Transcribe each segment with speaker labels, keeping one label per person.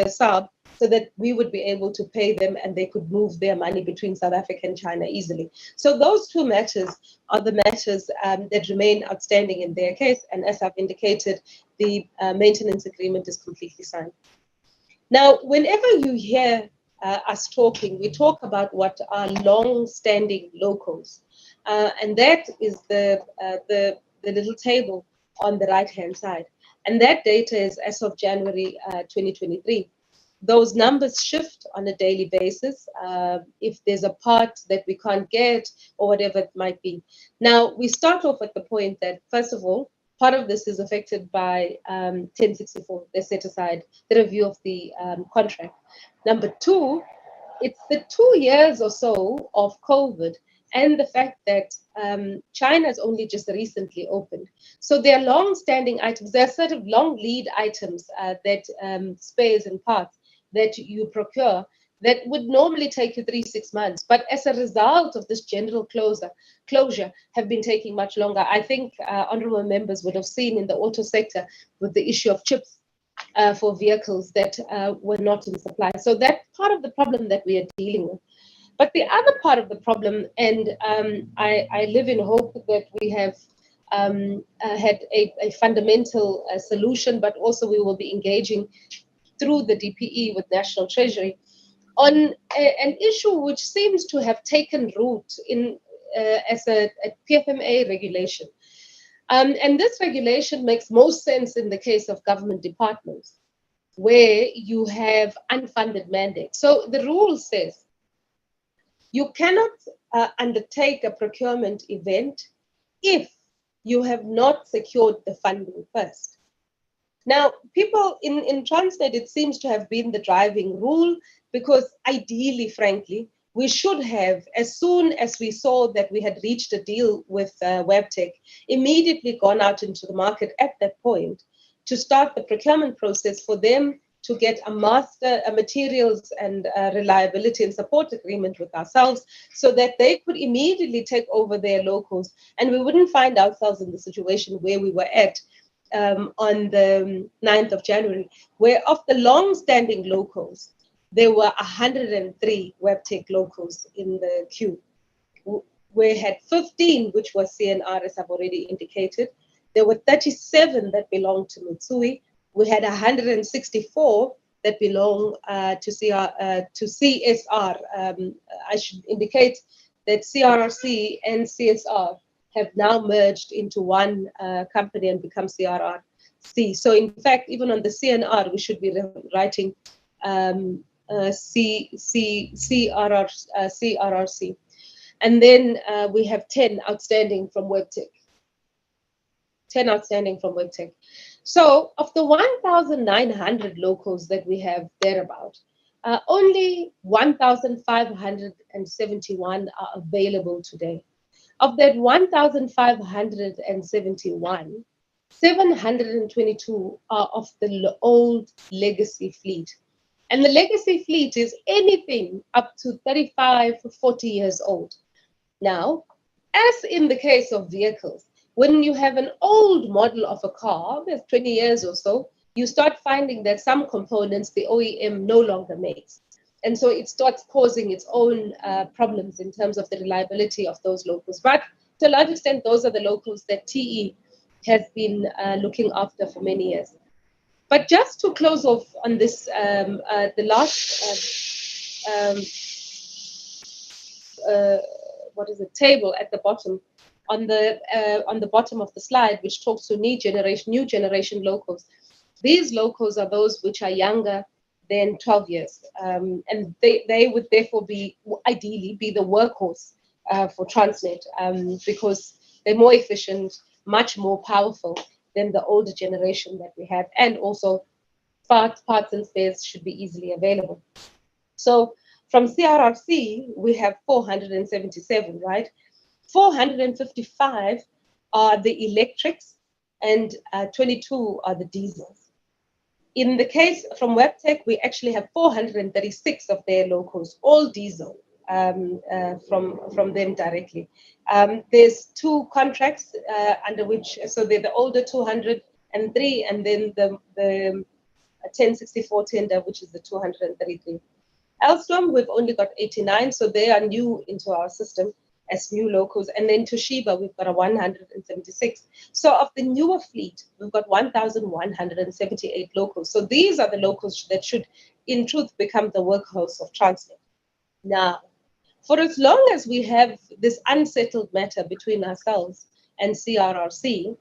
Speaker 1: sub, so that we would be able to pay them and they could move their money between South Africa and China easily. So those two matters are the matters that remain outstanding in their case. And as I've indicated, the maintenance agreement is completely signed. Now, whenever you hear us talking, we talk about what are long-standing locals. And that is the little table on the right-hand side. And that data is as of January 2023. Those numbers shift on a daily basis if there's a part that we can't get or whatever it might be. Now, we start off at the point that, first of all, part of this is affected by 1064, the set aside, the review of the contract. Number two, it's the 2 years or so of COVID and the fact that China's only just recently opened. So there are long-standing items, there are sort of long lead items that spares and parts that you procure that would normally take you 3-6 months, but as a result of this general closure have been taking much longer. I think honorable members would have seen in the auto sector with the issue of chips for vehicles that were not in supply. So that's part of the problem that we are dealing with. But the other part of the problem, and I live in hope that we have had a fundamental solution, but also we will be engaging through the DPE with National Treasury on an issue which seems to have taken root in as a PFMA regulation. And this regulation makes most sense in the case of government departments, where you have unfunded mandates. So the rule says you cannot undertake a procurement event if you have not secured the funding first. Now, people in Transnet, it seems to have been the driving rule, because ideally, frankly, we should have, as soon as we saw that we had reached a deal with Webtec, immediately gone out into the market at that point to start the procurement process for them to get a materials and reliability and support agreement with ourselves, so that they could immediately take over their locals and we wouldn't find ourselves in the situation where we were at on the 9th of January, where of the long-standing locals, there were 103 Webtec locals in the queue. We had 15, which was CNR, as I've already indicated. There were 37 that belonged to Mitsui. We had 164 that belong to CSR. I should indicate that CRRC and CSR have now merged into one company and become CRRC. So in fact, even on the CNR, we should be writing CRRC. And then we have 10 outstanding from Webtec. 10 outstanding from Webtec. So of the 1,900 locals that we have thereabout, only 1,571 are available today. Of that 1,571, 722 are of the old legacy fleet. And the legacy fleet is anything up to 35, 40 years old. Now, as in the case of vehicles, when you have an old model of a car, that's 20 years or so, you start finding that some components the OEM no longer makes. And so it starts causing its own problems in terms of the reliability of those locals. But to a large extent, those are the locals that TE has been looking after for many years. But just to close off on this, the last table at the bottom, on the bottom of the slide, which talks to new generation locals. These locals are those which are younger than 12 years, and they would therefore ideally be the workhorse for Transnet, because they're more efficient, much more powerful than the older generation that we have, and also parts and spares should be easily available. So from CRRC, we have 477, right? 455 are the electrics and 22 are the diesels. In the case from Webtec, we actually have 436 of their locals, all diesel, from them directly. There's 2 contracts under which, so they're the older 203, and then the 1064 tender, which is the 233. Alstom, we've only got 89, so they are new into our system as new locals. And then Toshiba, we've got a 176. So of the newer fleet, we've got 1,178 locals. So these are the locals that should, in truth, become the workhorse of Transnet. Now, for as long as we have this unsettled matter between ourselves and CRRC,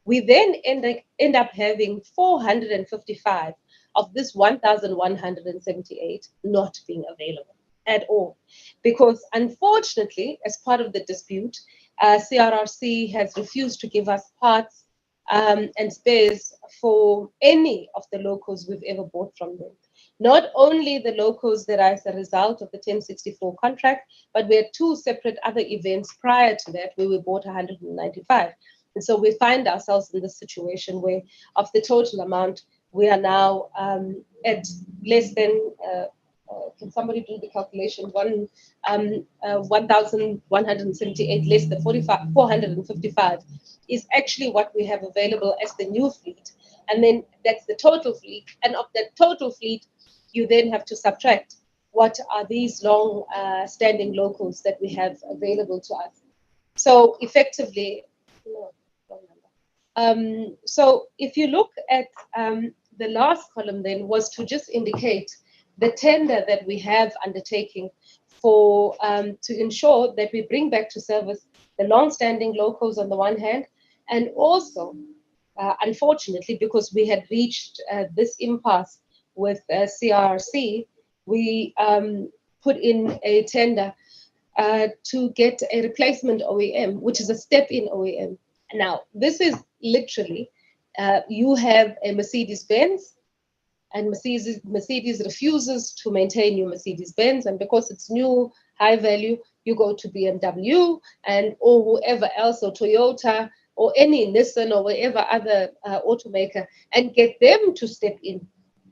Speaker 1: we then end up having 455 of this 1,178 not being available at all. Because unfortunately, as part of the dispute, CRRC has refused to give us parts and spares for any of the locals we've ever bought from them. Not only the locals that are as a result of the 1064 contract, but we had two separate other events prior to that where we bought 195. And so we find ourselves in this situation where of the total amount, we are now at less than, can somebody do the calculation? 1,178 less than 455 is actually what we have available as the new fleet. And then that's the total fleet. And of that total fleet, you then have to subtract what are these long standing locals that we have available to us. So effectively, so if you look at the last column then was to just indicate the tender that we have undertaking for to ensure that we bring back to service the long-standing locals on the one hand, and also, unfortunately, because we had reached this impasse with CRRC, we put in a tender to get a replacement OEM, which is a step-in OEM. Now, this is literally, you have a Mercedes-Benz, and Mercedes refuses to maintain your Mercedes-Benz, and because it's new, high value, you go to BMW and or whoever else, or Toyota, or any Nissan, or whatever other automaker, and get them to step in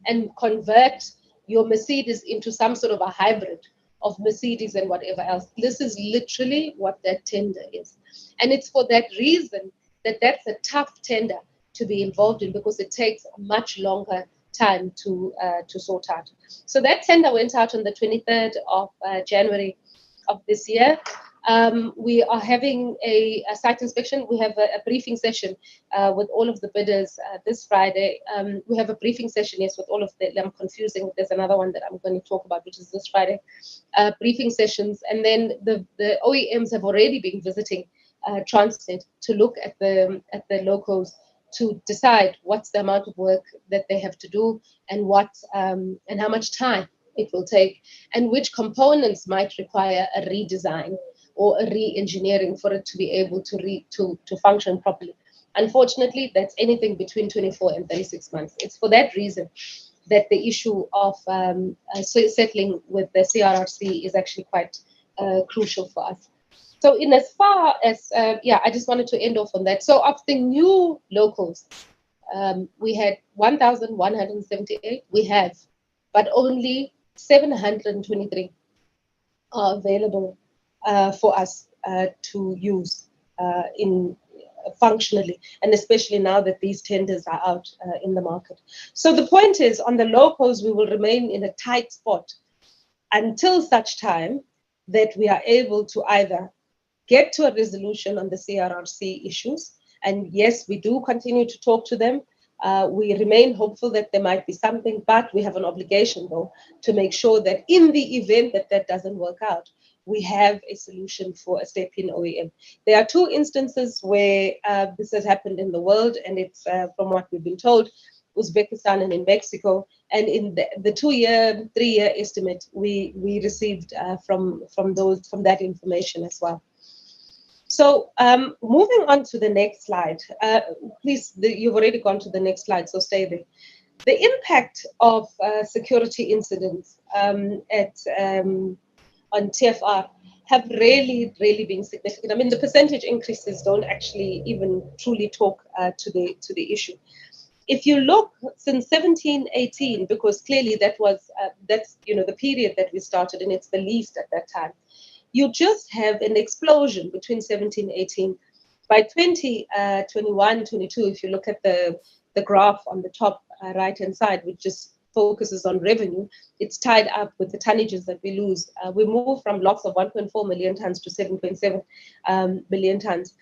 Speaker 1: and convert your Mercedes into some sort of a hybrid of Mercedes and whatever else. This is literally what that tender is. And it's for that reason that that's a tough tender to be involved in, because it takes a much longer time to sort out. So that tender went out on the 23rd of January of this year. We are having a site inspection. We have a briefing session with all of the bidders this Friday. We have a briefing session, yes, with all of them. I'm confusing. There's another one that I'm going to talk about, which is this Friday. Briefing sessions. And then the OEMs have already been visiting Transnet to look at the locals to decide what's the amount of work that they have to do, and what and how much time it will take, and which components might require a redesign or a re-engineering for it to be able to function properly. Unfortunately, that's anything between 24 and 36 months. It's for that reason that the issue of settling with the CRRC is actually quite crucial for us. So in as far as, I just wanted to end off on that. So of the new locals, we had 1,178, we have, but only 723 are available for us to use in functionally, and especially now that these tenders are out in the market. So the point is, on the locals, we will remain in a tight spot until such time that we are able to either get to a resolution on the CRRC issues. And yes, we do continue to talk to them. We remain hopeful that there might be something, but we have an obligation, though, to make sure that in the event that that doesn't work out, we have a solution for a step-in OEM. There are two instances where this has happened in the world, and it's, from what we've been told, Uzbekistan and in Mexico. And in the 2-year, 3-year estimate, we received from that information as well. So moving on to the next slide, please, you've already gone to the next slide, so stay there. The impact of security incidents on TFR have really been significant. I mean, the percentage increases don't actually even truly talk to the issue. If you look since 17-18, because clearly that was that's the period that we started, and it's the least at that time. You just have an explosion between 17-18. By 2021-22, if you look at the the graph on the top right-hand side, which just focuses on revenue, it's tied up with the tonnages that we lose. We move from lots of 1.4 million tons to 7.7 million tons.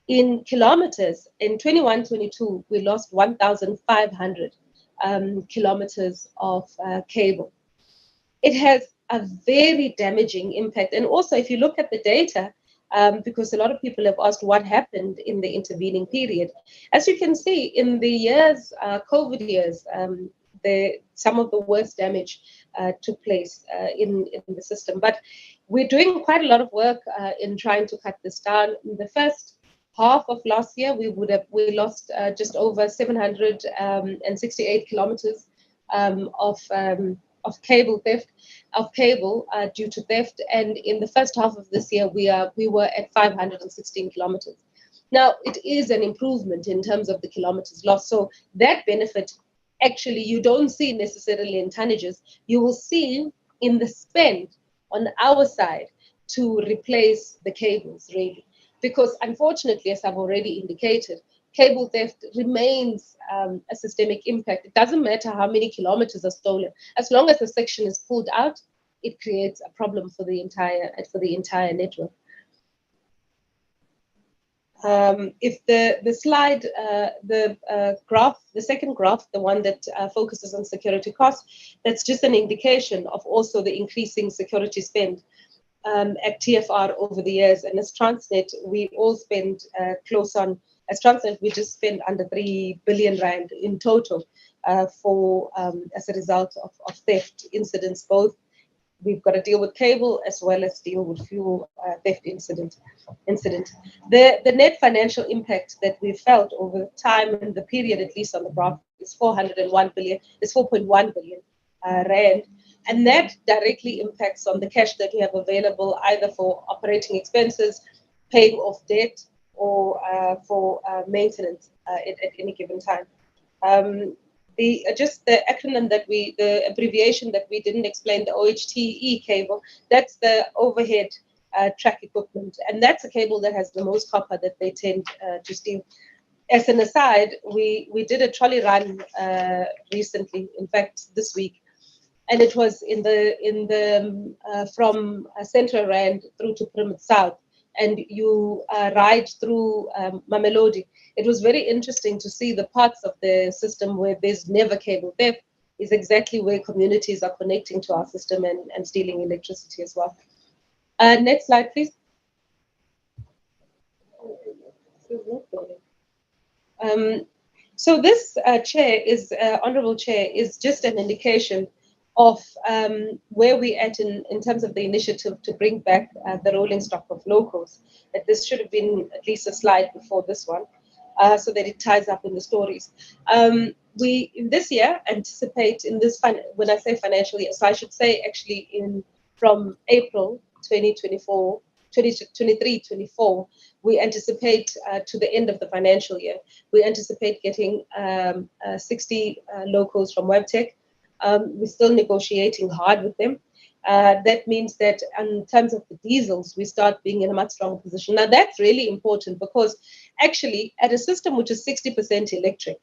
Speaker 1: In kilometers, in 21-22, we lost 1,500 kilometers of cable. It has a very damaging impact. And also, if you look at the data, because a lot of people have asked what happened in the intervening period. As you can see, in the years, COVID years, some of the worst damage took place in the system. But we're doing quite a lot of work in trying to cut this down. In the first half of last year, we lost just over 768 kilometers of cable theft, due to theft, and in the first half of this year, we were at 516 kilometers. Now, it is an improvement in terms of the kilometers lost. So that benefit, actually, you don't see necessarily in tonnages. You will see in the spend on our side to replace the cables, really. Because unfortunately, as I've already indicated, cable theft remains a systemic impact. It doesn't matter how many kilometers are stolen. As long as the section is pulled out, it creates a problem for the entire network. If the slide, graph, the second graph, the one that focuses on security costs, that's just an indication of also the increasing security spend at TFR over the years. And as Transnet, we all spend as Transnet, we just spend under 3 billion rand in total as a result of theft incidents. Both we've got to deal with cable as well as deal with fuel theft incident. The net financial impact that we felt over time in the period, at least on the graph, is 4.1 billion rand. And that directly impacts on the cash that we have available either for operating expenses, paying off debt, or for maintenance at any given time. Just the acronym the abbreviation that we didn't explain, the OHTE cable, that's the overhead track equipment. And that's a cable that has the most copper that they tend to steal. As an aside, we did a trolley run recently, in fact, this week. And it was from Central Rand through to Primat South, and you ride through Mamelodi. It was very interesting to see the parts of the system where there's never cable theft is exactly where communities are connecting to our system and stealing electricity as well. Next slide, please. So this honorable chair, is just an indication of where we're at in terms of the initiative to bring back the rolling stock of locals. This should have been at least a slide before this one, so that it ties up in the stories. We, in this year, anticipate when I say financial year, so I should say actually from April 2024, 23-24, we anticipate to the end of the financial year, we anticipate getting 60 locals from WebTech. We're still negotiating hard with them. That means that in terms of the diesels, we start being in a much stronger position. Now, that's really important because actually at a system which is 60% electric,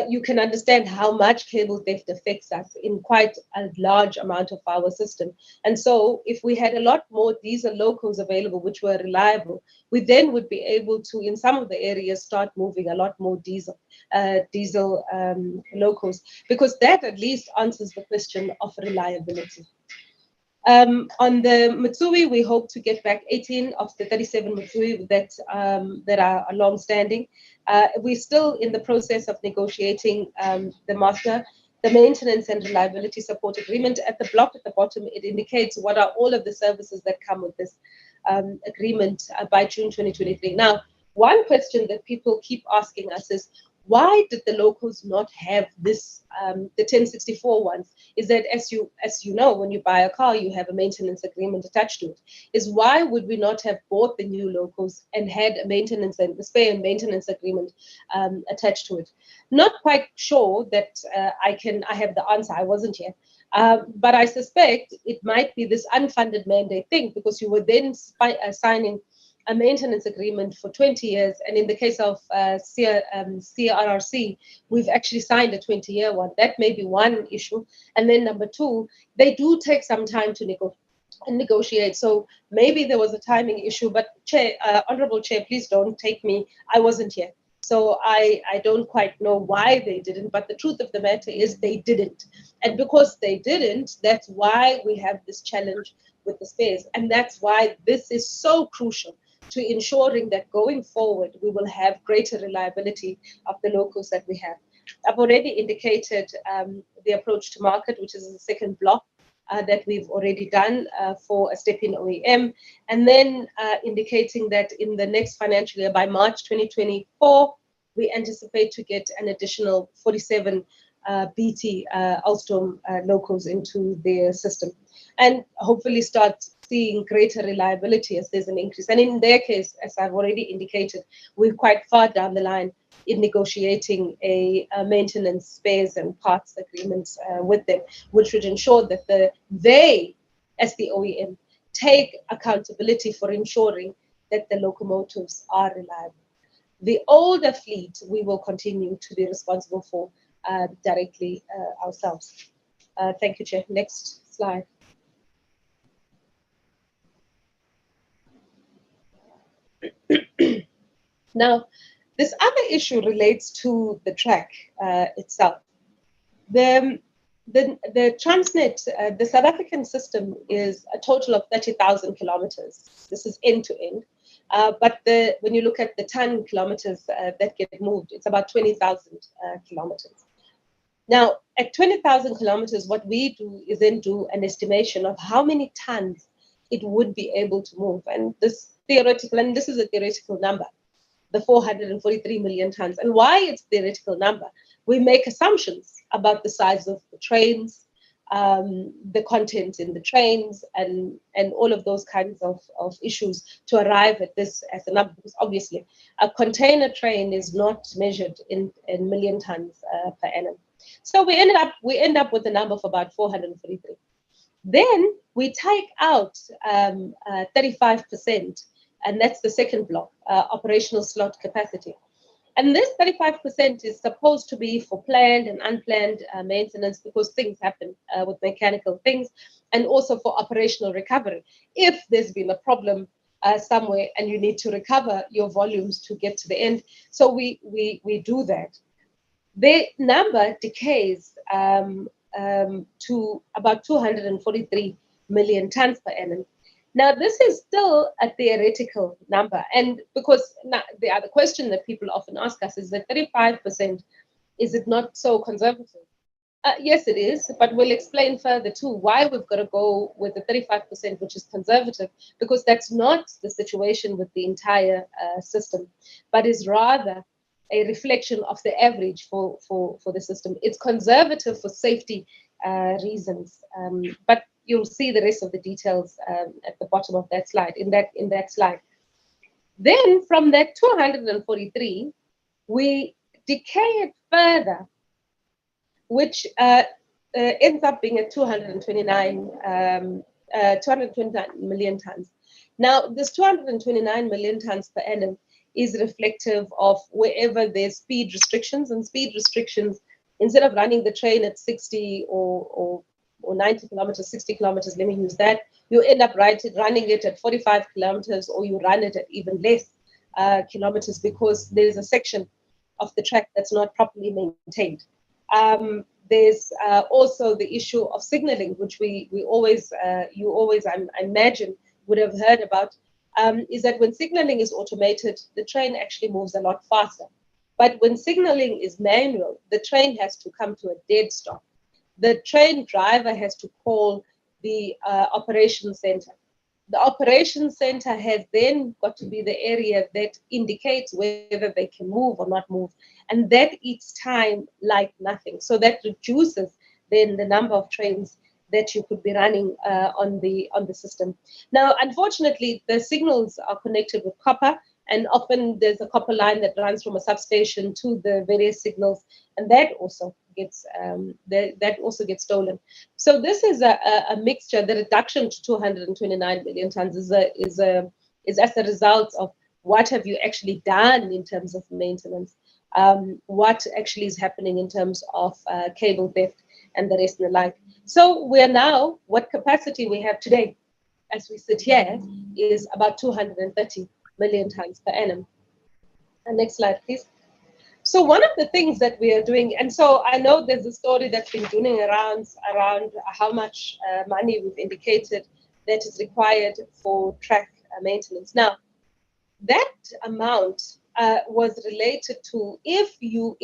Speaker 1: you can understand how much cable theft affects us in quite a large amount of our system. And so if we had a lot more diesel locals available, which were reliable, we then would be able to, in some of the areas, start moving a lot more diesel locals, because that at least answers the question of reliability. On the Mitsui, we hope to get back 18 of the 37 Mitsui that are long-standing. We're still in the process of negotiating the maintenance and reliability support agreement. At the block at the bottom, it indicates what are all of the services that come with this agreement by June 2023. Now, one question that people keep asking us is, why did the locals not have this, the 1064 ones? Is that as you know, when you buy a car, you have a maintenance agreement attached to it. Is why would we not have bought the new locals and had a maintenance and the spare and maintenance agreement attached to it? Not quite sure that I have the answer. I wasn't here. But I suspect it might be this unfunded mandate thing, because you were then signing a maintenance agreement for 20 years. And in the case of CRRC, we've actually signed a 20-year one. That may be one issue. And then number two, they do take some time to negotiate. So maybe there was a timing issue, but Chair, Honorable Chair, please don't take me. I wasn't here. So I don't quite know why they didn't, but the truth of the matter is they didn't. And because they didn't, that's why we have this challenge with the space. And that's why this is so crucial to ensuring that going forward, we will have greater reliability of the locals that we have. I've already indicated the approach to market, which is the second block that we've already done for a step in OEM, and then indicating that in the next financial year, by March 2024, we anticipate to get an additional 47 BT Alstom locals into their system, and hopefully start seeing greater reliability as there's an increase. And in their case, as I've already indicated, we're quite far down the line in negotiating a maintenance spares and parts agreements with them, which would ensure that they, as the OEM, take accountability for ensuring that the locomotives are reliable. The older fleet, we will continue to be responsible for directly ourselves. Thank you, Chair. Next slide. Now, this other issue relates to the track itself. The Transnet, the South African system is a total of 30,000 kilometers. This is end to end. But when you look at the ton kilometers that get moved, it's about 20,000 kilometers. Now, at 20,000 kilometers, what we do is then do an estimation of how many tons it would be able to move. And this is a theoretical number, the 443 million tons. And why it's a theoretical number? We make assumptions about the size of the trains, the content in the trains, and all of those kinds of issues to arrive at this as a number. Because obviously, a container train is not measured in million tons per annum. So we end up with a number of about 443. Then we take out 35%, and that's the second block, operational slot capacity. And this 35% is supposed to be for planned and unplanned maintenance, because things happen with mechanical things, and also for operational recovery. If there's been a problem somewhere and you need to recover your volumes to get to the end, so we do that. The number decays to about 243 million tons per annum. Now, this is still a theoretical number, and because the other question that people often ask us is that 35%, is it not so conservative? Yes, it is, but we'll explain further too why we've got to go with the 35%, which is conservative, because that's not the situation with the entire system, but is rather a reflection of the average for the system. It's conservative for safety reasons, but you'll see the rest of the details at the bottom of that slide, in that slide. Then from that 243, we decay it further, which ends up being at 229 million tons. Now, this 229 million tons per annum is reflective of wherever there's speed restrictions, and speed restrictions, instead of running the train at 60 or 90 kilometers, 60 kilometers, let me use that, you end up running it at 45 kilometers, or you run it at even less kilometers, because there's a section of the track that's not properly maintained. There's also the issue of signaling, which you always, I imagine, would have heard about, is that when signaling is automated, the train actually moves a lot faster. But when signaling is manual, the train has to come to a dead stop. The train driver has to call the operations center. The operations center has then got to be the area that indicates whether they can move or not move. And that eats time like nothing. So that reduces then the number of trains that you could be running on the system. Now, unfortunately, the signals are connected with copper, and often there's a copper line that runs from a substation to the various signals, and that also gets stolen. So this is a mixture. The reduction to 229 million tons is is as a result of what have you actually done in terms of maintenance, what actually is happening in terms of cable theft and the rest and the like. So we're now, what capacity we have today as we sit here is about 230 million tons per annum. Next slide, please. So one of the things that we are doing, and so I know there's a story that's been doing around how much money we've indicated that is required for track maintenance. Now, that amount was related to if you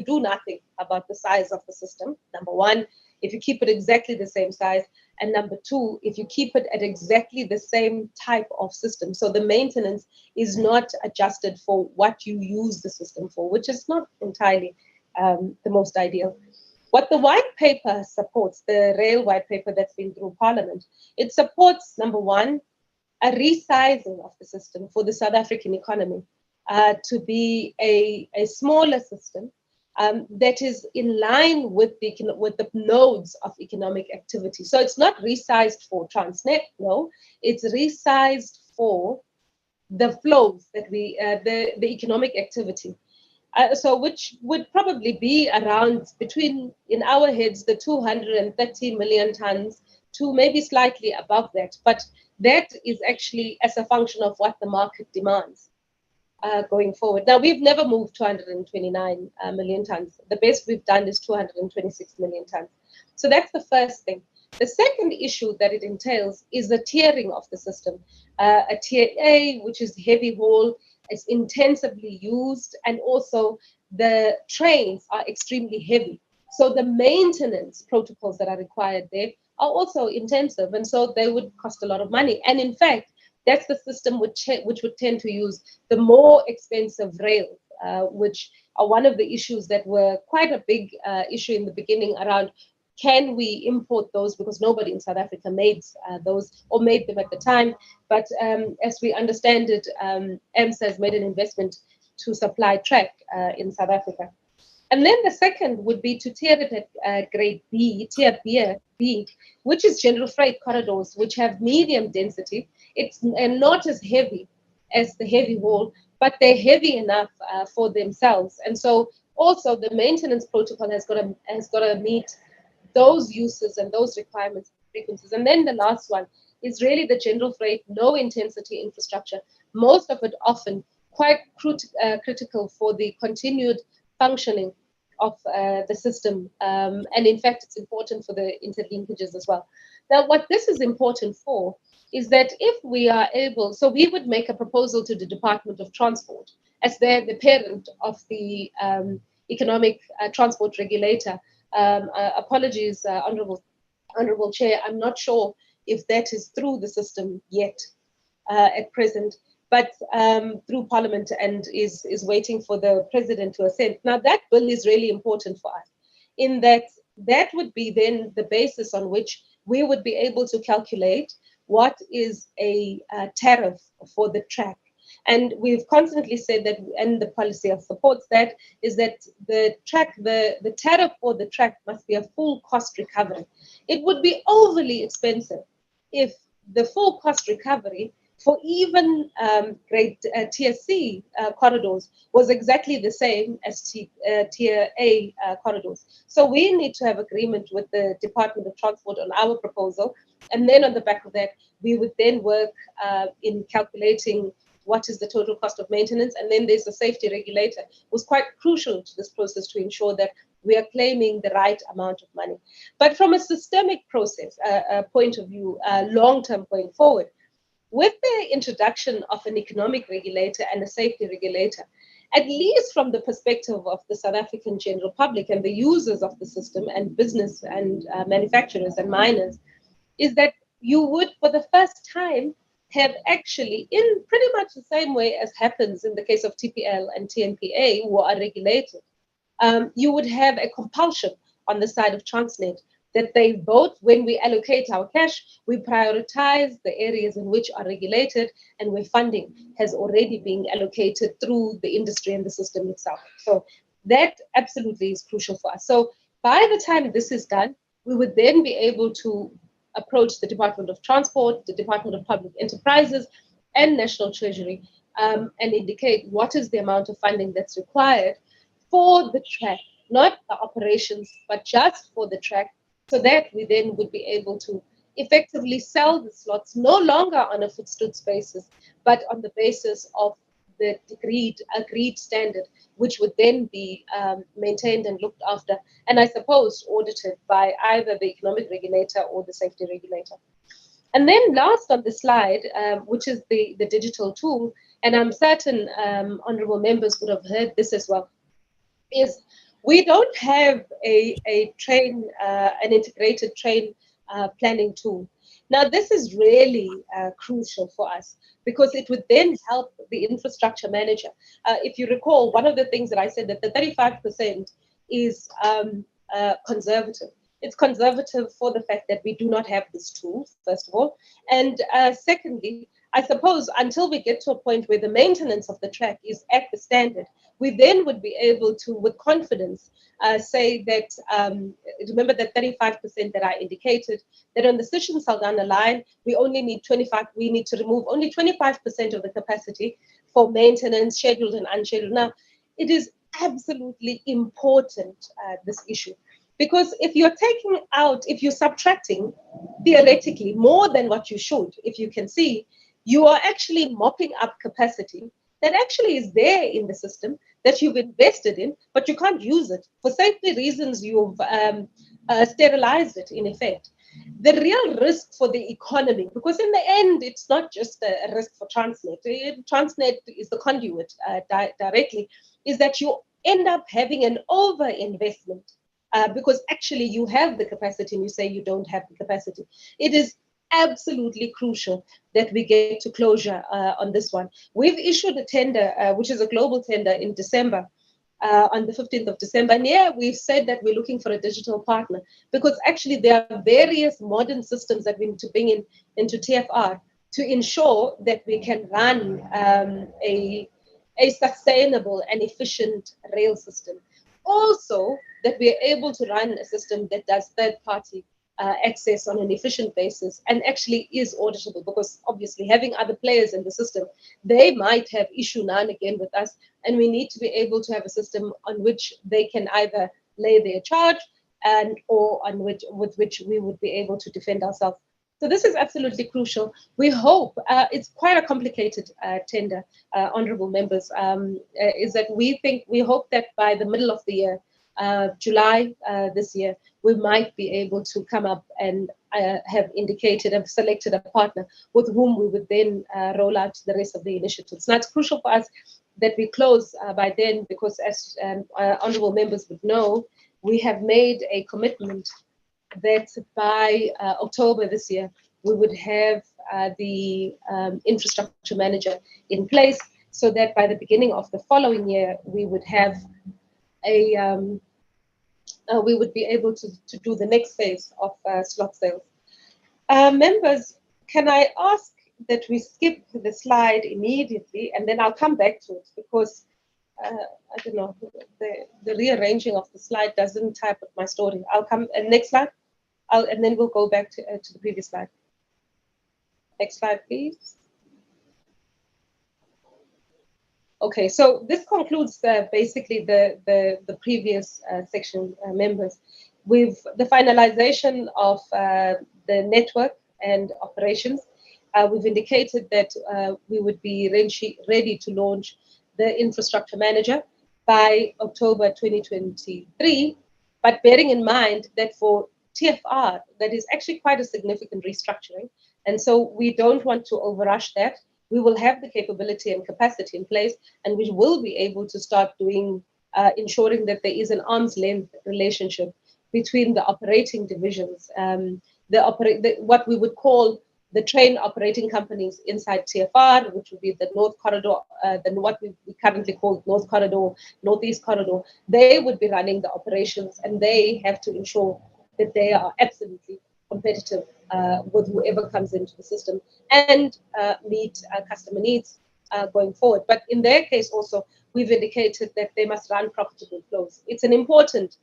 Speaker 1: do nothing about the size of the system. Number one, if you keep it exactly the same size, and number two, if you keep it at exactly the same type of system. So the maintenance is not adjusted for what you use the system for, which is not entirely the most ideal. What the white paper supports, the rail white paper that's been through Parliament, it supports, number one, a resizing of the system for the South African economy to be a smaller system that is in line with the nodes of economic activity. So it's not resized for Transnet, no, it's resized for the flows that the economic activity. So which would probably be around between, in our heads, the 230 million tons to maybe slightly above that. But that is actually as a function of what the market demands going forward. Now, we've never moved 229 million tons. The best we've done is 226 million tons. So that's the first thing. The second issue that it entails is the tiering of the system. A tier A, which is heavy haul, is intensively used, and also the trains are extremely heavy. So the maintenance protocols that are required there are also intensive, and so they would cost a lot of money. And in fact, that's the system which would tend to use the more expensive rail, which are one of the issues that were quite a big issue in the beginning around, can we import those, because nobody in South Africa made those or made them at the time. But as we understand it, AMSA has made an investment to supply track in South Africa. And then the second would be to tier it at grade B, tier B, which is general freight corridors, which have medium density. It's not as heavy as the heavy haul, but they're heavy enough for themselves. And so also the maintenance protocol has got to meet those uses and those requirements, frequencies. And then the last one is really the general freight, low intensity infrastructure, most of it often quite critical for the continued functioning of the system. And in fact, it's important for the interlinkages as well. Now, what this is important for is that if we are able, so we would make a proposal to the Department of Transport as they're the parent of the economic transport regulator. Apologies, Honorable Chair, I'm not sure if that is through the system yet at present, but through Parliament, and is waiting for the President to assent. Now, that bill is really important for us, in that that would be then the basis on which we would be able to calculate what is a tariff for the track. And we've constantly said that, and the policy supports that, is that the tariff for the track must be a full cost recovery. It would be overly expensive if the full cost recovery for even grade tier C corridors was exactly the same as tier A corridors. So we need to have agreement with the Department of Transport on our proposal, and then on the back of that, we would then work in calculating what is the total cost of maintenance. And then there's a safety regulator who's quite crucial to this process to ensure that we are claiming the right amount of money. But from a systemic process point of view, long-term going forward, with the introduction of an economic regulator and a safety regulator, at least from the perspective of the South African general public and the users of the system and business and manufacturers and miners, is that you would, for the first time, have actually, in pretty much the same way as happens in the case of TPL and TNPA, who are regulated, you would have a compulsion on the side of Transnet that they vote, when we allocate our cash, we prioritize the areas in which are regulated and where funding has already been allocated through the industry and the system itself. So that absolutely is crucial for us. So by the time this is done, we would then be able to approach the Department of Transport, the Department of Public Enterprises, and National Treasury and indicate what is the amount of funding that's required for the track, not the operations, but just for the track, so that we then would be able to effectively sell the slots no longer on a footstool basis, but on the basis of the agreed standard, which would then be maintained and looked after, and I suppose audited by either the economic regulator or the safety regulator. And then last on the slide, which is the digital tool, and I'm certain honorable members would have heard this as well, is we don't have a train, an integrated train planning tool. Now, this is really crucial for us because it would then help the infrastructure manager. If you recall, one of the things that I said that the 35% is conservative. It's conservative for the fact that we do not have this tool, first of all. And secondly, I suppose until we get to a point where the maintenance of the track is at the standard, we then would be able to, with confidence, say that, remember that 35% that I indicated, that on the Sishin Saldanha line, we only need 25, we need to remove only 25% of the capacity for maintenance, scheduled and unscheduled. Now, it is absolutely important, this issue, because if you're taking out, if you're subtracting theoretically more than what you should, if you can see, you are actually mopping up capacity that actually is there in the system that you've invested in, but you can't use it. For safety reasons, you've sterilized it in effect. The real risk for the economy, because in the end, it's not just a risk for Transnet. Transnet is the conduit directly, is that you end up having an over-investment because actually you have the capacity and you say you don't have the capacity. It is absolutely crucial that we get to closure on this one. We've issued a tender, which is a global tender in December, on the 15th of December. And yeah, we've said that we're looking for a digital partner because actually there are various modern systems that we need to bring in into TFR to ensure that we can run a sustainable and efficient rail system. Also, that we are able to run a system that does third-party access on an efficient basis and actually is auditable, because obviously having other players in the system, they might have issue now and again with us, and we need to be able to have a system on which they can either lay their charge and or on which with which we would be able to defend ourselves. So this is absolutely crucial. We hope, it's quite a complicated tender, honorable members, is that we hope that by the middle of the year, July this year, we might be able to come up and have indicated and selected a partner with whom we would then roll out the rest of the initiatives. Now, it's crucial for us that we close by then, because as honorable members would know, we have made a commitment that by October this year, we would have the infrastructure manager in place, so that by the beginning of the following year, we would have we would be able to do the next phase of slot sales. Members, can I ask that we skip the slide immediately, and then I'll come back to it, because I don't know, the rearranging of the slide doesn't type up my story. I'll come, next slide, and then we'll go back to the previous slide. Next slide, please. Okay, so this concludes basically the previous section, members. With the finalization of the network and operations, we've indicated that we would be ready to launch the infrastructure manager by October 2023, but bearing in mind that for TFR, that is actually quite a significant restructuring, and so we don't want to overrush that. We will have the capability and capacity in place, and we will be able to start doing, ensuring that there is an arm's length relationship between the operating divisions, what we would call the train operating companies inside TFR, which would be the North Corridor, what we currently call North Corridor, Northeast Corridor. They would be running the operations, and they have to ensure that they are absolutely competitive with whoever comes into the system and meet customer needs going forward. But in their case also, we've indicated that they must run profitable flows. It's an important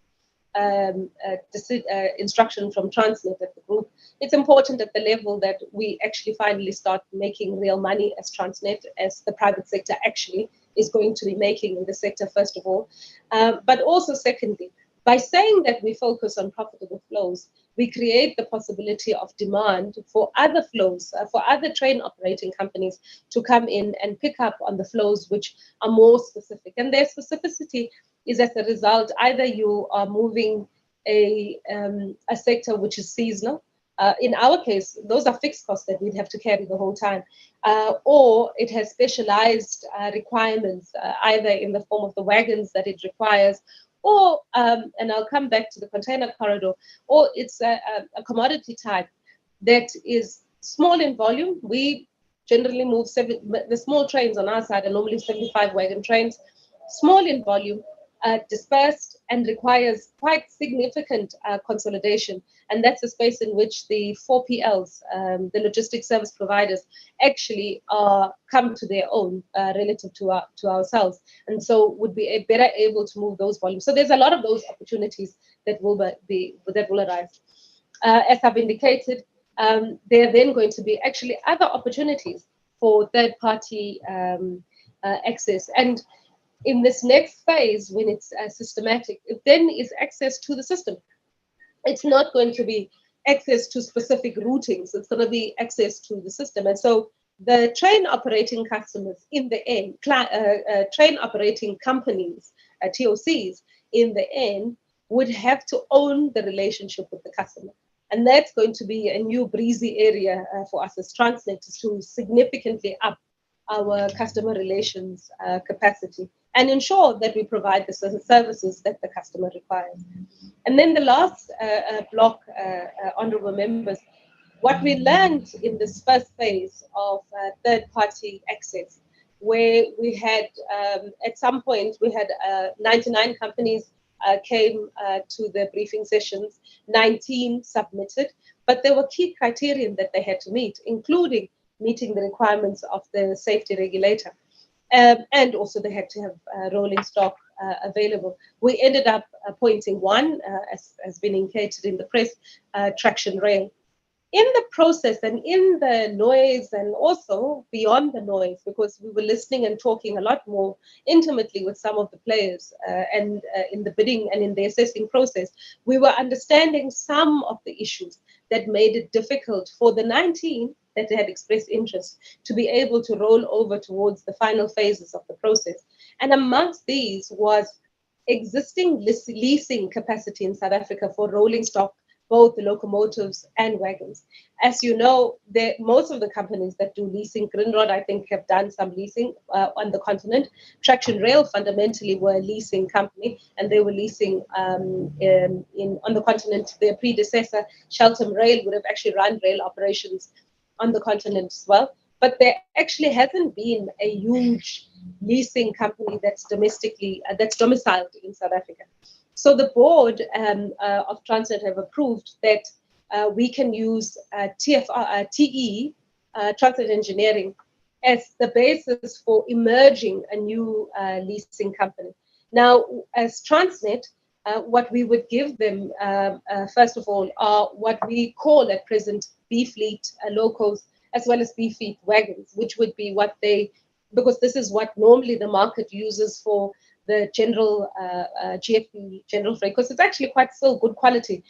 Speaker 1: instruction from Transnet that the group it's important at the level that we actually finally start making real money as Transnet, as the private sector actually is going to be making in the sector, first of all. But also, secondly, by saying that we focus on profitable flows, we create the possibility of demand for other flows, for other train operating companies to come in and pick up on the flows which are more specific. And their specificity is as a result, either you are moving a sector which is seasonal. In our case, those are fixed costs that we'd have to carry the whole time, or it has specialized requirements, either in the form of the wagons that it requires, or, and I'll come back to the container corridor, or it's a commodity type that is small in volume. We generally move the small trains on our side are normally 75 wagon trains, small in volume, dispersed, and requires quite significant consolidation. And that's a space in which the 4PLs, the logistics service providers, actually come to their own relative to ourselves, and so would be better able to move those volumes. So there's a lot of those opportunities that will arise. As I've indicated, there are then going to be actually other opportunities for third-party access. And in this next phase, when it's systematic, it then is access to the system. It's not going to be access to specific routings. It's going to be access to the system. And so the train operating customers in the end, train operating companies, TOCs, in the end, would have to own the relationship with the customer. And that's going to be a new breezy area for us as Transnet, to significantly up our customer relations capacity and ensure that we provide the services that the customer requires. And then the last block, honorable members, what we learned in this first phase of third-party access, where we had, at some point, we had 99 companies came to the briefing sessions, 19 submitted, but there were key criteria that they had to meet, including meeting the requirements of the safety regulator. And also they had to have rolling stock available. We ended up appointing one, as has been indicated in the press, traction rail. In the process and in the noise, and also beyond the noise, because we were listening and talking a lot more intimately with some of the players and in the bidding and in the assessing process, we were understanding some of the issues that made it difficult for the 19 that had expressed interest to be able to roll over towards the final phases of the process. And amongst these was existing leasing capacity in South Africa for rolling stock, both the locomotives and wagons. As you know, most of the companies that do leasing, Grindrod, I think, have done some leasing on the continent. Traction Rail fundamentally were a leasing company, and they were leasing on the continent. Their predecessor, Shelton Rail, would have actually run rail operations on the continent as well. But there actually hasn't been a huge leasing company that's domiciled in South Africa. So the board of Transnet have approved that we can use TE, Transnet Engineering, as the basis for emerging a new leasing company. Now, as Transnet, what we would give them, first of all, are what we call at present B-fleet locos, as well as B-fleet wagons, which would be what because this is what normally the market uses for the general GFB, general freight, because it's actually quite still good quality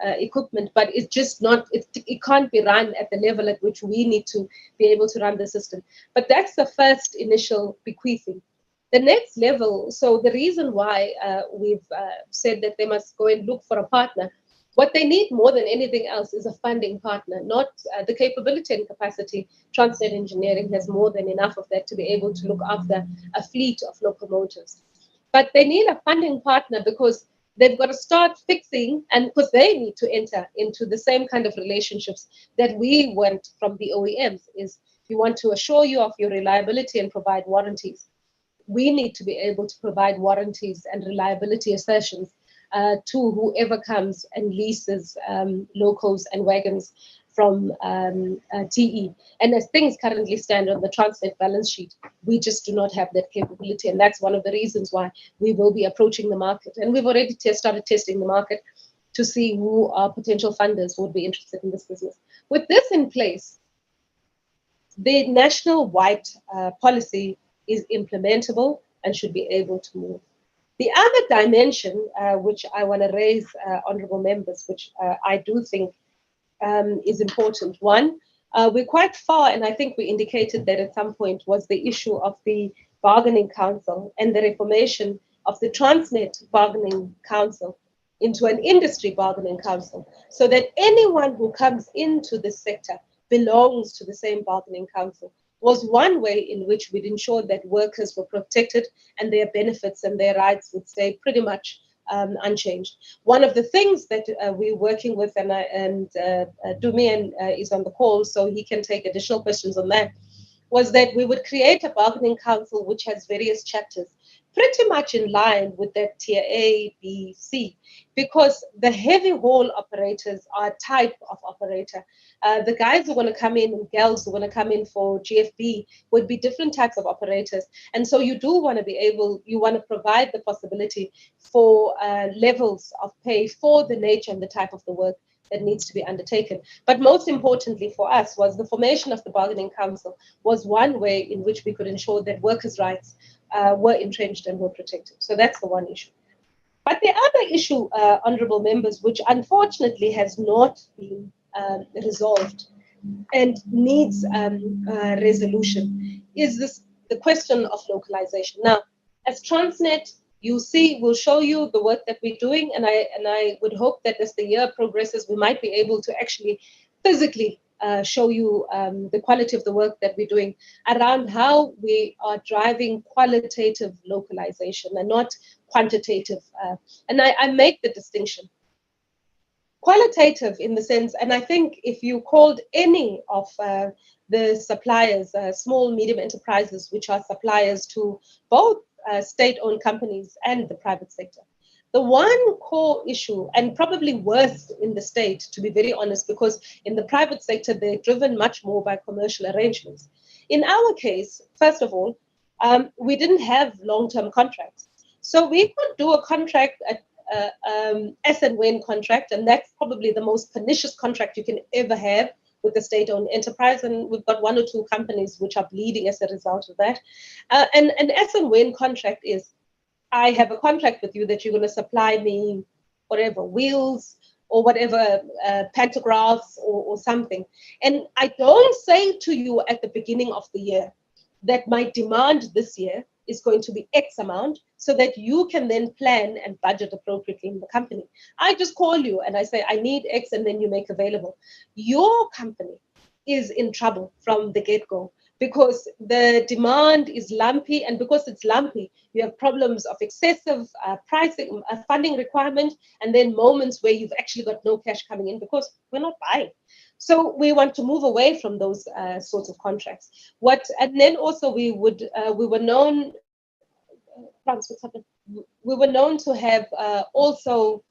Speaker 1: equipment, but it's just not, it can't be run at the level at which we need to be able to run the system. But that's the first initial bequeathing. The next level, so the reason why we've said that they must go and look for a partner, what they need more than anything else is a funding partner, not the capability and capacity. Transnet Engineering has more than enough of that to be able to look after a fleet of locomotives. But they need a funding partner because they've got to start fixing, and because they need to enter into the same kind of relationships that we want from the OEMs, is you want to assure you of your reliability and provide warranties. We need to be able to provide warranties and reliability assertions to whoever comes and leases locos and wagons from TE. And as things currently stand on the Transnet balance sheet, we just do not have that capability. And that's one of the reasons why we will be approaching the market. And we've already started testing the market. to see who are potential funders who would be interested in this business. With this in place, the national white policy is implementable and should be able to move. The other dimension, which I want to raise, honorable members, which I do think is important. One, we're quite far, and I think we indicated that at some point, was the issue of the bargaining council and the reformation of the Transnet bargaining council into an industry bargaining council, so that anyone who comes into this sector belongs to the same bargaining council, was one way in which we'd ensure that workers were protected and their benefits and their rights would stay pretty much unchanged. One of the things that we're working with, and Dumian is on the call, so he can take additional questions on that, was that we would create a bargaining council which has various chapters, pretty much in line with that tier A, B, C, because the heavy haul operators are a type of operator. The guys who are going to come in and gals who are going to come in for GFB would be different types of operators. And so you do want to be able, you want to provide the possibility for levels of pay for the nature and the type of the work that needs to be undertaken. But most importantly for us was the formation of the bargaining council was one way in which we could ensure that workers' rights were entrenched and were protected. So that's the one issue. But the other issue, honorable members, which unfortunately has not been resolved and needs resolution, is the question of localization. Now, as Transnet, you see, we'll show you the work that we're doing, and I would hope that as the year progresses, we might be able to actually physically show you the quality of the work that we're doing around how we are driving qualitative localization and not quantitative. And I make the distinction. Qualitative in the sense, and I think if you called any of the suppliers, small, medium enterprises, which are suppliers to both state-owned companies and the private sector, the one core issue, and probably worst in the state, to be very honest, because in the private sector, they're driven much more by commercial arrangements. In our case, first of all, we didn't have long-term contracts. So we could do a contract, as and when contract, and that's probably the most pernicious contract you can ever have with a state-owned enterprise, and we've got one or two companies which are bleeding as a result of that. And an as and when contract is, I have a contract with you that you're going to supply me whatever, wheels or whatever, pantographs or something. And I don't say to you at the beginning of the year that my demand this year is going to be X amount so that you can then plan and budget appropriately in the company. I just call you and I say, I need X, and then you make available. Your company is in trouble from the get-go, because the demand is lumpy, and because it's lumpy, you have problems of excessive pricing, funding requirement, and then moments where you've actually got no cash coming in because we're not buying. So we want to move away from those sorts of contracts. And then also we were known, Frans, what's happened? We were known to have also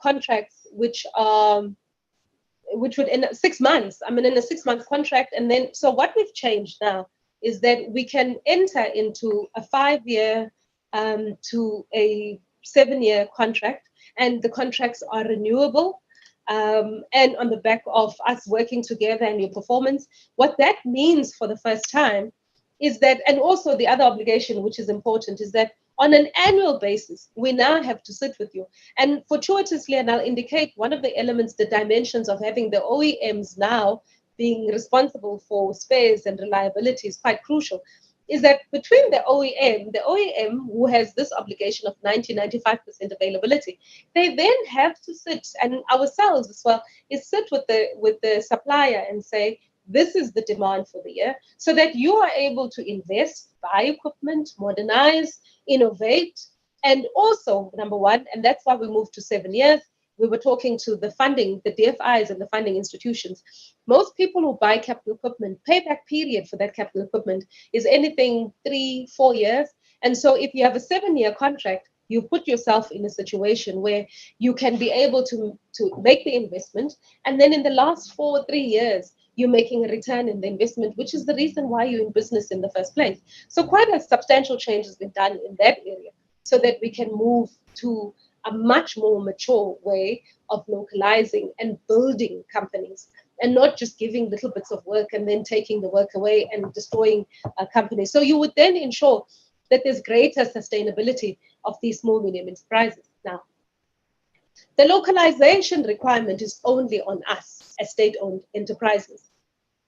Speaker 1: contracts which would end up 6 months. I mean, in a 6-month contract. And then, so what we've changed now is that we can enter into a 5-year to a 7-year contract, and the contracts are renewable. And on the back of us working together and your performance, what that means for the first time is that, and also the other obligation, which is important, is that on an annual basis, we now have to sit with you. And fortuitously, and I'll indicate one of the elements, the dimensions of having the OEMs now being responsible for spares and reliability is quite crucial, is that between the OEM who has this obligation of 90-95% availability, they then have to sit, and ourselves as well, is sit with the supplier and say, this is the demand for the year, so that you are able to invest, buy equipment, modernize, innovate, and also, number one, and that's why we moved to 7 years, we were talking to the funding, the DFIs and the funding institutions. Most people who buy capital equipment, payback period for that capital equipment is anything 3-4 years. And so if you have a 7-year contract, you put yourself in a situation where you can be able to make the investment. And then in the last 3 years, you're making a return in the investment, which is the reason why you're in business in the first place. So quite a substantial change has been done in that area so that we can move to a much more mature way of localizing and building companies, and not just giving little bits of work and then taking the work away and destroying companies. So you would then ensure that there's greater sustainability of these small, medium enterprises. Now, the localization requirement is only on us as state-owned enterprises.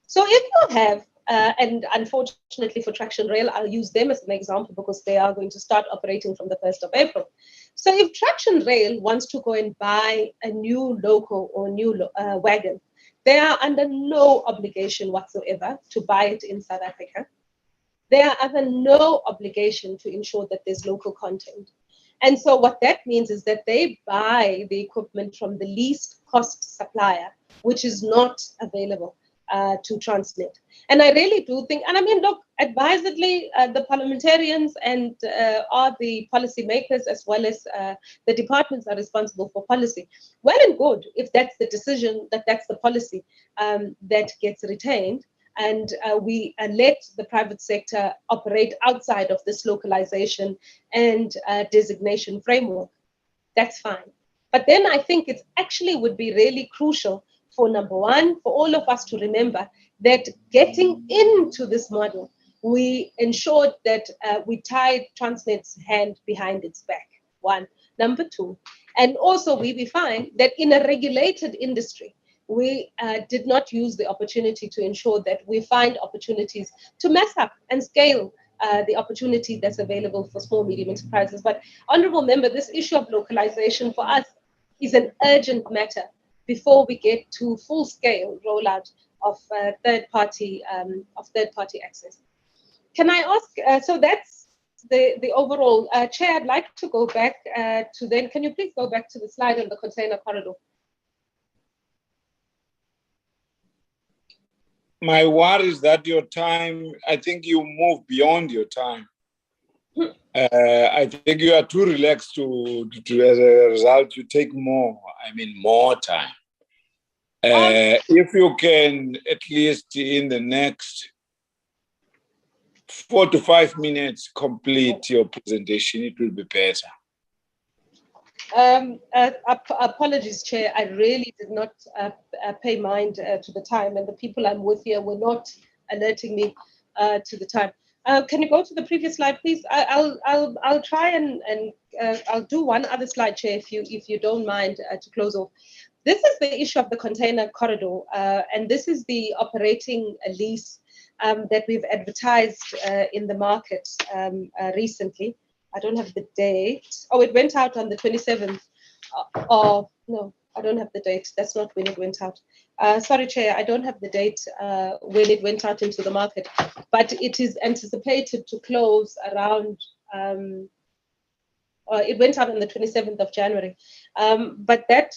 Speaker 1: So if you have, and unfortunately for Traction Rail, I'll use them as an example because they are going to start operating from the 1st of April. So if Traction Rail wants to go and buy a new loco or new wagon, they are under no obligation whatsoever to buy it in South Africa. They are under no obligation to ensure that there's local content. And so what that means is that they buy the equipment from the least cost supplier, which is not available to Transnet. And I really do think, and I mean, look, advisedly, the parliamentarians and are the policy makers, as well as the departments are responsible for policy. Well and good, if that's the decision, that's the policy that gets retained, and we let the private sector operate outside of this localization and designation framework, that's fine. But then I think it actually would be really crucial for, number one, for all of us to remember that getting into this model, we ensured that we tied Transnet's hand behind its back, one. Number two, and also we find that in a regulated industry, we did not use the opportunity to ensure that we find opportunities to mess up and scale the opportunity that's available for small, medium enterprises. But honorable member, this issue of localization for us is an urgent matter before we get to full-scale rollout of third-party access. Can I ask? So that's the overall. Chair, I'd like to go back to then. Can you please go back to the slide on the container corridor?
Speaker 2: My worry is that your time, I think you move beyond your time. I think you are too relaxed to as a result, you take more time. If you can, at least in the next 4 to 5 minutes, complete your presentation, it will be better.
Speaker 1: Apologies, Chair. I really did not pay mind to the time, and the people I'm with here were not alerting me to the time. Can you go to the previous slide, please? I'll try and I'll do one other slide, Chair, if you don't mind, to close off. This is the issue of the container corridor, and this is the operating lease that we've advertised in the market recently. I don't have the date. Oh, it went out on the 27th. Oh, no, I don't have the date. That's not when it went out. Sorry, Chair, I don't have the date when it went out into the market, but it is anticipated to close around, it went out on the 27th of January. But that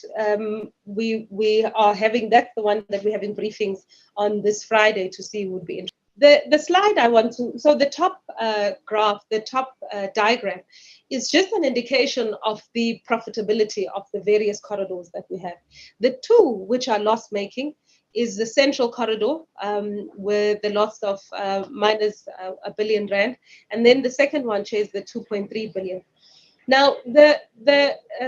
Speaker 1: we are having, that's the one that we're having briefings on this Friday to see would be interesting. The slide I want to, so the top graph, the top diagram is just an indication of the profitability of the various corridors that we have. The two which are loss-making is the central corridor with the loss of minus R1 billion. And then the second one is the 2.3 billion. Now, the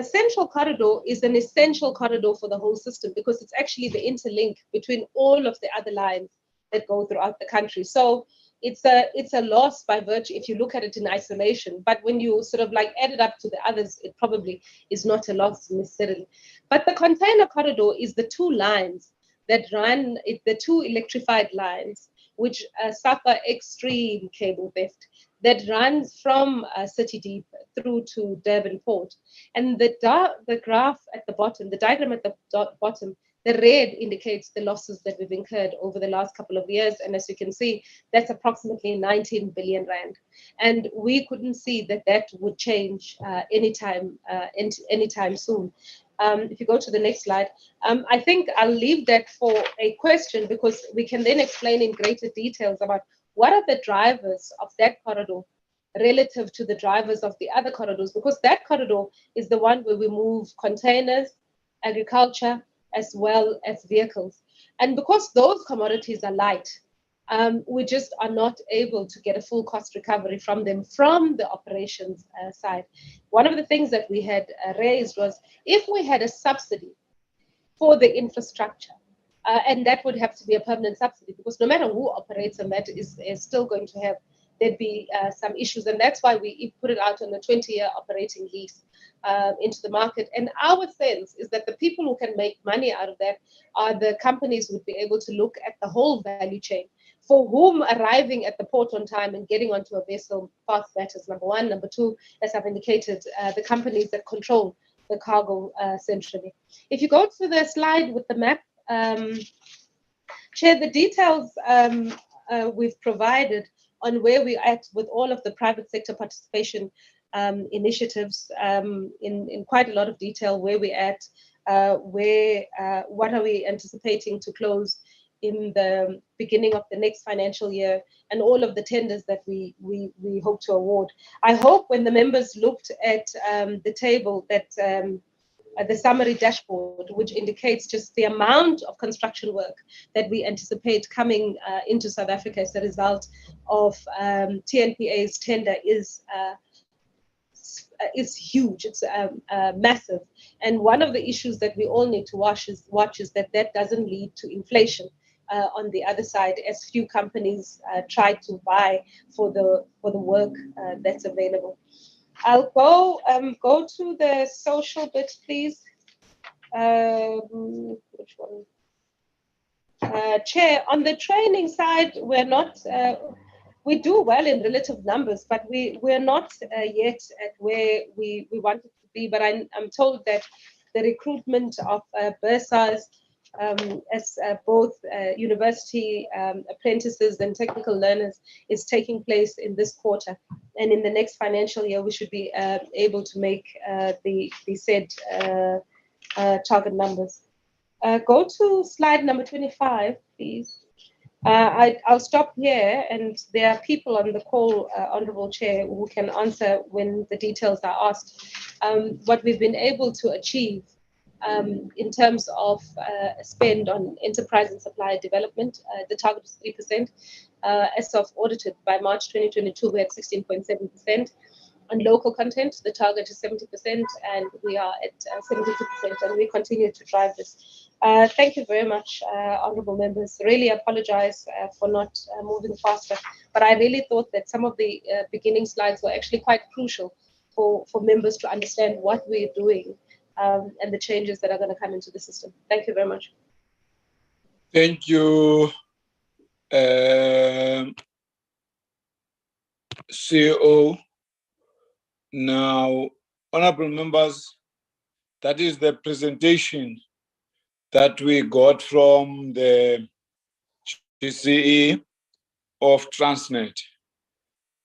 Speaker 1: central corridor is an essential corridor for the whole system because it's actually the interlink between all of the other lines that go throughout the country. So it's a loss by virtue if you look at it in isolation, but when you sort of like add it up to the others, it probably is not a loss necessarily. But the container corridor is the two lines that run, the two electrified lines, which suffer extreme cable theft, that runs from City Deep through to Durban Port. And the graph at the bottom, the diagram at the bottom, the red indicates the losses that we've incurred over the last couple of years. And as you can see, that's approximately 19 billion rand. And we couldn't see that that would change anytime soon. If you go to the next slide, I think I'll leave that for a question because we can then explain in greater details about what are the drivers of that corridor relative to the drivers of the other corridors, because that corridor is the one where we move containers, agriculture, as well as vehicles. And because those commodities are light, We just are not able to get a full cost recovery from them from the operations side. One of the things that we had raised was if we had a subsidy for the infrastructure, and that would have to be a permanent subsidy because no matter who operates on that is still going to have, there'd be some issues. And that's why we put it out on a 20-year operating lease into the market. And our sense is that the people who can make money out of that are the companies who would be able to look at the whole value chain, for whom arriving at the port on time and getting onto a vessel fast matters, number one. Number two, as I've indicated, the companies that control the cargo centrally. If you go to the slide with the map, Chair, the details we've provided on where we're at with all of the private sector participation initiatives in quite a lot of detail, where we're at, what are we anticipating to close in the beginning of the next financial year, and all of the tenders that we hope to award. I hope when the members looked at the table that the summary dashboard, which indicates just the amount of construction work that we anticipate coming into South Africa as a result of TNPA's tender is huge. It's massive. And one of the issues that we all need to watch is that doesn't lead to inflation on the other side, as few companies try to vie for the work that's available. I'll go to the social bit, please. Which one? Chair, on the training side, we're not. We do well in relative numbers, but we're not yet at where we wanted to be. But I'm told that the recruitment of bursars as both university apprentices and technical learners is taking place in this quarter. And in the next financial year, we should be able to make the said target numbers. Go to slide number 25, please. I'll stop here, and there are people on the call, Honourable Chair, who can answer when the details are asked. What we've been able to achieve in terms of spend on enterprise and supplier development, the target is 3%. As of audited by March 2022, we had 16.7%. On local content, the target is 70%, and we are at 72%, and we continue to drive this. Thank you very much, honourable members. Really apologize for not moving faster, but I really thought that some of the beginning slides were actually quite crucial for members to understand what we're doing and the changes that are going to come into the system. Thank you very much.
Speaker 2: Thank you, CEO. Now, honorable members, that is the presentation that we got from the GCE of Transnet.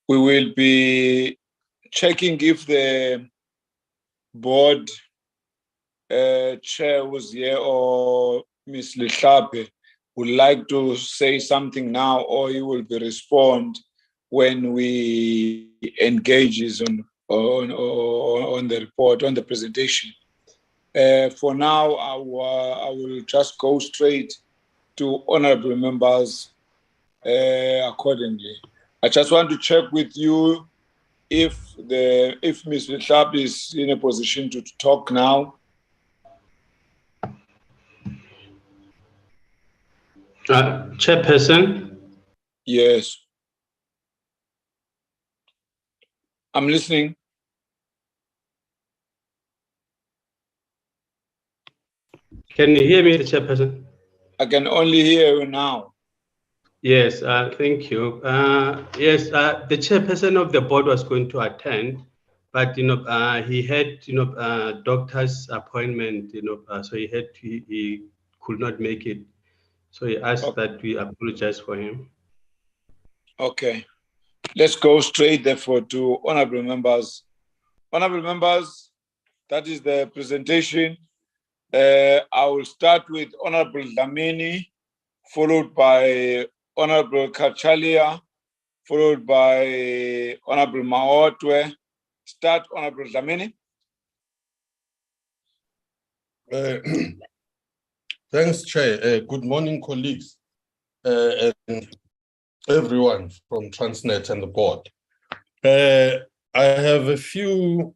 Speaker 2: We will be checking if the board chair was here, or Ms. Lehlape would like to say something now, or he will be respond when we engages on the report, on the presentation. For now, I will just go straight to honorable members accordingly. I just want to check with you if Ms. Lehlape is in a position to talk now.
Speaker 3: Chairperson?
Speaker 2: Yes. I'm listening.
Speaker 3: Can you hear me, the chairperson?
Speaker 2: I can only hear you now.
Speaker 3: Yes, thank you. Yes, the chairperson of the board was going to attend, but he had doctor's appointment, so he could not make it. So he asked that we apologize for him.
Speaker 2: Okay. Let's go straight therefore to honorable members. Honorable members, that is the presentation. I will start with Honorable Dlamini, followed by Honorable Kachalia, followed by Honorable Maotwe. Start, Honorable Dlamini.
Speaker 4: Thanks, Chair. Good morning, colleagues. And everyone from Transnet and the board. I have a few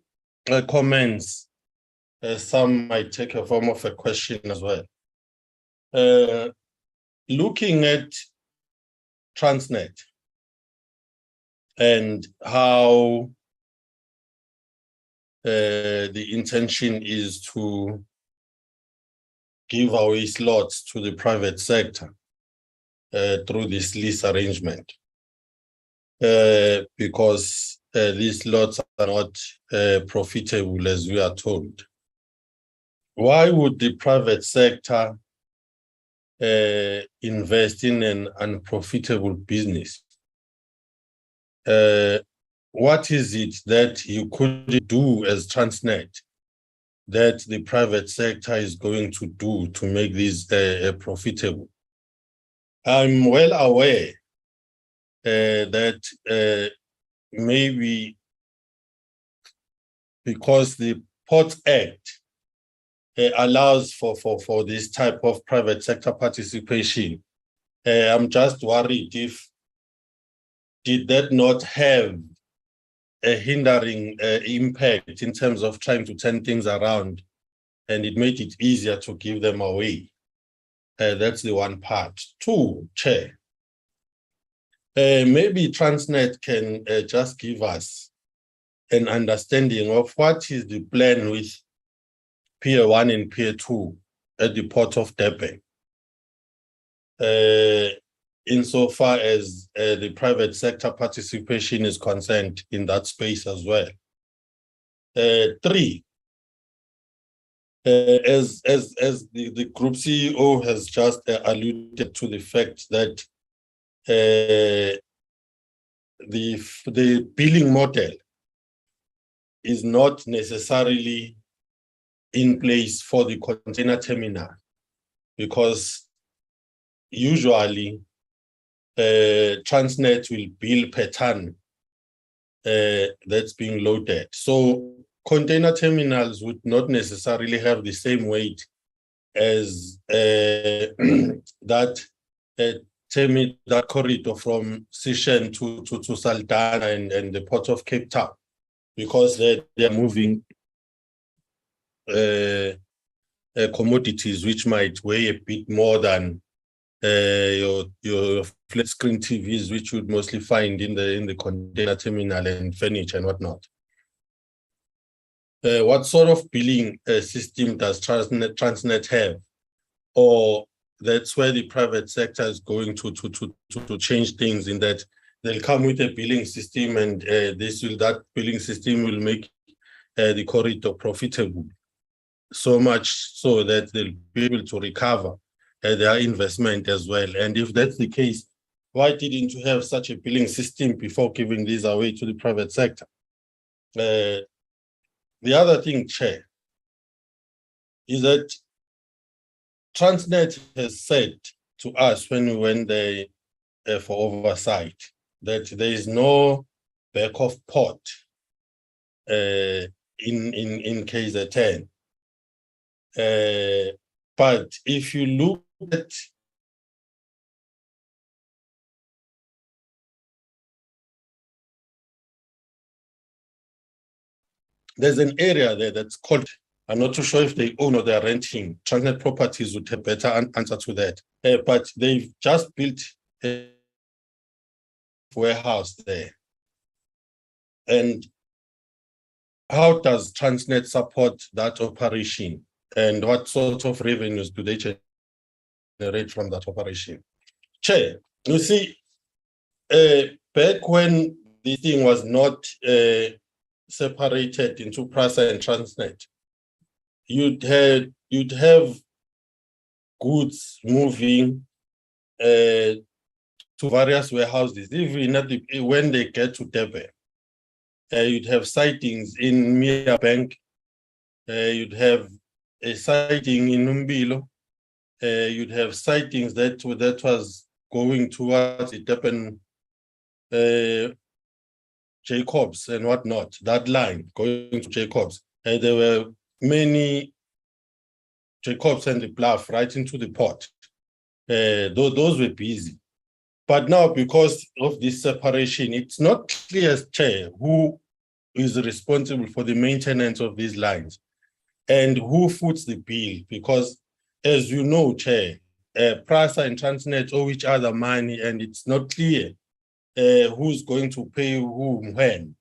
Speaker 4: comments. Some might take a form of a question as well. Looking at Transnet and how the intention is to give away slots to the private sector through this lease arrangement, because these slots are not profitable, as we are told. Why would the private sector invest in an unprofitable business? What is it that you could do as Transnet that the private sector is going to do to make this profitable? I'm well aware that maybe because the Ports Act allows for this type of private sector participation, I'm just worried if did that not have a hindering impact in terms of trying to turn things around, and it made it easier to give them away. That's the one part. Two, Chair, maybe Transnet can just give us an understanding of what is the plan with Pier 1 and Pier 2 at the Port of Durban, insofar as the private sector participation is concerned in that space as well. Three, as the group CEO has just alluded to the fact that the billing model is not necessarily in place for the container terminal, because usually Transnet will bill per ton that's being loaded. So container terminals would not necessarily have the same weight as that corridor from Sishen to Saldanha and the Port of Cape Town, because they are moving commodities which might weigh a bit more than your flat screen TVs, which you'd mostly find in the container terminal and furniture and whatnot. What sort of billing system does Transnet have? Or that's where the private sector is going to change things, in that they'll come with a billing system, and that billing system will make the corridor profitable, so much so that they'll be able to recover their investment as well. And if that's the case, why didn't you have such a billing system before giving these away to the private sector? The other thing, Chair, is that Transnet has said to us when we went there for oversight that there is no back of port in KZN. But if you look at there's an area there that's called, I'm not too sure if they own or they're renting. Transnet Properties would have better answer to that. But they've just built a warehouse there. And how does Transnet support that operation? And what sort of revenues do they generate from that operation? Chair, you see, back when the thing was not separated into PRASA and Transnet, you'd have goods moving to various warehouses, even when they get to Durban. You'd have sightings in Merebank, you'd have a sighting in Umbilo, you'd have sightings that was going towards the Durban Jacobs and whatnot, that line going to Jacobs. There were many Jacobs and the Bluff right into the port. Those were busy. But now, because of this separation, it's not clear, Chair, who is responsible for the maintenance of these lines and who foots the bill. Because, as you know, Chair, PRASA and Transnet owe each other money, and it's not clear who's going to pay whom when.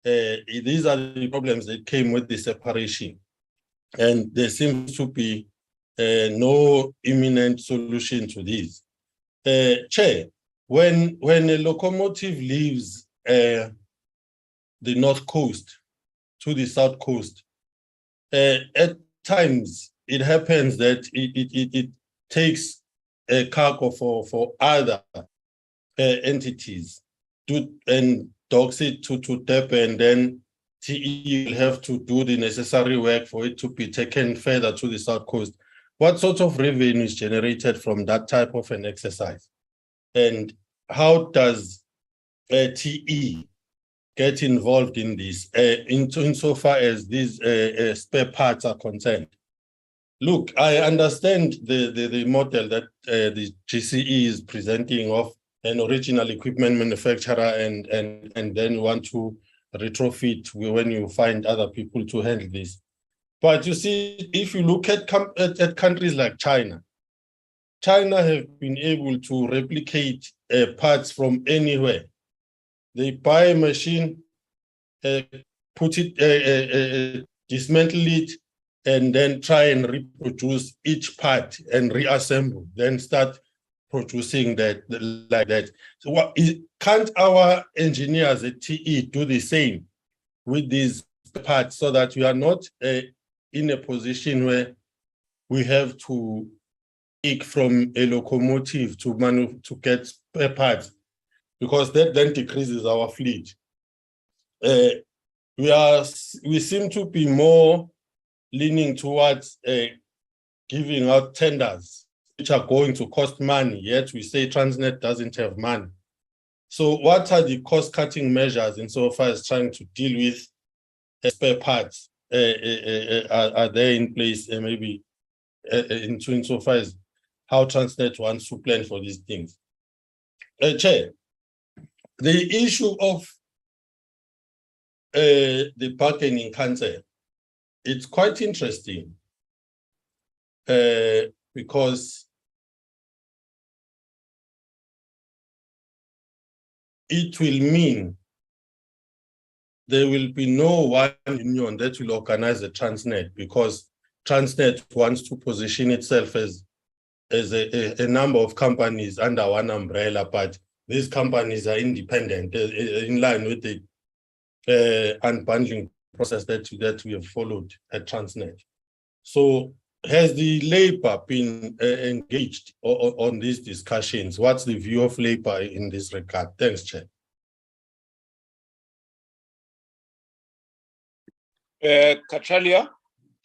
Speaker 4: These are the problems that came with the separation. And there seems to be no imminent solution to this. Chair, when a locomotive leaves the North Coast to the South Coast, at times it happens that it takes a cargo for other entities and docks it to Durban, and then TE will have to do the necessary work for it to be taken further to the South Coast. What sort of revenue is generated from that type of an exercise? And how does TE get involved in this insofar as these spare parts are concerned? Look, I understand the model that the GCE is presenting of an original equipment manufacturer and then want to retrofit when you find other people to handle this. But you see, if you look at countries like China, China have been able to replicate parts from anywhere. They buy a machine, put it, dismantle it, and then try and reproduce each part and reassemble, then start producing that like that. So can't our engineers at TE do the same with these parts so that we are not in a position where we have to take from a locomotive to get spare parts, because that then decreases our fleet. We seem to be more leaning towards giving out tenders, which are going to cost money, yet we say Transnet doesn't have money. So what are the cost-cutting measures insofar as trying to deal with spare parts? Are they in place, maybe insofar as how Transnet wants to plan for these things? Chair, the issue of the bargaining council, it's quite interesting because it will mean there will be no one union that will organize the Transnet, because Transnet wants to position itself as a number of companies under one umbrella, but these companies are independent, in line with the unbundling process that we have followed at Transnet. So has the Labour been engaged on these discussions? What's the view of Labour in this regard? Thanks, Chair.
Speaker 2: Katalia.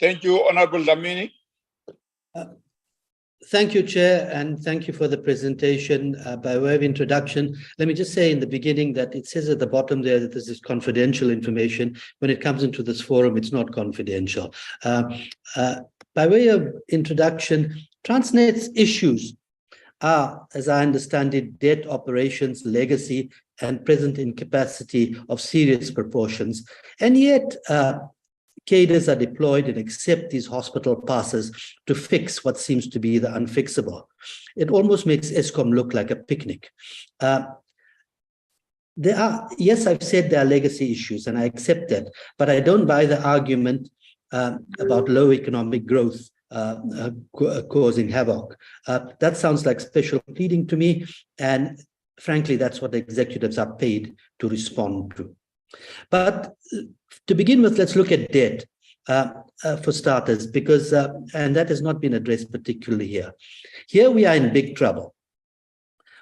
Speaker 2: Thank you, Honorable Dlamini.
Speaker 5: Thank you, Chair, and thank you for the presentation. By way of introduction, let me just say in the beginning that it says at the bottom there that this is confidential information. When it comes into this forum, it's not confidential. By way of introduction, Transnet's issues are, as I understand it, debt, operations, legacy, and present incapacity of serious proportions. And yet, cadres are deployed and accept these hospital passes to fix what seems to be the unfixable. It almost makes ESCOM look like a picnic. Yes, I've said there are legacy issues, and I accept that, but I don't buy the argument about low economic growth causing havoc. That sounds like special pleading to me, and frankly, that's what the executives are paid to respond to. But to begin with, let's look at debt for starters, because, and that has not been addressed particularly here. Here we are in big trouble,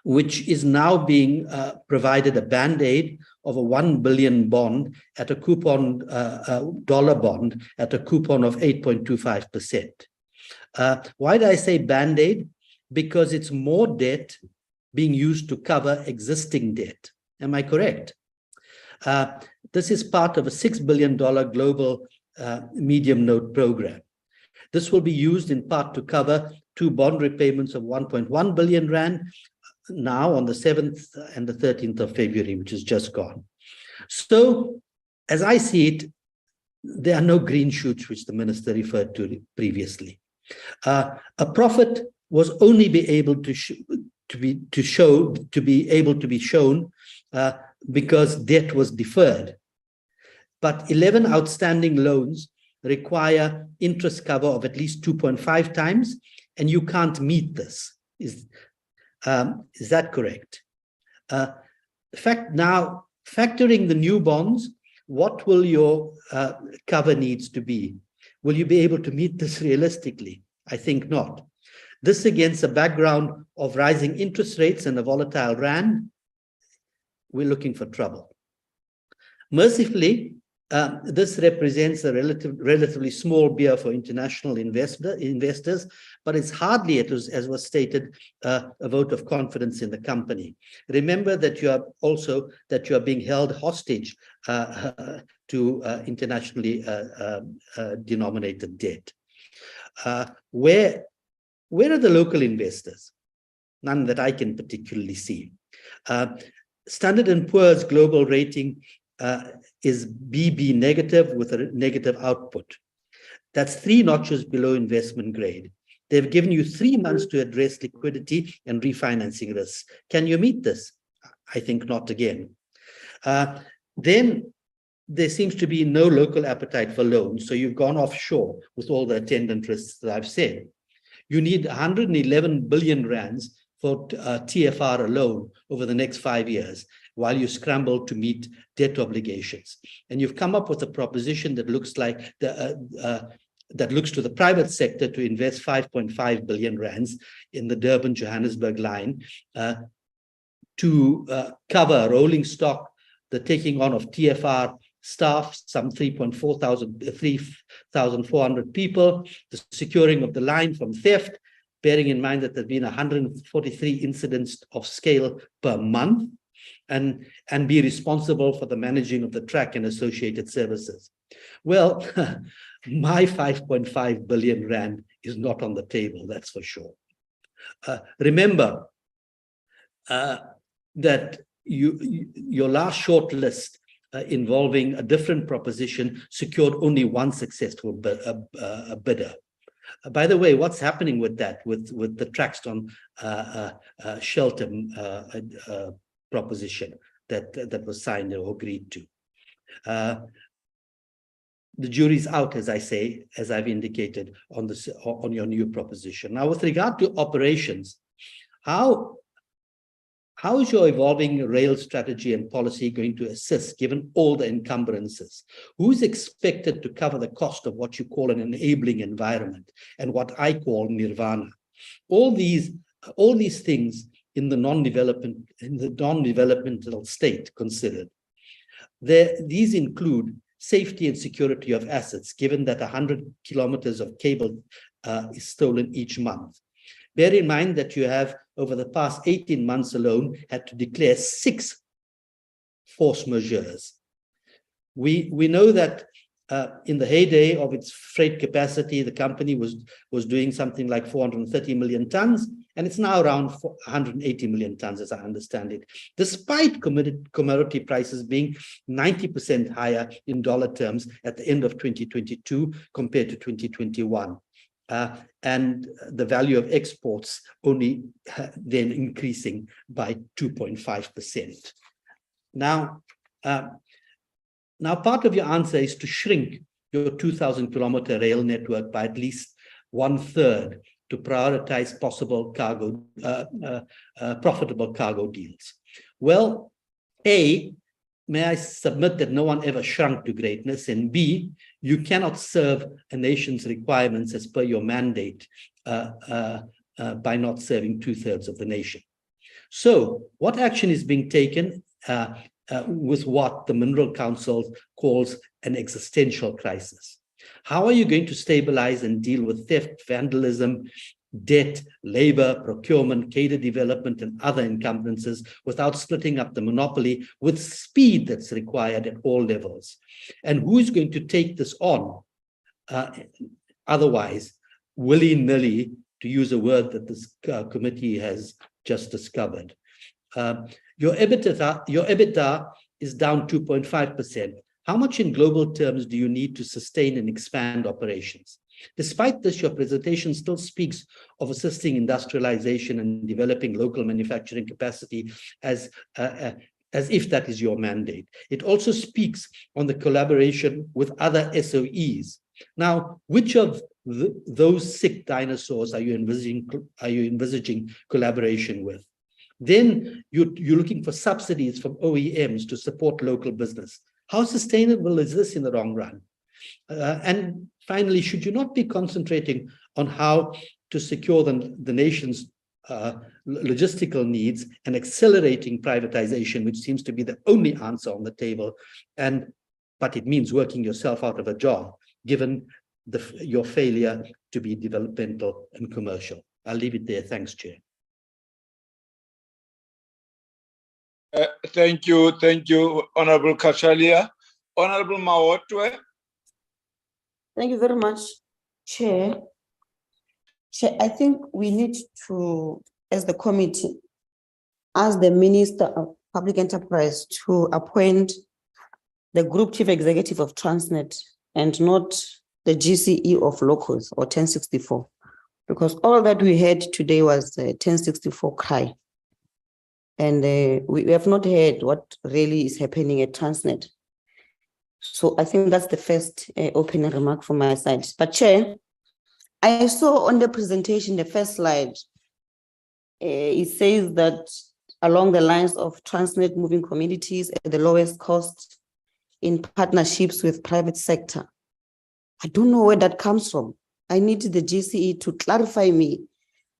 Speaker 5: which is now being provided a band-aid of a 1 billion bond at a coupon, dollar bond at a coupon of 8.25%. Why do I say band-aid? Because it's more debt being used to cover existing debt. Am I correct? This is part of a $6 billion global medium note program. This will be used in part to cover 2 bond repayments of 1.1 billion rand, now on the 7th and the 13th of February, which is just gone. So, as I see it, there are no green shoots which the minister referred to previously. A profit was only be able to be shown because debt was deferred. But 11 outstanding loans require interest cover of at least 2.5 times, and you can't meet this. Is that correct? Now, factoring the new bonds, what will your cover needs to be? Will you be able to meet this realistically? I think not. This against a background of rising interest rates and a volatile rand, we're looking for trouble. Mercifully, this represents a relatively small beer for international investors, but it's hardly, as was stated, a vote of confidence in the company. Remember that you are being held hostage to internationally denominated debt. Where are the local investors? None that I can particularly see. Standard & Poor's global rating is BB negative with a negative output. That's 3 notches below investment grade. They've given you 3 months to address liquidity and refinancing risks. Can you meet this? I think not again. Then there seems to be no local appetite for loans, so you've gone offshore with all the attendant risks that I've said. You need 111 billion rands for TFR alone over the next 5 years, while you scramble to meet debt obligations. And you've come up with a proposition that looks like that looks to the private sector to invest 5.5 billion rands in the Durban-Johannesburg line to cover rolling stock, the taking on of TFR staff, some 3,400 people, the securing of the line from theft, bearing in mind that there have been 143 incidents of scale per month, and be responsible for the managing of the track and associated services. Well, my 5.5 billion rand is not on the table, that's for sure. Remember that your last short list involving a different proposition secured only one successful bidder. By the way, what's happening with that, with the Traxton Shelton proposition that was signed or agreed to? The jury's out, as I say, as I've indicated on your new proposition. Now, with regard to operations, how is your evolving rail strategy and policy going to assist, given all the encumbrances? Who's expected to cover the cost of what you call an enabling environment and what I call nirvana? All these things in the non-developmental state considered. These include safety and security of assets, given that 100 kilometers of cable is stolen each month. Bear in mind that you have, over the past 18 months alone, had to declare 6 force majeures. We know that in the heyday of its freight capacity, the company was doing something like 430 million tons, and it's now around 180 million tons, as I understand it, despite commodity prices being 90% higher in dollar terms at the end of 2022 compared to 2021. And the value of exports only then increasing by 2.5%. Now, part of your answer is to shrink your 2,000-kilometer rail network by at least 1/3 to prioritize possible cargo, profitable cargo deals. Well, A, may I submit that no one ever shrunk to greatness, and B, you cannot serve a nation's requirements as per your mandate by not serving 2/3 of the nation. So what action is being taken with what the Mineral Council calls an existential crisis? How are you going to stabilize and deal with theft, vandalism, debt, labor, procurement, cadre development, and other encumbrances without splitting up the monopoly with speed that's required at all levels? And who is going to take this on? Otherwise, willy-nilly, to use a word that this committee has just discovered. Your EBITDA is down 2.5%. How much in global terms do you need to sustain and expand operations? Despite this, your presentation still speaks of assisting industrialization and developing local manufacturing capacity as if that is your mandate. It also speaks on the collaboration with other SOEs. Now, which of those sick dinosaurs are you envisaging collaboration with? Then you're looking for subsidies from OEMs to support local business. How sustainable is this in the long run? And finally, should you not be concentrating on how to secure the nation's logistical needs and accelerating privatization, which seems to be the only answer on the table, but it means working yourself out of a job, given your failure to be developmental and commercial? I'll leave it there. Thanks, Chair.
Speaker 2: Thank you, Honorable Kashalia. Honorable Mawotwe.
Speaker 6: Thank you very much, Chair. Chair, I think we need to, as the committee, ask the Minister of Public Enterprise to appoint the Group Chief Executive of Transnet and not the GCE of Locos or 1064, because all that we heard today was 1064 cry. And we have not heard what really is happening at Transnet. So I think that's the first opening remark from my side. But Chair, I saw on the presentation, the first slide, it says that along the lines of Transnet moving commodities at the lowest cost in partnerships with private sector. I don't know where that comes from. I need the GCE to clarify me,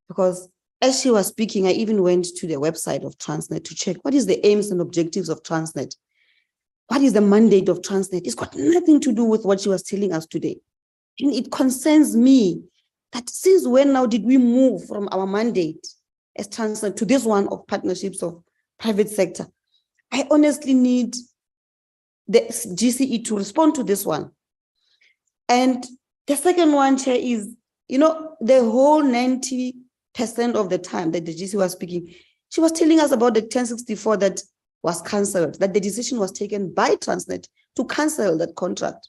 Speaker 6: because as she was speaking, I even went to the website of Transnet to check what is the aims and objectives of Transnet. What is the mandate of Transnet? It's got nothing to do with what she was telling us today. And it concerns me that since when now did we move from our mandate as Transnet to this one of partnerships of private sector? I honestly need the GCE to respond to this one. And the second one, Chair, is, the whole 90% of the time that the GCE was speaking, she was telling us about the 1064 that was cancelled, that the decision was taken by Transnet to cancel that contract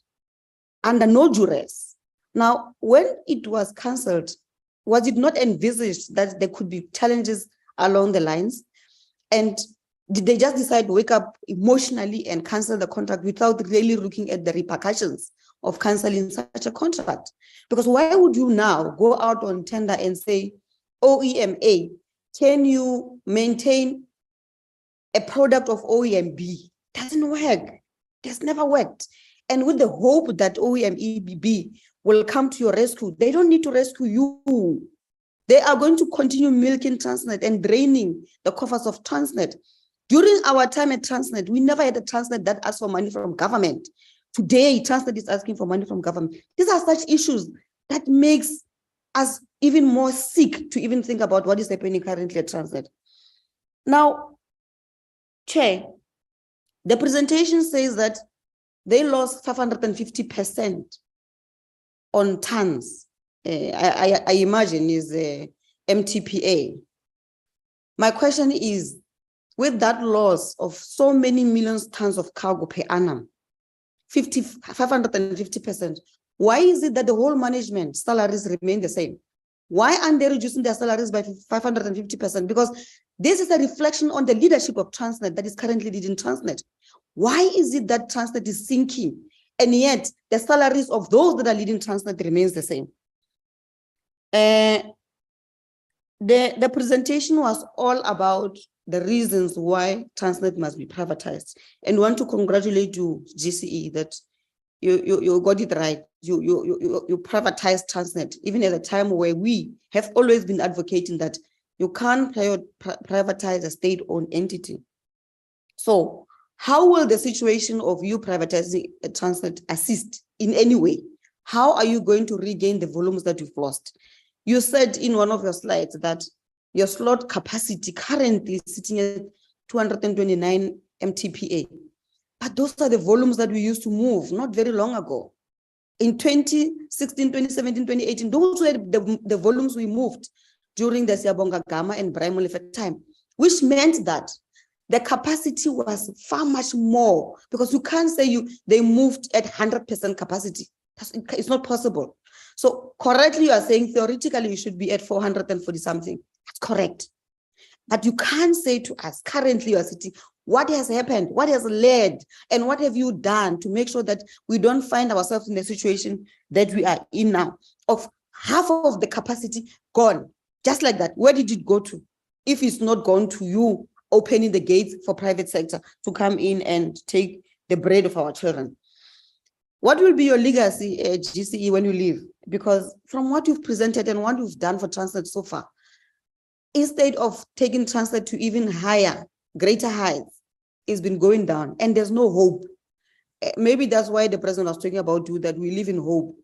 Speaker 6: under no duress. Now, when it was cancelled, was it not envisaged that there could be challenges along the lines? And did they just decide to wake up emotionally and cancel the contract without really looking at the repercussions of cancelling such a contract? Because why would you now go out on tender and say, OEM A, can you maintain a product of OEM B? Doesn't work. It's never worked. And with the hope that OEM B will come to your rescue, they don't need to rescue you. They are going to continue milking Transnet and draining the coffers of Transnet. During our time at Transnet, we never had a Transnet that asked for money from government. Today, Transnet is asking for money from government. These are such issues that makes us even more sick to even think about what is happening currently at Transnet. Now, Chair, the presentation says that they lost 550% on tons. I imagine is MTPA. My question is, with that loss of so many millions tons of cargo per annum, 550%, why is it that the whole management salaries remain the same? Why aren't they reducing their salaries by 550%? Because this is a reflection on the leadership of Transnet that is currently leading Transnet. Why is it that Transnet is sinking, and yet the salaries of those that are leading Transnet remains the same? The presentation was all about the reasons why Transnet must be privatized, and want to congratulate you, GCE, that you got it right. You privatized Transnet, even at a time where we have always been advocating that you can't privatize a state-owned entity. So how will the situation of you privatizing Transnet assist in any way? How are you going to regain the volumes that you've lost? You said in one of your slides that your slot capacity currently is sitting at 229 MTPA. But those are the volumes that we used to move not very long ago. In 2016, 2017, 2018, those were the volumes we moved during the Siyabonga Gama and Brimol time. which meant that the capacity was far much more, because you can't say they moved at 100% capacity. It's not possible. So correctly, you are saying theoretically you should be at 440 something. That's correct. But you can't say to us, currently you are sitting, what has happened, what has led, and what have you done to make sure that we don't find ourselves in the situation that we are in now, of half of the capacity gone, just like that. Where did it go to? If it's not gone to you opening the gates for private sector to come in and take the bread of our children. What will be your legacy, GCE, when you leave? Because from what you've presented and what you've done for Transnet so far, instead of taking Transnet to even higher, greater heights, it's been going down and there's no hope. Maybe that's why the president was talking about that we live in hope.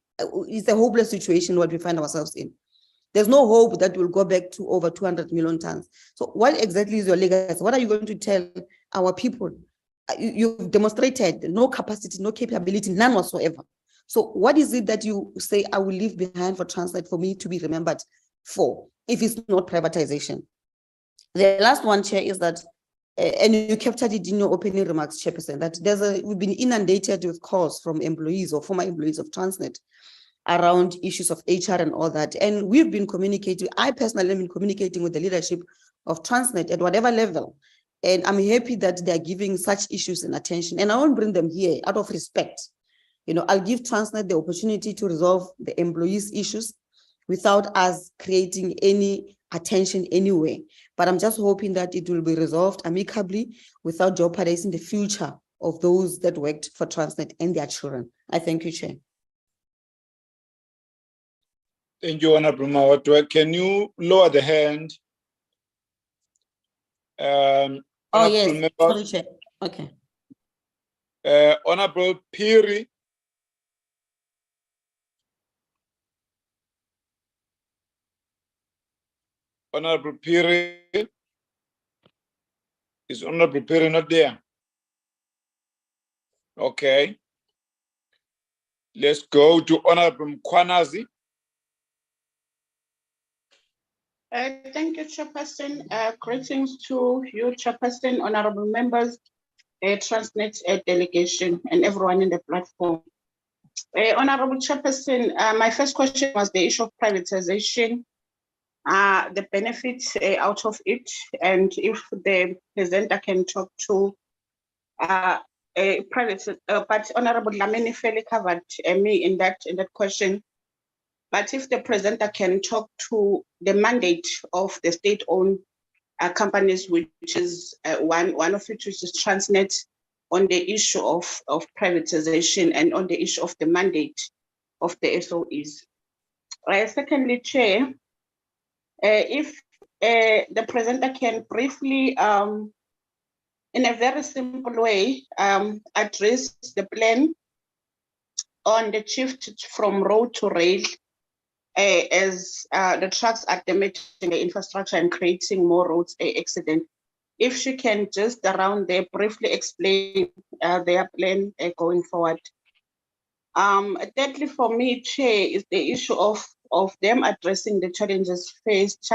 Speaker 6: It's a hopeless situation what we find ourselves in. There's no hope that we'll go back to over 200 million tons. So what exactly is your legacy? What are you going to tell our people? You've demonstrated no capacity, no capability, none whatsoever. So what is it that you say I will leave behind for Transnet for me to be remembered for, if it's not privatization? The last one, Chair, is that, and you captured it in your opening remarks, Chairperson, that we've been inundated with calls from employees or former employees of Transnet around issues of HR and all that. And we've been communicating, I personally have been communicating with the leadership of Transnet at whatever level. And I'm happy that they're giving such issues and attention. And I won't bring them here out of respect. I'll give Transnet the opportunity to resolve the employees' issues without us creating any attention anyway. But I'm just hoping that it will be resolved amicably without jeopardizing the future of those that worked for Transnet and their children. I thank you, Chair.
Speaker 2: Thank you, Honorable Mawatwe. Can you lower the hand?
Speaker 6: Oh, yes. Sorry, Chair. Okay.
Speaker 2: Honorable Piri. Honorable Piri. Is Honorable Piri not there? Okay. Let's go to Honorable Mkwanazi.
Speaker 7: Thank you, Chairperson. Greetings to you, Chairperson, honorable members, Transnet delegation, and everyone in the platform. Honorable Chairperson, my first question was the issue of privatization, the benefits out of it, and if the presenter can talk to private, but Honorable Lamini fairly covered me in that question. But if the presenter can talk to the mandate of the state-owned companies, which is one of which is Transnet, on the issue of privatization and on the issue of the mandate of the SOEs. Secondly, Chair, if the presenter can briefly, in a very simple way, address the plan on the shift from road to rail, as the trucks are damaging the infrastructure and creating more roads accident. If she can just around there briefly explain their plan going forward. Thirdly, for me, Chair, is the issue of them addressing the challenges faced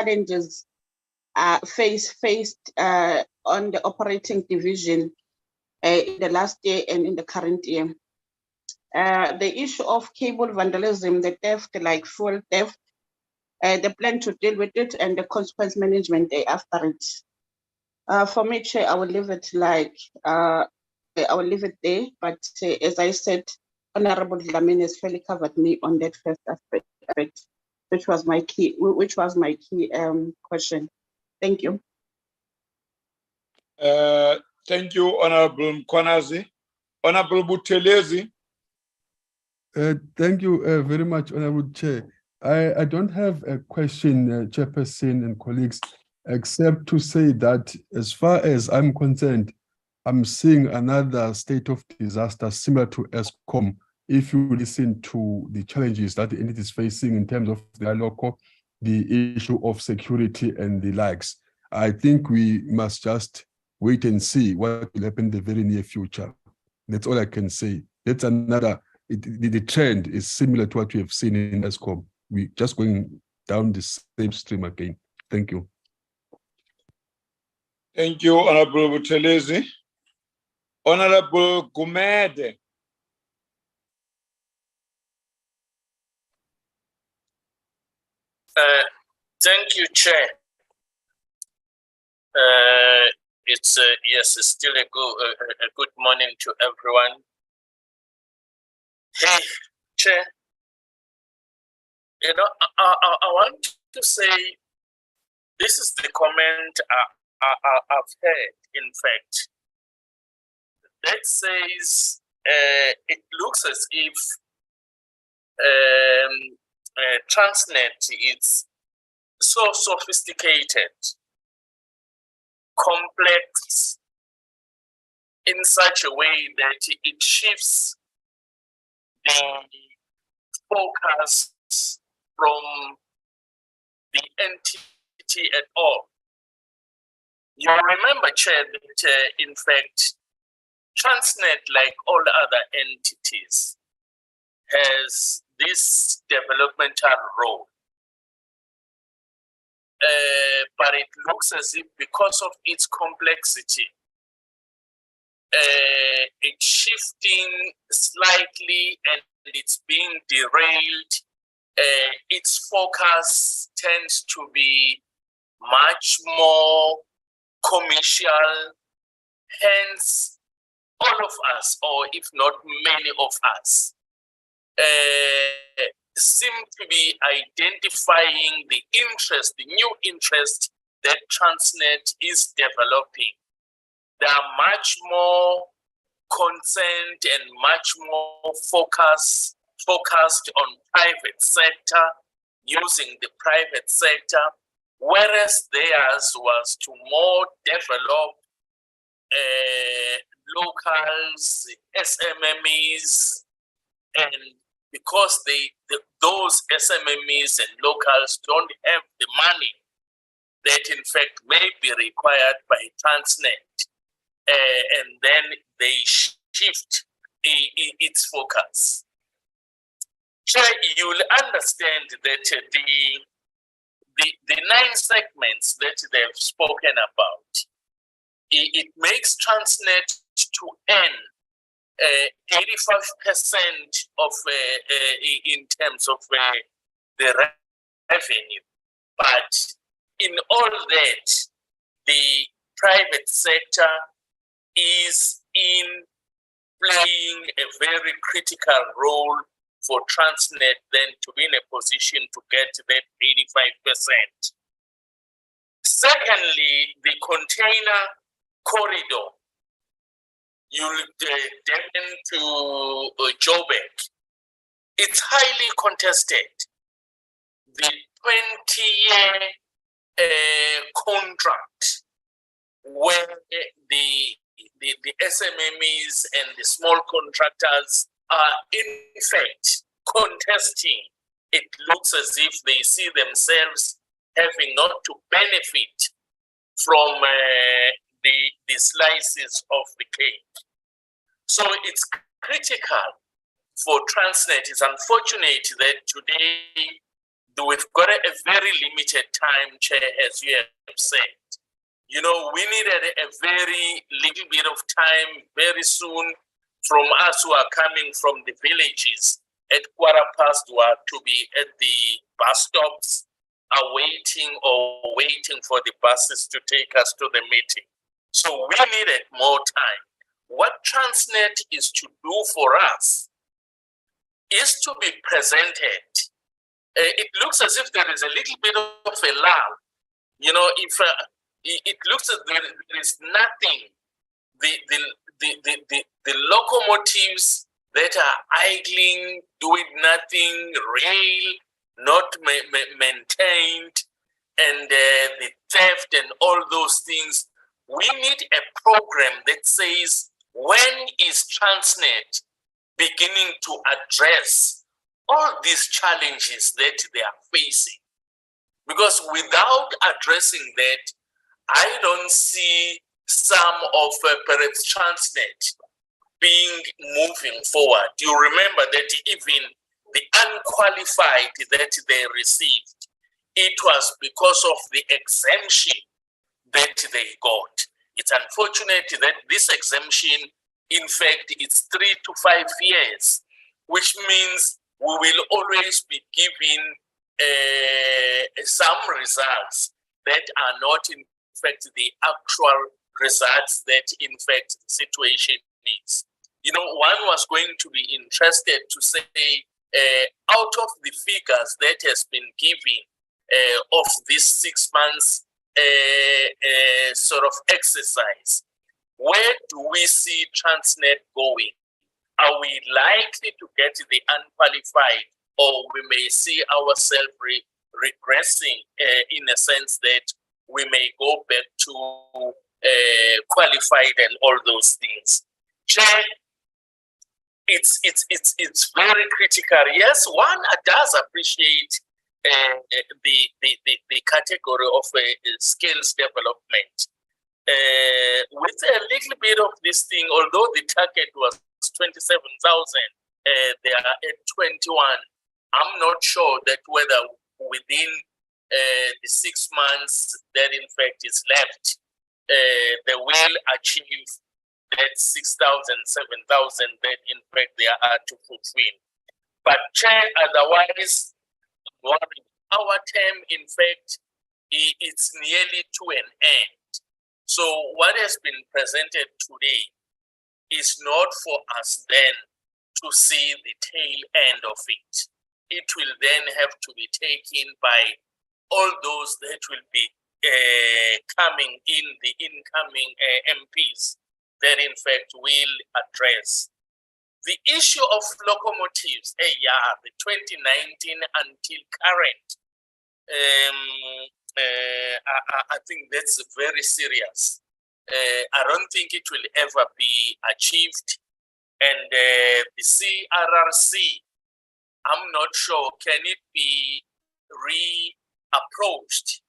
Speaker 7: on the operating division in the last year and in the current year. The issue of cable vandalism, the theft, like fuel theft, the plan to deal with it, and the consequence management after it. For me, Chair, I will leave it there. But as I said, Honorable Lamini has fairly covered me on that first aspect, which was my key question. Thank you.
Speaker 2: Thank you, Honorable Mkwanazi. Honorable Buthelezi.
Speaker 8: Thank you very much, Honorable Chair. I don't have a question, Chairperson and colleagues, except to say that as far as I'm concerned, I'm seeing another state of disaster similar to ESCOM. If you listen to the challenges that the entity is facing in terms of the local, the issue of security and the likes, I think we must just wait and see what will happen in the very near future. That's all I can say. That's another. The trend is similar to what we have seen in ESCOM. We're just going down the same stream again. Thank you.
Speaker 2: Thank you, Honorable Buthelezi. Honorable Gumede.
Speaker 9: Thank you, Chair. It's yes, it's still a good morning to everyone. Hey, Chair. You know, I want to say this is the comment I've heard. In fact, that says it looks as if Transnet is so sophisticated, complex, in such a way that it shifts the focus from the entity at all. You remember, Chair, that in fact, Transnet, like all other entities, has this developmental role. But it looks as if because of its complexity, it's shifting slightly and it's being derailed. Its focus tends to be much more commercial. Hence, all of us, or if not many of us, seem to be identifying the interest, the new interest that Transnet is developing. They are much more concerned and much more focused on private sector, using the private sector, whereas theirs was to more develop locals, SMMEs, and because those SMMEs and locals don't have the money that in fact may be required by Transnet, and then they shift its focus. Chair, you will understand that the 9 segments that they've spoken about, it makes Transnet to earn 85% of in terms of the revenue. But in all that, the private sector is in playing a very critical role for Transnet then to be in a position to get that 85%. Secondly, the container corridor, you'll get into Joburg. It's highly contested. The 20-year contract where the SMMEs and the small contractors are in fact contesting. It looks as if they see themselves having not to benefit from the slices of the cake. So it's critical for Transnet. It's unfortunate that today we've got a very limited time, Chair, as you have said. You know, we needed a very little bit of time very soon from us who are coming from the villages at 1:15 to be at the bus stops, waiting for the buses to take us to the meeting. So we needed more time. What Transnet is to do for us is to be presented. It looks as if there is a little bit of a lull. You know, if it looks as there is nothing. The locomotives that are idling, doing nothing, rail not maintained, and the theft and all those things. We need a program that says, when is Transnet beginning to address all these challenges that they are facing? Because without addressing that, I don't see some of perhaps Transnet moving forward. You remember that even the unqualified that they received, it was because of the exemption that they got. It's unfortunate that this exemption, in fact, it's 3 to 5 years, which means we will always be given some results that are not, in fact, the actual results that, in fact, the situation is. You know, one was going to be interested to say, out of the figures that has been given of this 6 months sort of exercise, where do we see Transnet going? Are we likely to get the unqualified, or we may see ourselves regressing in a sense that we may go back to qualified and all those things? Chair, it's very critical. Yes, one does appreciate the category of skills development. With a little bit of this thing, although the target was 27,000, they are at 21. I'm not sure that whether within the 6 months that in fact is left, they will achieve that 6,000, 7,000 that in fact they are to fulfill. But Chair, otherwise, our term in fact, it's nearly to an end. So what has been presented today is not for us then to see the tail end of it. It will then have to be taken by all those that will be coming in, the incoming MPs that in fact will address the issue of locomotives, the 2019 until current. I think that's very serious. I don't think it will ever be achieved. And the CRRC, I'm not sure, can it be reapproached?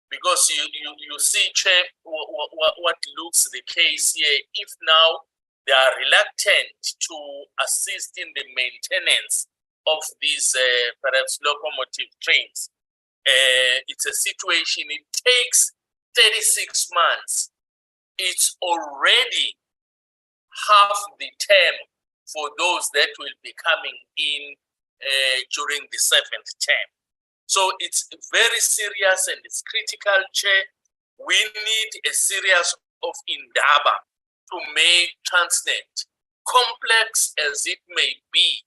Speaker 9: Because you see, Chair, what looks the case here, if now they are reluctant to assist in the maintenance of these perhaps locomotive trains, it's a situation, it takes 36 months. It's already half the term for those that will be coming in during the 7th term. So it's very serious and it's critical, Chair. We need a series of endeavor to make Transnet, complex as it may be,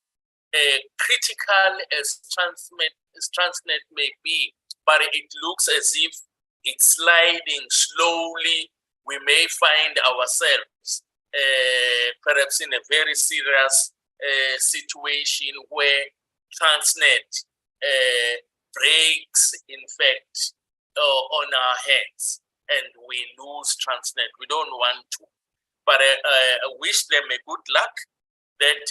Speaker 9: critical as Transnet may be, but it looks as if it's sliding slowly. We may find ourselves perhaps in a very serious situation where Transnet breaks, in fact, on our hands, and we lose Transnet. We don't want to. But I wish them a good luck that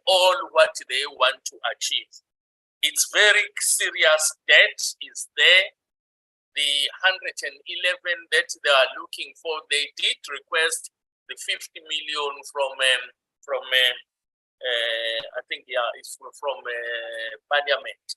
Speaker 9: all what they want to achieve. It's very serious debt is there. The 111 that they are looking for, they did request the 50 million from I think, it's from Parliament.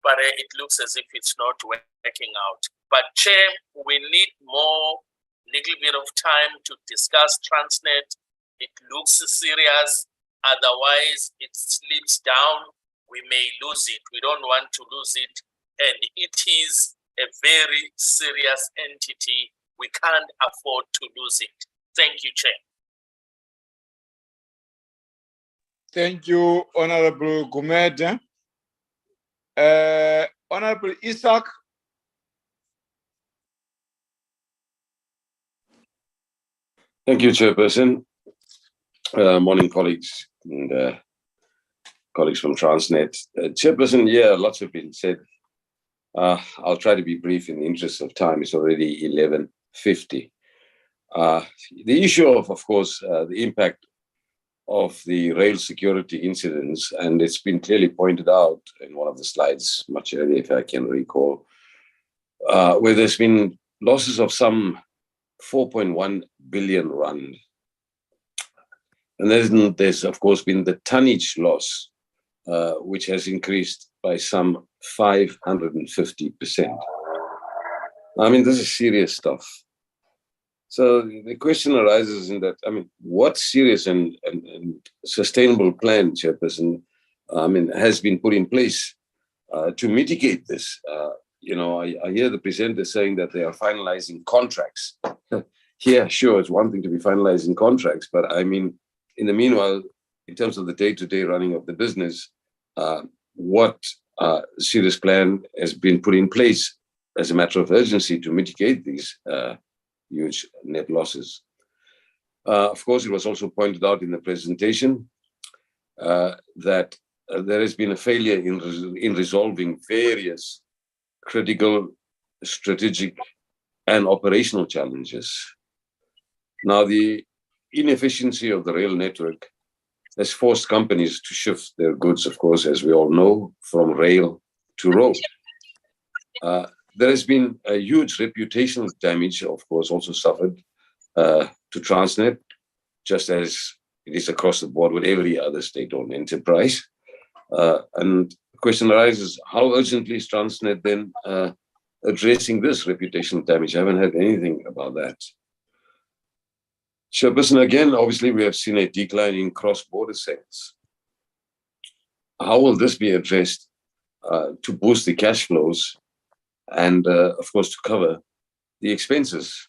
Speaker 9: But it looks as if it's not working out. But Chair, we need more, little bit of time to discuss Transnet. It looks serious. Otherwise, it slips down. We may lose it. We don't want to lose it. And it is a very serious entity. We can't afford to lose it. Thank you, Chair.
Speaker 2: Thank you, Honorable Gumede. Honorable Isaac.
Speaker 10: Thank you, Chairperson. Morning, colleagues and colleagues from Transnet. Chairperson, lots have been said. I'll try to be brief in the interest of time. It's already 11:50. The issue of course, the impact of the rail security incidents, and it's been clearly pointed out in one of the slides much earlier, if I can recall, where there's been losses of some 4.1 billion rand. And there's of course been the tonnage loss, which has increased by some 550%. I mean, this is serious stuff. So the question arises in that, I mean, what serious and sustainable plan, Chairperson, has been put in place to mitigate this? I hear the presenter saying that they are finalizing contracts. Yeah, sure, it's one thing to be finalizing contracts, but I mean, in the meanwhile, in terms of the day-to-day running of the business, what serious plan has been put in place as a matter of urgency to mitigate these huge net losses? Of course, it was also pointed out in the presentation that there has been a failure in resolving various critical, strategic, and operational challenges. Now, the inefficiency of the rail network has forced companies to shift their goods, of course, as we all know, from rail to road. There has been a huge reputational damage, of course, also suffered to Transnet, just as it is across the board with every other state-owned enterprise. And the question arises, how urgently is Transnet then addressing this reputational damage? I haven't heard anything about that. Chairperson, again, obviously, we have seen a decline in cross-border sales. How will this be addressed to boost the cash flows and, of course, to cover the expenses?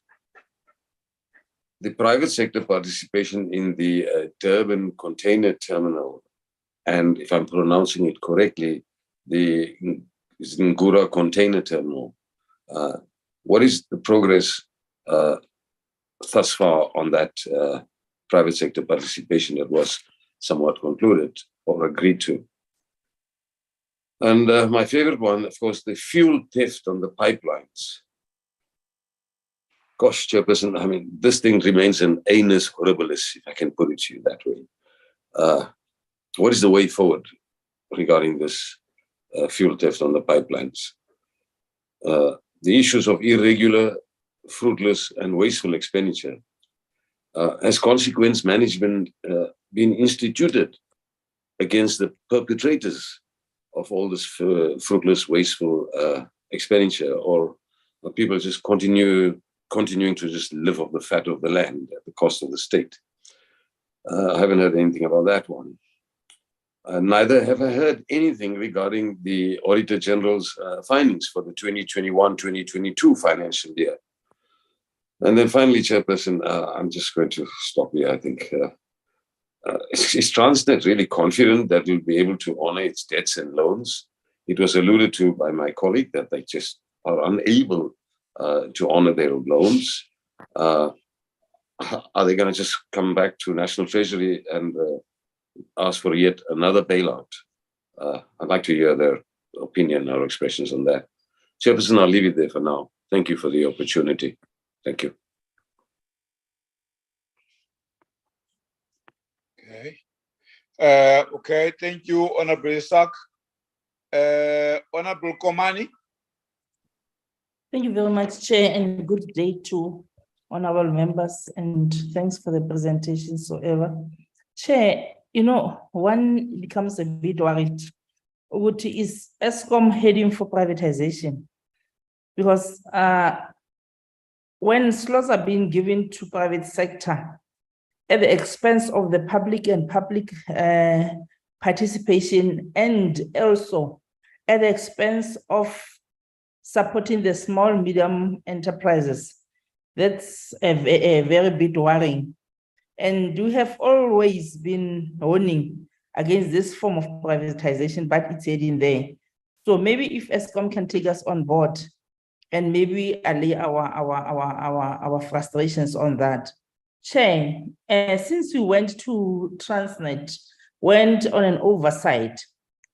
Speaker 10: The private sector participation in the Durban Container Terminal, and if I'm pronouncing it correctly, the Ngura Container Terminal. What is the progress thus far on that private sector participation that was somewhat concluded or agreed to? And my favorite one, of course, the fuel theft on the pipelines. Gosh, Chairperson, I mean, this thing remains an annus horribilis, if I can put it to you that way. What is the way forward regarding this fuel theft on the pipelines? The issues of irregular, fruitless, and wasteful expenditure. Has consequence management been instituted against the perpetrators of all this fruitless, wasteful expenditure, or are people just continuing to just live off the fat of the land at the cost of the state? I haven't heard anything about that one. Neither have I heard anything regarding the Auditor General's findings for the 2021-2022 financial year. And then finally, Chairperson, I'm just going to stop here. I think, is Transnet really confident that we'll be able to honor its debts and loans? It was alluded to by my colleague that they just are unable to honor their loans. Are they going to just come back to National Treasury and ask for yet another bailout? I'd like to hear their opinion or expressions on that. Chairperson, I'll leave it there for now. Thank you for the opportunity. Thank you.
Speaker 2: Okay. Okay, thank you, Honorable Isaac. Honorable Komani.
Speaker 11: Thank you very much, Chair, and good day to honorable members, and thanks for the presentation so ever. Chair, one becomes a bit worried. What is Eskom heading for privatization? Because when slots are being given to private sector at the expense of the public and public participation, and also at the expense of supporting the small, medium enterprises, that's a very bit worrying. And we have always been warning against this form of privatization, but it's heading there. So maybe if Eskom can take us on board and maybe allay our frustrations on that. Chair, since we went to Transnet, went on an oversight,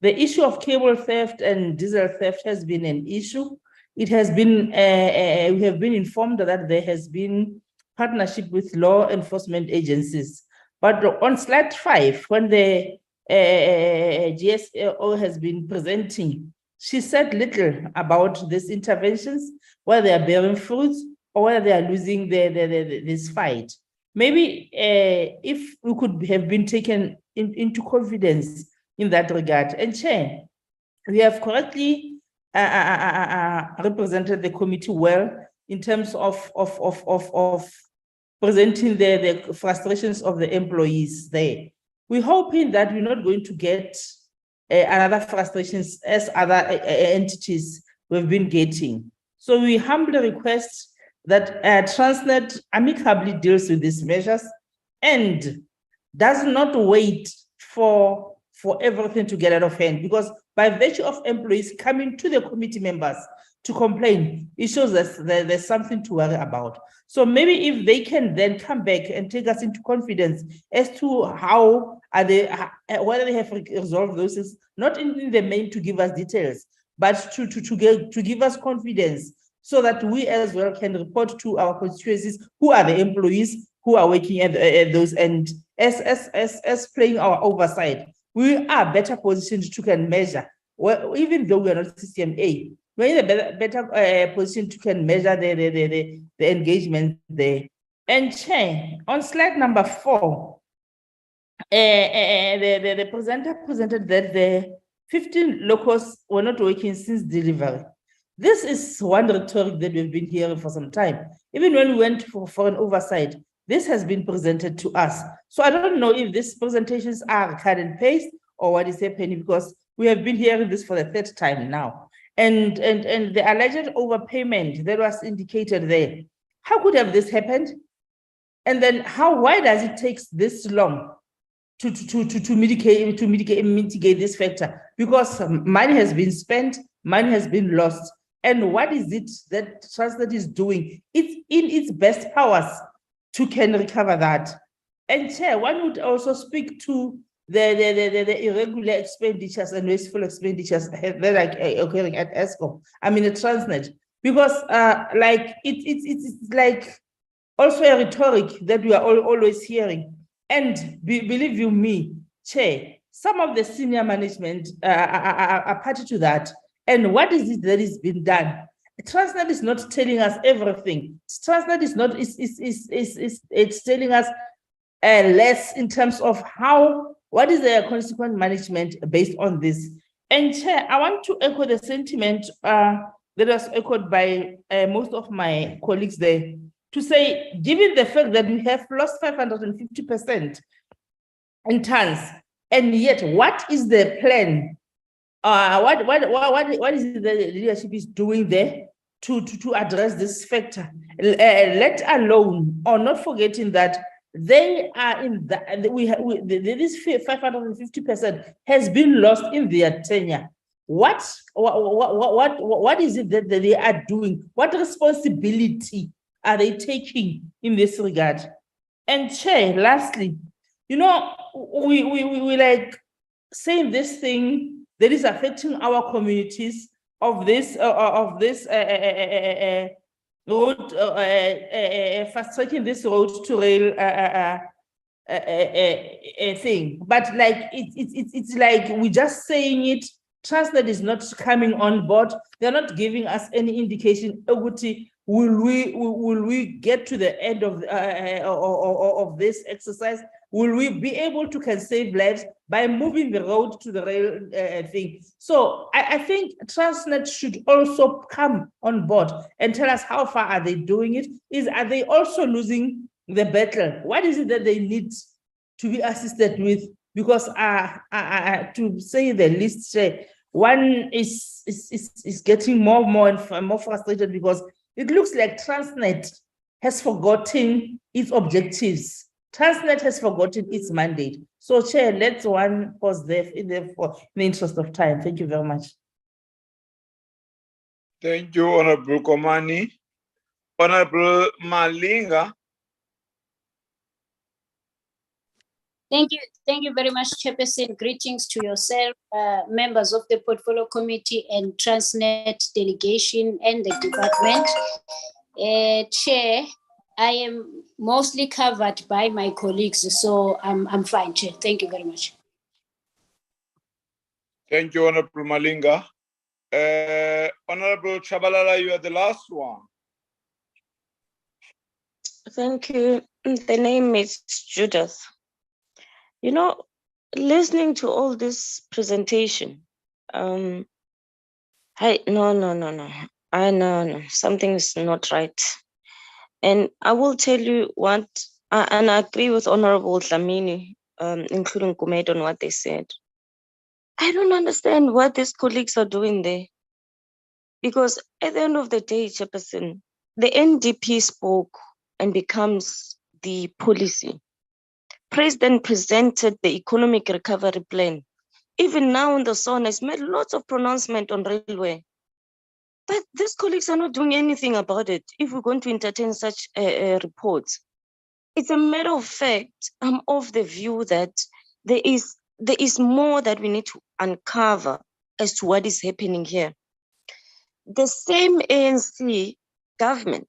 Speaker 11: the issue of cable theft and diesel theft has been an issue. It has been, we have been informed that there has been partnership with law enforcement agencies. But on slide 5, when the GSO has been presenting, she said little about these interventions, whether they are bearing fruits or whether they are losing this fight. Maybe if we could have been taken into confidence in that regard. And Chair, we have correctly represented the committee well in terms of presenting the frustrations of the employees there. We're hoping that we're not going to get another frustrations as other entities we've been getting. So we humbly request that Transnet amicably deals with these measures and does not wait for everything to get out of hand, because by virtue of employees coming to the committee members to complain, it shows us that there's something to worry about. So maybe if they can then come back and take us into confidence as to how are they, whether they have resolved those things, not in the main to give us details, but to give us confidence so that we as well can report to our constituencies who are the employees who are working at those, and as playing our oversight, we are better positioned to can measure. Well, even though we are not CCMA, we're in a better position to can measure the engagement there. And Chair, on slide number 4, the presenter presented that the 15 locals were not working since delivery. This is one rhetoric that we've been hearing for some time. Even when we went for an oversight, this has been presented to us. So I don't know if these presentations are cut and paste or what is happening, because we have been hearing this for the 3rd time now. And the alleged overpayment that was indicated there, how could have this happened? And then why does it take this long to mitigate this factor? Because money has been spent, money has been lost. And what is it that Transnet is doing? It's in its best powers to can recover that. And Chair, one would also speak to the irregular expenditures and wasteful expenditures that are occurring at ESCOM, I mean at Transnet, because like it's like also a rhetoric that we are always hearing. And believe you me, Chair, some of the senior management are party to that. And what is it that is being done? Transnet is not telling us everything. Transnet is not, it's telling us less in terms of what is the consequent management based on this. And Chair, I want to echo the sentiment that was echoed by most of my colleagues there, to say, given the fact that we have lost 550% in tons, and yet what is the plan? What is it that the leadership is doing there to address this factor? Let alone, or not forgetting that they are in this 550% has been lost in their tenure. What is it that they are doing? What responsibility are they taking in this regard? And Chair, lastly, you know, we like saying this thing that is affecting our communities of this road, fast tracking this road to rail thing. But like it's like we're just saying it. Transnet is not coming on board. They're not giving us any indication. Will we get to the end of this exercise? Will we be able to can save lives by moving the road to the rail thing? So I think Transnet should also come on board and tell us how far are they doing it. Are they also losing the battle? What is it that they need to be assisted with? Because to say the least, one is getting more and more frustrated, because it looks like Transnet has forgotten its objectives. Transnet has forgotten its mandate. So, Chair, let's one pause there in the interest of time. Thank you very much.
Speaker 2: Thank you, Honorable Komani. Honorable Malinga.
Speaker 12: Thank you very much, Chairperson. Greetings to yourself, members of the Portfolio Committee and Transnet delegation and the department. Chair, I am mostly covered by my colleagues, so I'm fine, Chair. Thank you very much.
Speaker 2: Thank you, Honorable Malinga. Honorable Chabalala, you are the last one.
Speaker 13: Thank you. The name is Judith. You know, listening to all this presentation, no, something is not right. And I will tell you what, and I agree with Honorable Dlamini, including Kumet, on what they said. I don't understand what these colleagues are doing there. Because at the end of the day, Chairperson, the NDP spoke and becomes the policy. President presented the economic recovery plan. Even now in the SON has made lots of pronouncement on railway. But these colleagues are not doing anything about it if we're going to entertain such reports. It's a matter of fact, I'm of the view that there is more that we need to uncover as to what is happening here. The same ANC government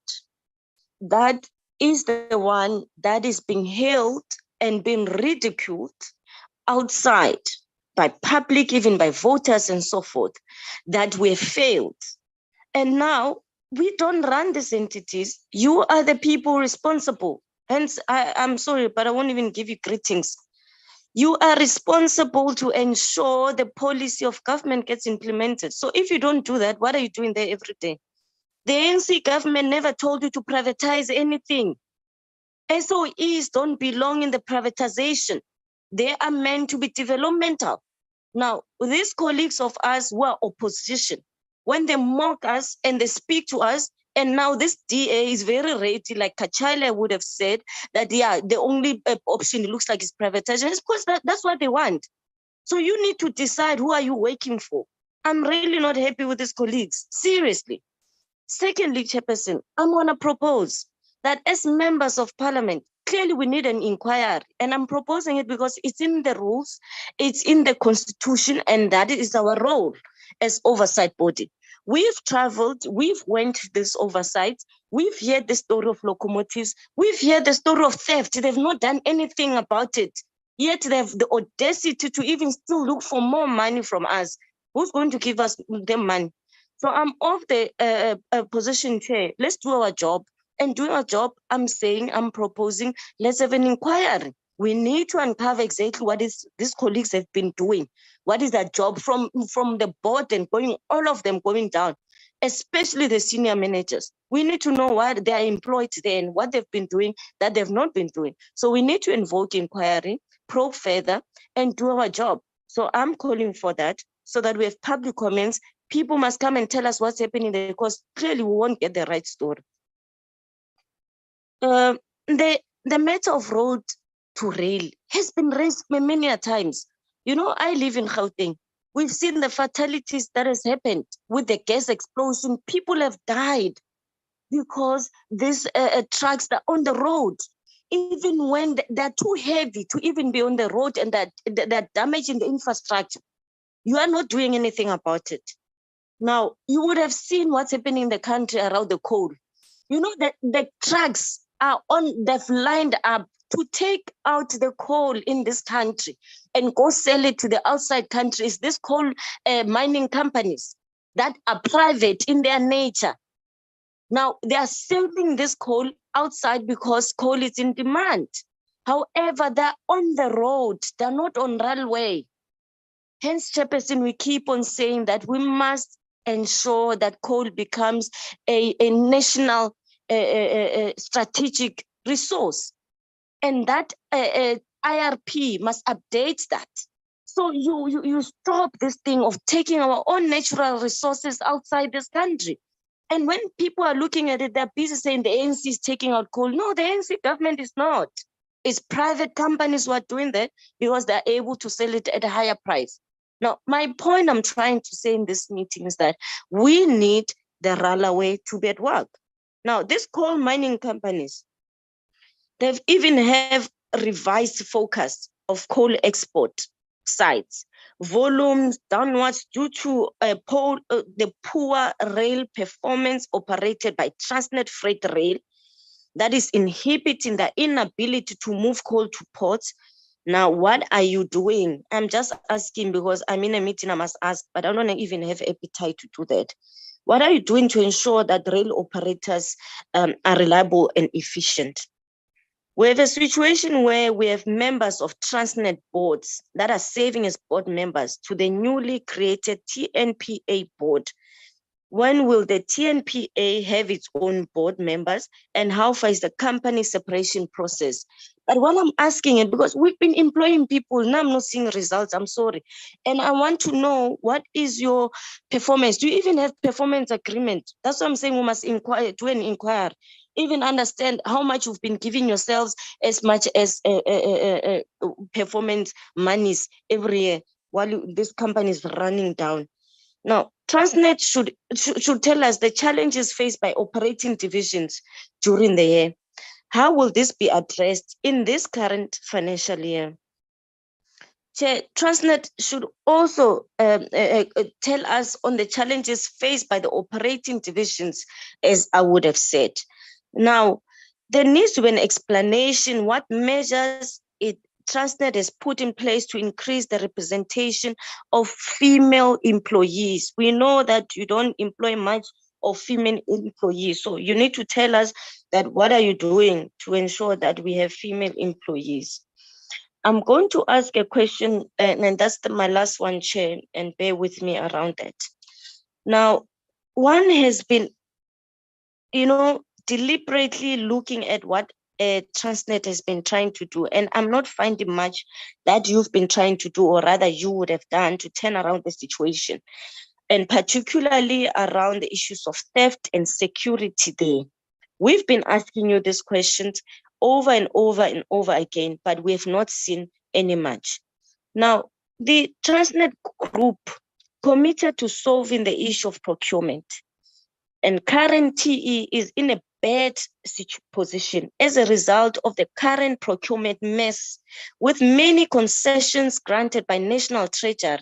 Speaker 13: that is the one that is being held and being ridiculed outside by public, even by voters and so forth, that we have failed. And now we don't run these entities. You are the people responsible. Hence, I'm sorry, but I won't even give you greetings. You are responsible to ensure the policy of government gets implemented. So if you don't do that, what are you doing there every day? The ANC government never told you to privatize anything. SOEs don't belong in the privatization. They are meant to be developmental. Now, these colleagues of us who are opposition, when they mock us and they speak to us, and now this DA is very ready, like Kachale would have said, that yeah, the only option it looks like is privatization. Of course, that's what they want. So you need to decide who are you working for. I'm really not happy with these colleagues, seriously. Secondly, Chairperson, I'm going to propose that as members of parliament, clearly we need an inquiry, and I'm proposing it because it's in the rules, it's in the constitution, and that is our role as oversight body. We've traveled, we've went to this oversight, we've heard the story of locomotives, we've heard the story of theft. They've not done anything about it, yet they have the audacity to even still look for more money from us. Who's going to give us the money? So I'm of the position, Chair. Let's do our job. And doing our job, I'm proposing, let's have an inquiry. We need to uncover exactly what is these colleagues have been doing. What is their job from the board and all of them going down, especially the senior managers. We need to know why they are employed there and what they've been doing that they've not been doing. So we need to invoke inquiry, probe further, and do our job. So I'm calling for that so that we have public comments. People must come and tell us what's happening there, because clearly we won't get the right story. The matter of road to rail has been raised many times. You know, I live in Gauteng. We've seen the fatalities that has happened with the gas explosion. People have died because these trucks are on the road, even when they're too heavy to even be on the road, and they're damaging the infrastructure. You are not doing anything about it. Now, you would have seen what's happening in the country around the coal. You know that the trucks they've lined up to take out the coal in this country and go sell it to the outside countries. These coal mining companies that are private in their nature. Now, they are selling this coal outside because coal is in demand. However, they're on the road, they're not on railway. Hence, Chairperson, we keep on saying that we must ensure that coal becomes a national strategic resource, and that IRP must update that. So you stop this thing of taking our own natural resources outside this country. And when people are looking at it, they're busy saying the ANC is taking out coal. No, the ANC government is not. It's private companies who are doing that because they're able to sell it at a higher price. Now, my point I'm trying to say in this meeting is that we need the railway to be at work. Now, these coal mining companies, they've even have revised focus of coal export sites, volumes downwards due to the poor rail performance operated by Transnet Freight Rail that is inhibiting the inability to move coal to ports. Now, what are you doing? I'm just asking because I'm in a meeting, I must ask, but I don't even have appetite to do that. What are you doing to ensure that rail operators are reliable and efficient? We have a situation where we have members of Transnet boards that are serving as board members to the newly created TNPA board. When will the TNPA have its own board members? And how far is the company separation process? But while I'm asking it, because we've been employing people, now I'm not seeing results, I'm sorry. And I want to know, what is your performance? Do you even have performance agreement? That's what I'm saying, we must inquire, do an inquiry. Even understand how much you've been giving yourselves as much as performance monies every year while this company is running down. Now, Transnet should tell us the challenges faced by operating divisions during the year. How will this be addressed in this current financial year? Chair, Transnet should also tell us on the challenges faced by the operating divisions, as I would have said. Now, there needs to be an explanation what measures Transnet has put in place to increase the representation of female employees. We know that you don't employ much of female employees, so you need to tell us that what are you doing to ensure that we have female employees. I'm going to ask a question, and that's my last one, Chair, and bear with me around that. Now, one has been, deliberately looking at what Transnet has been trying to do, and I'm not finding much that you've been trying to do, or rather you would have done to turn around the situation, and particularly around the issues of theft and security there. We've been asking you these questions over and over and over again, but we have not seen any much. Now, the Transnet group committed to solving the issue of procurement, and current TE is in a bad position as a result of the current procurement mess, with many concessions granted by National Treasury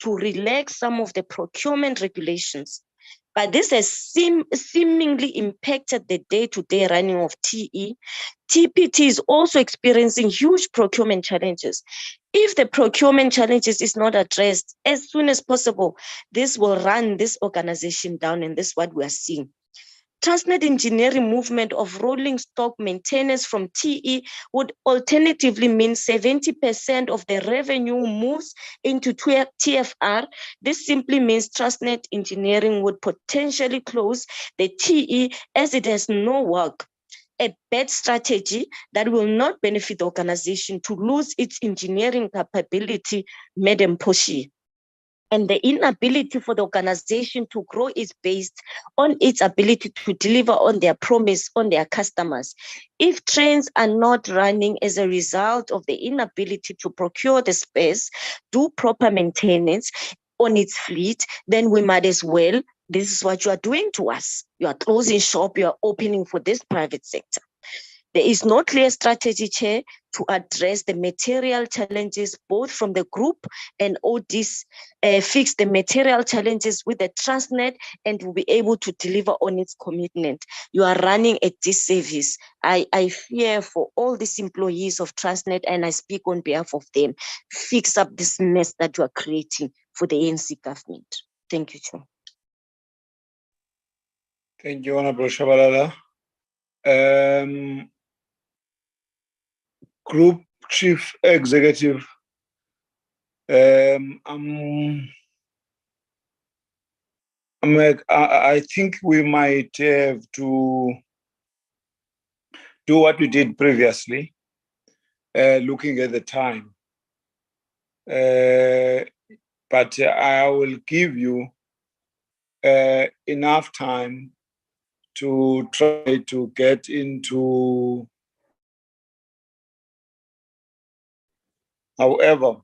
Speaker 13: to relax some of the procurement regulations. But this has seemingly impacted the day-to-day running of TE. TPT is also experiencing huge procurement challenges. If the procurement challenges is not addressed as soon as possible, this will run this organization down, and this is what we are seeing. Transnet engineering movement of rolling stock maintenance from TE would alternatively mean 70% of the revenue moves into TFR. This simply means Transnet engineering would potentially close the TE as it has no work. A bad strategy that will not benefit the organization to lose its engineering capability, Madam Poshi. And the inability for the organization to grow is based on its ability to deliver on their promise on their customers. If trains are not running as a result of the inability to procure the space, do proper maintenance on its fleet, then we might as well, this is what you are doing to us. You are closing shop, you are opening for this private sector. There is no clear strategy, Chair, to address the material challenges, both from the group and ODIS, fix the material challenges with the Transnet, and will be able to deliver on its commitment. You are running a disservice. I fear for all these employees of Transnet, and I speak on behalf of them. Fix up this mess that you are creating for the ANC government. Thank you, Chair.
Speaker 2: Thank you, Honorable Shabalala. Group Chief Executive, I think we might have to do what we did previously, looking at the time. But I will give you enough time to try to get into. However,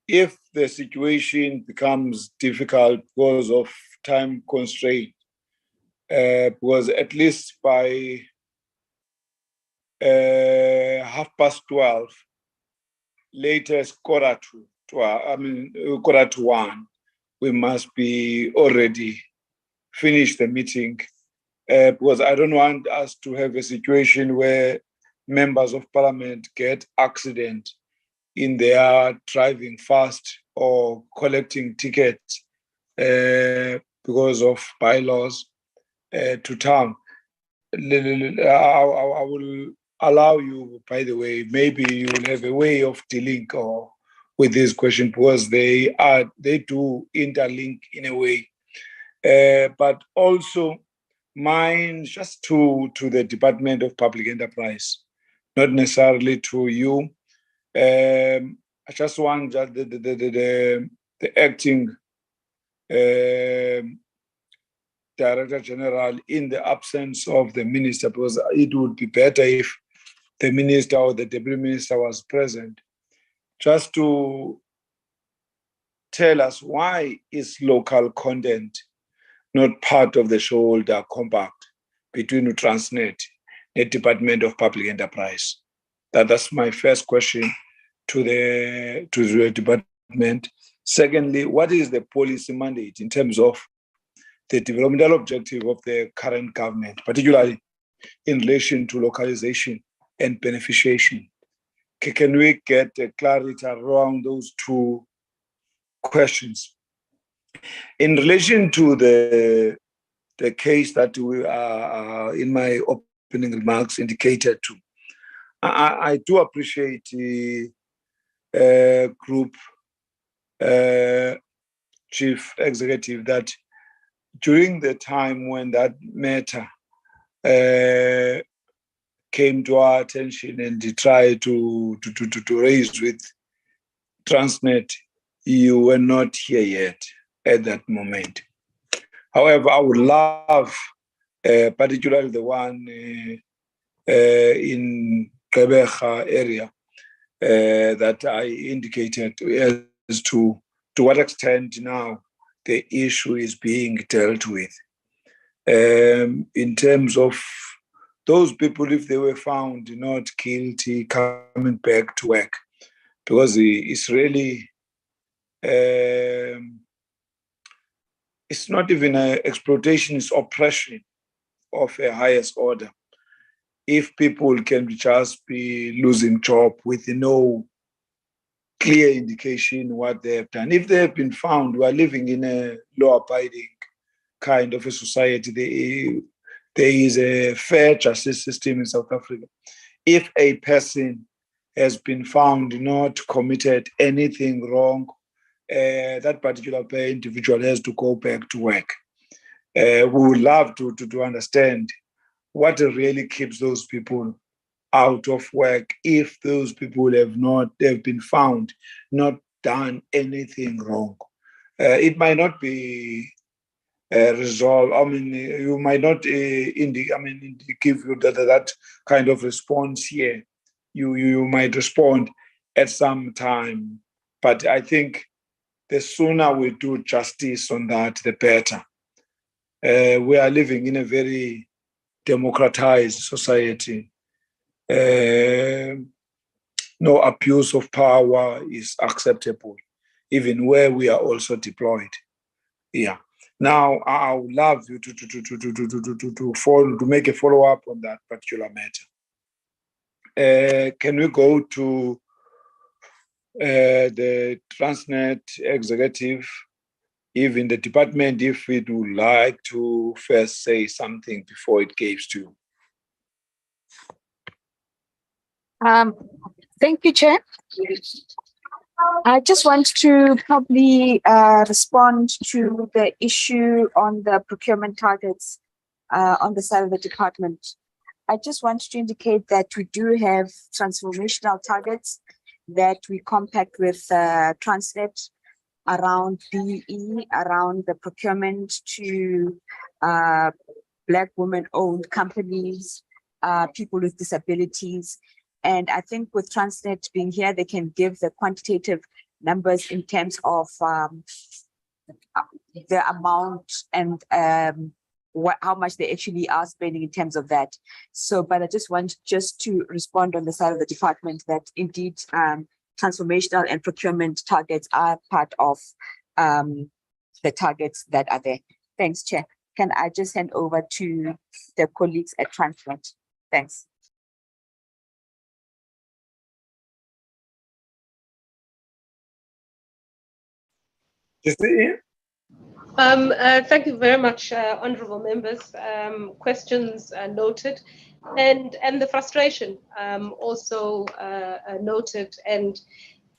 Speaker 2: if the situation becomes difficult because of time constraint, because at least by 12:30, latest quarter to one, we must be already finished the meeting, because I don't want us to have a situation where members of parliament get accident in their driving fast or collecting tickets because of bylaws to town. I will allow you, by the way, maybe you will have a way of dealing with this question, because they do interlink in a way. but also mine just to the Department of Public Enterprise, not necessarily to you. I just want that the acting Director General, in the absence of the minister, because it would be better if the minister or the deputy minister was present, just to tell us why is local content not part of the shareholder compact between Transnet and the Department of Public Enterprise. That's my first question to the department. Secondly, what is the policy mandate in terms of the developmental objective of the current government, particularly in relation to localization and beneficiation? Can we get clarity around those two questions? In relation to the case that we are, in my opening remarks, indicated to, I do appreciate the group chief executive that during the time when that matter came to our attention and tried to raise with Transnet, you were not here yet at that moment. However, I would love, particularly the one in Gqeberha area that I indicated as to what extent now the issue is being dealt with. In terms of those people, if they were found not guilty, coming back to work, because it's really, it's not even exploitation, it's oppression of a highest order. If people can just be losing job with no clear indication what they have done. If they have been found, we are living in a law-abiding kind of a society. There is a fair justice system in South Africa. If a person has been found not committed anything wrong, that particular individual has to go back to work. We would love to understand what really keeps those people out of work if those people have been found not done anything wrong. It might not be resolved. I mean, you might not give you that kind of response here. You might respond at some time, but I think the sooner we do justice on that, the better. We are living in a very democratized society. No abuse of power is acceptable, even where we are also deployed. Yeah. Now, I would love you to make a follow-up on that particular matter. Can we go to the Transnet executive, even the department, if it would like to first say something before it gives to you?
Speaker 14: Thank you, Chair. I just want to probably respond to the issue on the procurement targets on the side of the department. I just want to indicate that we do have transformational targets that we compact with Transnet around BE, around the procurement to Black women-owned companies, people with disabilities. And I think with Transnet being here, they can give the quantitative numbers in terms of the amount and how much they actually are spending in terms of that. So, but I just want to respond on the side of the department that indeed transformational and procurement targets are part of the targets that are there. Thanks, Chair. Can I just hand over to the colleagues at Transnet? Thanks.
Speaker 1: Thank you very much, honourable members. Questions noted, and the frustration also noted. And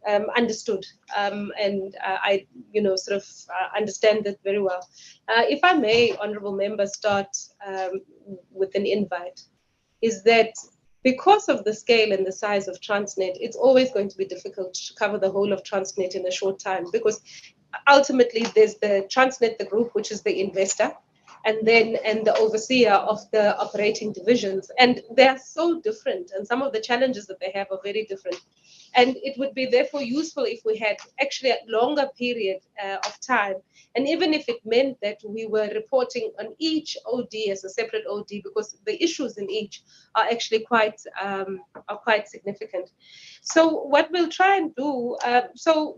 Speaker 1: understood, and I, sort of understand that very well. If I may, honourable members, start with an invite, is that because of the scale and the size of Transnet, it's always going to be difficult to cover the whole of Transnet in a short time, because ultimately there's the Transnet, the group, which is the investor, and the overseer of the operating divisions. And they are so different, and some of the challenges that they have are very different. And it would be therefore useful if we had actually a longer period of time. And even if it meant that we were reporting on each OD as a separate OD, because the issues in each are actually quite significant. So what we'll try and do, to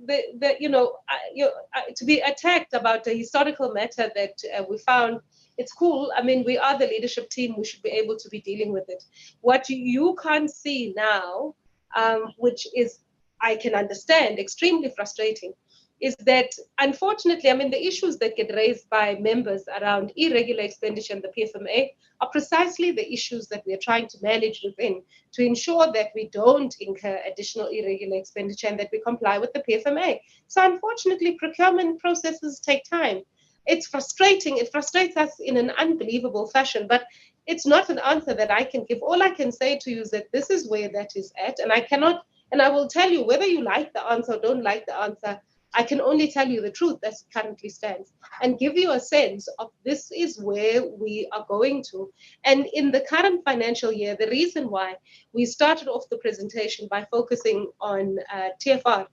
Speaker 1: be attacked about a historical matter that we found, it's cool. I mean, we are the leadership team. We should be able to be dealing with it. What you can't see now, which is, I can understand, extremely frustrating, is that unfortunately, I mean, the issues that get raised by members around irregular expenditure and the PFMA are precisely the issues that we are trying to manage within to ensure that we don't incur additional irregular expenditure and that we comply with the PFMA. So unfortunately, procurement processes take time. It's frustrating. It frustrates us in an unbelievable fashion, but it's not an answer that I can give. All I can say to you is that this is where that is at, and I cannot, and I will tell you whether you like the answer or don't like the answer. I can only tell you the truth as it currently stands and give you a sense of this is where we are going to. And in the current financial year, the reason why we started off the presentation by focusing on TFR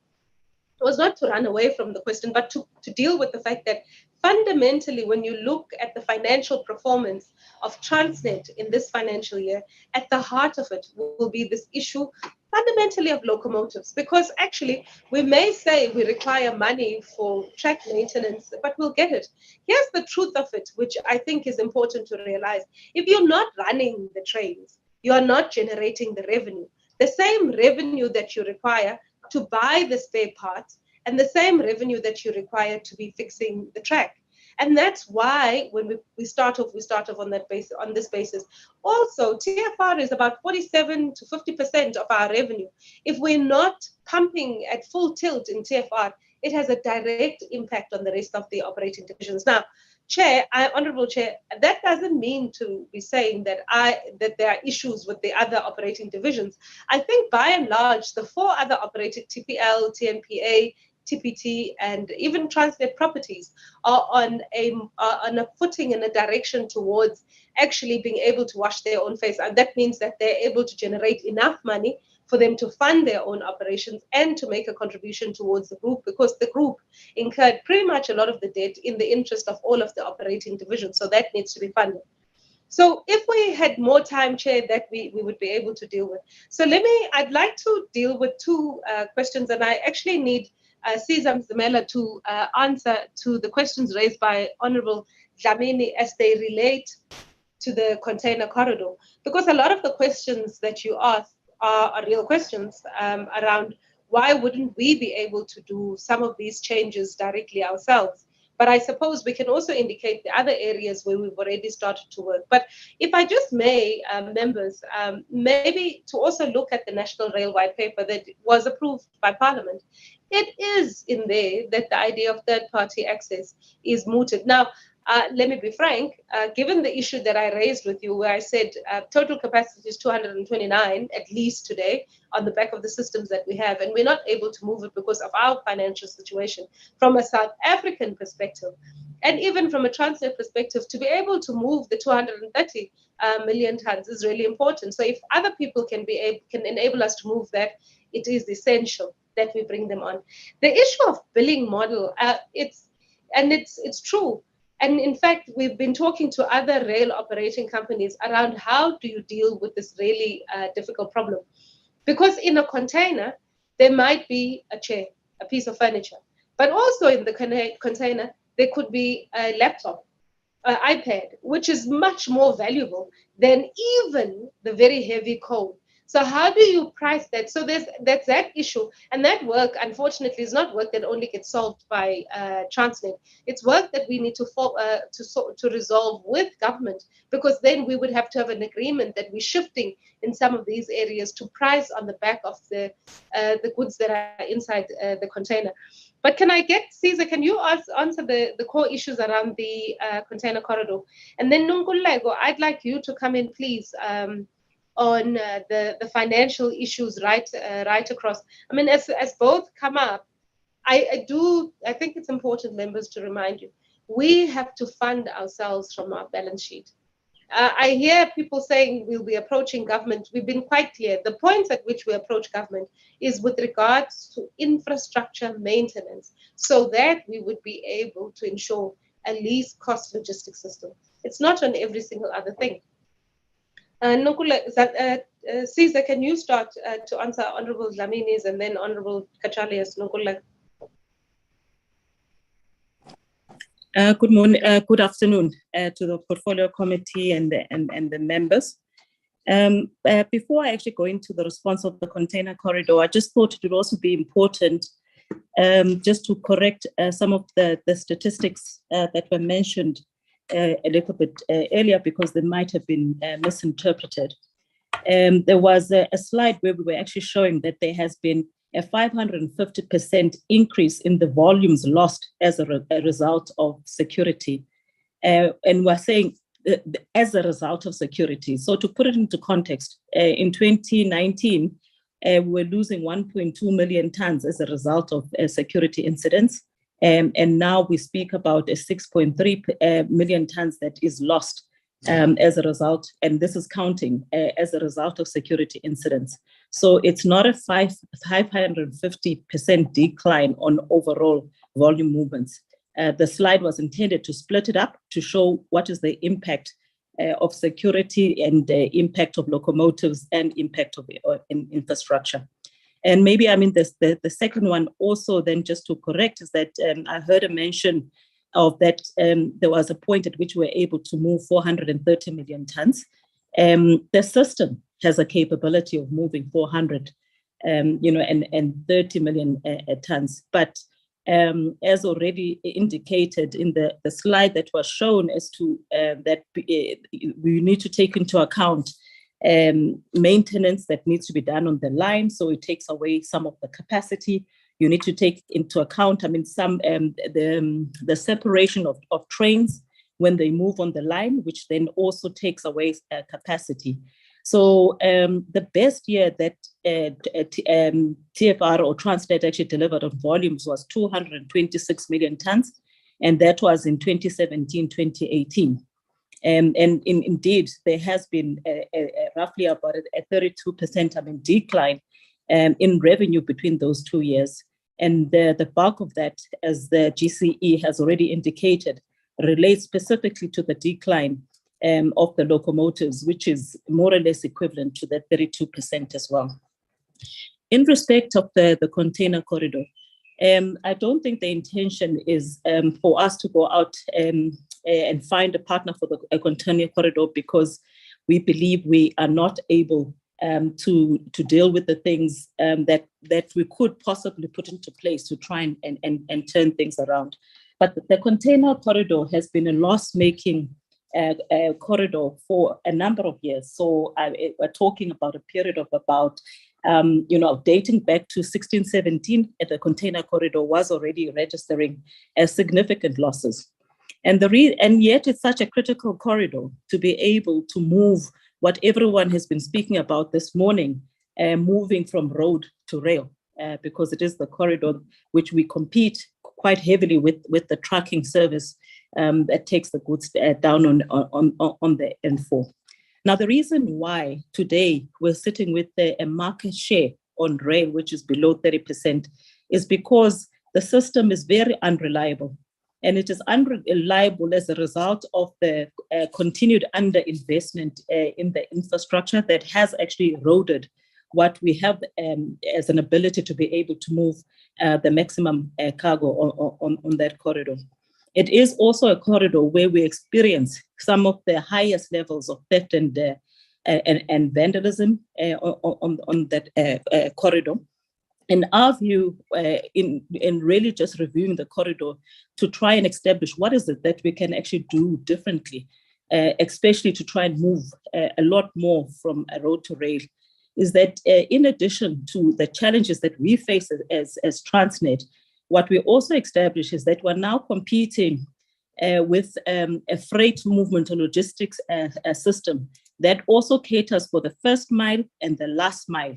Speaker 1: was not to run away from the question, but to deal with the fact that fundamentally, when you look at the financial performance of Transnet in this financial year, at the heart of it will be this issue fundamentally of locomotives, because actually we may say we require money for track maintenance, but we'll get it. Here's the truth of it, which I think is important to realize. If you're not running the trains, you are not generating the revenue. The same revenue that you require to buy the spare parts and the same revenue that you require to be fixing the track. And that's why when we start off on that basis, on this basis. Also, TFR is about 47 to 50% of our revenue. If we're not pumping at full tilt in TFR, it has a direct impact on the rest of the operating divisions. Now, Honourable Chair, that doesn't mean to be saying that there are issues with the other operating divisions. I think by and large, the four other operating TPL, TNPA, TPT, and even Transnet Properties are on a footing and a direction towards actually being able to wash their own face. And that means that they're able to generate enough money for them to fund their own operations and to make a contribution towards the group, because the group incurred pretty much a lot of the debt in the interest of all of the operating divisions. So that needs to be funded. So if we had more time, Chair, that we would be able to deal with. So I'd like to deal with two questions, and I actually need Cesar Mzimela to answer to the questions raised by Honourable Dlamini as they relate to the container corridor, because a lot of the questions that you asked are real questions around why wouldn't we be able to do some of these changes directly ourselves. But I suppose we can also indicate the other areas where we've already started to work. But if I just may, members, maybe to also look at the National Rail White Paper that was approved by Parliament. It is in there that the idea of third-party access is mooted. Now, let me be frank, given the issue that I raised with you, where I said total capacity is 229, at least today, on the back of the systems that we have, and we're not able to move it because of our financial situation from a South African perspective, and even from a Transnet perspective, to be able to move the 230 million tons is really important. So if other people can enable us to move that, it is essential that we bring them on. The issue of billing model, it's true. And in fact, we've been talking to other rail operating companies around how do you deal with this really difficult problem. Because in a container, there might be a chair, a piece of furniture, but also in the container, there could be a laptop, an iPad, which is much more valuable than even the very heavy coal. So how do you price that? So that's that issue, and that work, unfortunately, is not work that only gets solved by Transnet. It's work that we need to resolve with government, because then we would have to have an agreement that we're shifting in some of these areas to price on the back of the goods that are inside the container. But can I get Caesar? Can you answer the core issues around the container corridor? And then Nonkululeko, I'd like you to come in, please. On the financial issues right across. I mean, as both come up, I think it's important, members, to remind you, we have to fund ourselves from our balance sheet. I hear people saying we'll be approaching government. We've been quite clear. The points at which we approach government is with regards to infrastructure maintenance, so that we would be able to ensure a least cost logistics system. It's not on every single other thing. Caesar, can you start to answer Honorable Dlamini's and then Honorable Kachalia's? Nonkululeko.
Speaker 15: Good morning, good afternoon to the Portfolio Committee and the members. Before I actually go into the response of the container corridor, I just thought it would also be important just to correct some of the statistics that were mentioned a little bit earlier, because they might have been misinterpreted. There was a slide where we were actually showing that there has been a 550% increase in the volumes lost as a result of security. And we're saying as a result of security. So to put it into context, in 2019, we were losing 1.2 million tons as a result of security incidents. And now we speak about a 6.3 million tons that is lost as a result, and this is counting as a result of security incidents. So it's not a 550% decline on overall volume movements. The slide was intended to split it up to show what is the impact of security and the impact of locomotives and impact of infrastructure. And maybe, I mean, the second one also then just to correct is that I heard a mention of that there was a point at which we were able to move 430 million tons. The system has a capability of moving 400, and 30 million tons. But as already indicated in the slide that was shown as to that we need to take into account maintenance that needs to be done on the line, so it takes away some of the capacity. You need to take into account, I mean, some the separation of trains when they move on the line, which then also takes away capacity. So the best year that TFR or Transnet actually delivered on volumes was 226 million tons, and that was in 2017-2018. And indeed, there has been roughly about a 32% decline in revenue between those 2 years. And the bulk of that, as the GCE has already indicated, relates specifically to the decline of the locomotives, which is more or less equivalent to the 32% as well. In respect of the container corridor, I don't think the intention is for us to go out and find a partner for the container corridor, because we believe we are not able to deal with the things that we could possibly put into place to try and turn things around. But the container corridor has been a loss-making corridor for a number of years. So we're talking about a period of about, dating back to 16-17, the container corridor was already registering significant losses. And yet it's such a critical corridor to be able to move what everyone has been speaking about this morning, moving from road to rail, because it is the corridor which we compete quite heavily with the trucking service that takes the goods down on the N4. Now, the reason why today we're sitting with a market share on rail, which is below 30%, is because the system is very unreliable. And it is unreliable as a result of the continued underinvestment in the infrastructure that has actually eroded what we have as an ability to be able to move the maximum cargo on that corridor. It is also a corridor where we experience some of the highest levels of theft and and vandalism on that corridor. And our view in really just reviewing the corridor to try and establish what is it that we can actually do differently, especially to try and move a lot more from a road to rail, is that in addition to the challenges that we face as Transnet, what we also establish is that we're now competing with a freight movement or logistics system that also caters for the first mile and the last mile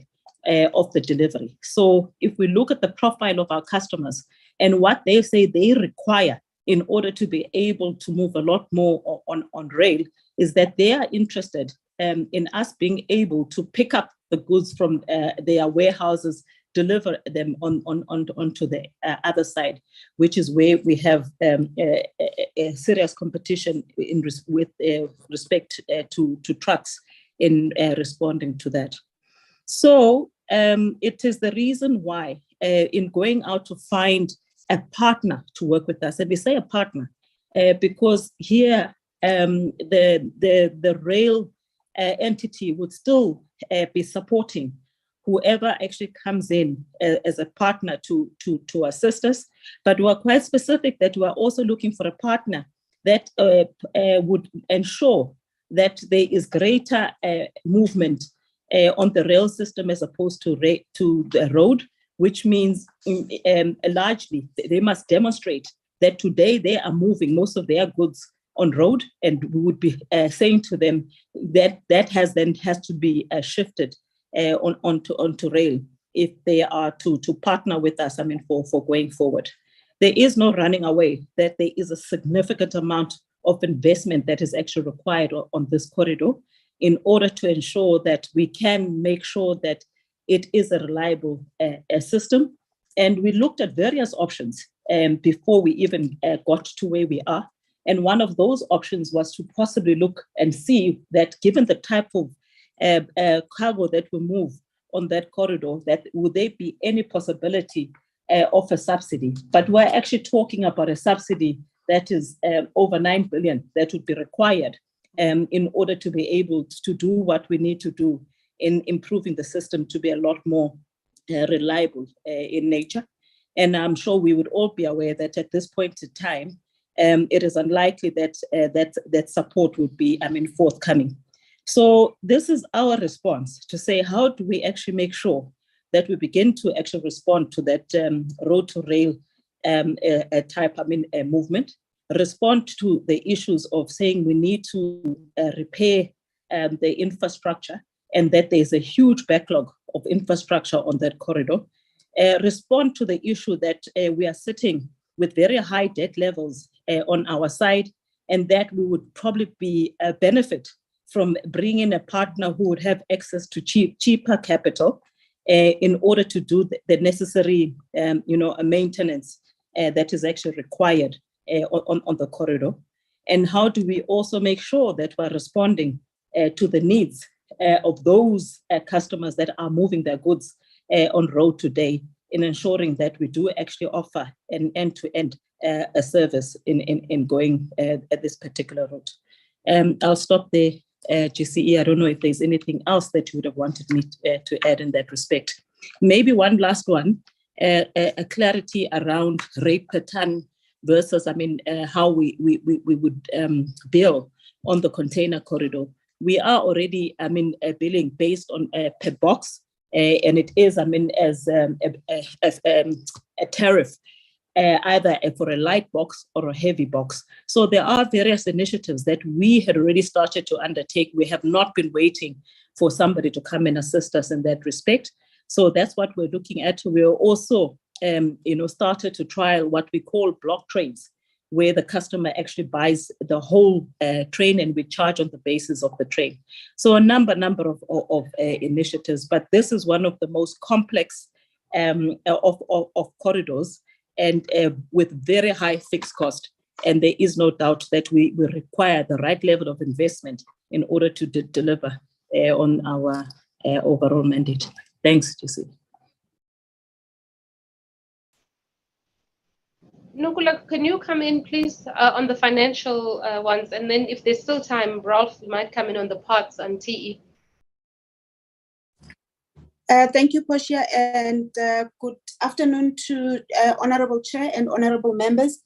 Speaker 15: of the delivery. So if we look at the profile of our customers and what they say they require in order to be able to move a lot more on rail, is that they are interested in us being able to pick up the goods from their warehouses, deliver them onto the other side, which is where we have a serious competition with respect to trucks in responding to that. So it is the reason why in going out to find a partner to work with us, and we say a partner because here the rail entity would still be supporting whoever actually comes in as a partner to assist us. But we're quite specific that we're also looking for a partner that would ensure that there is greater movement on the rail system as opposed to the road, which means largely they must demonstrate that today they are moving most of their goods on road, and we would be saying to them that has to be shifted onto rail if they are to partner with us, for going forward. There is no running away, that there is a significant amount of investment that is actually required on this corridor in order to ensure that we can make sure that it is a reliable system. And we looked at various options before we even got to where we are. And one of those options was to possibly look and see that given the type of cargo that we move on that corridor, that would there be any possibility of a subsidy? But we're actually talking about a subsidy that is over 9 billion that would be required in order to be able to do what we need to do in improving the system to be a lot more reliable in nature. And I'm sure we would all be aware that at this point in time, it is unlikely that that support would be forthcoming. So this is our response to say, how do we actually make sure that we begin to actually respond to that road to rail type movement, respond to the issues of saying we need to repair the infrastructure and that there's a huge backlog of infrastructure on that corridor, respond to the issue that we are sitting with very high debt levels on our side, and that we would probably be benefit from bringing a partner who would have access to cheaper capital in order to do the necessary maintenance that is actually required on the corridor. And how do we also make sure that we're responding to the needs of those customers that are moving their goods on road today, in ensuring that we do actually offer an end-to-end a service in going at this particular route. I'll stop there, GCE. I don't know if there's anything else that you would have wanted me to add in that respect. Maybe one last one, a clarity around rate per ton versus, how we would bill on the container corridor. We are already, billing based on per box, and it is, as a tariff, either for a light box or a heavy box. So there are various initiatives that we had already started to undertake. We have not been waiting for somebody to come and assist us in that respect. So that's what we're looking at. We're also, started to trial what we call block trains, where the customer actually buys the whole train and we charge on the basis of the train. So a number of initiatives, but this is one of the most complex of corridors, and with very high fixed cost. And there is no doubt that we require the right level of investment in order to deliver on our overall mandate. Thanks, Jesse.
Speaker 1: Nukula, can you come in, please, on the financial ones? And then if there's still time, Ralph might come in on the parts and TE.
Speaker 7: Thank you, Portia, and good afternoon to Honorable Chair and Honorable members.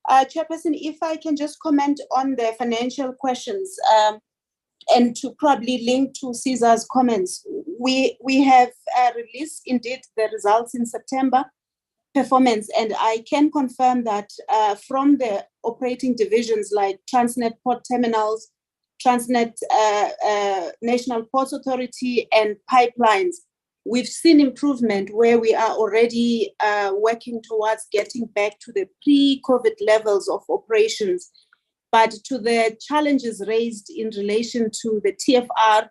Speaker 7: Chairperson, if I can just comment on the financial questions and to probably link to Caesar's comments. We have released indeed the results in September performance, and I can confirm that from the operating divisions like Transnet Port Terminals, Transnet National Ports Authority, and Pipelines, we've seen improvement where we are already working towards getting back to the pre-COVID levels of operations. But to the challenges raised in relation to the TFR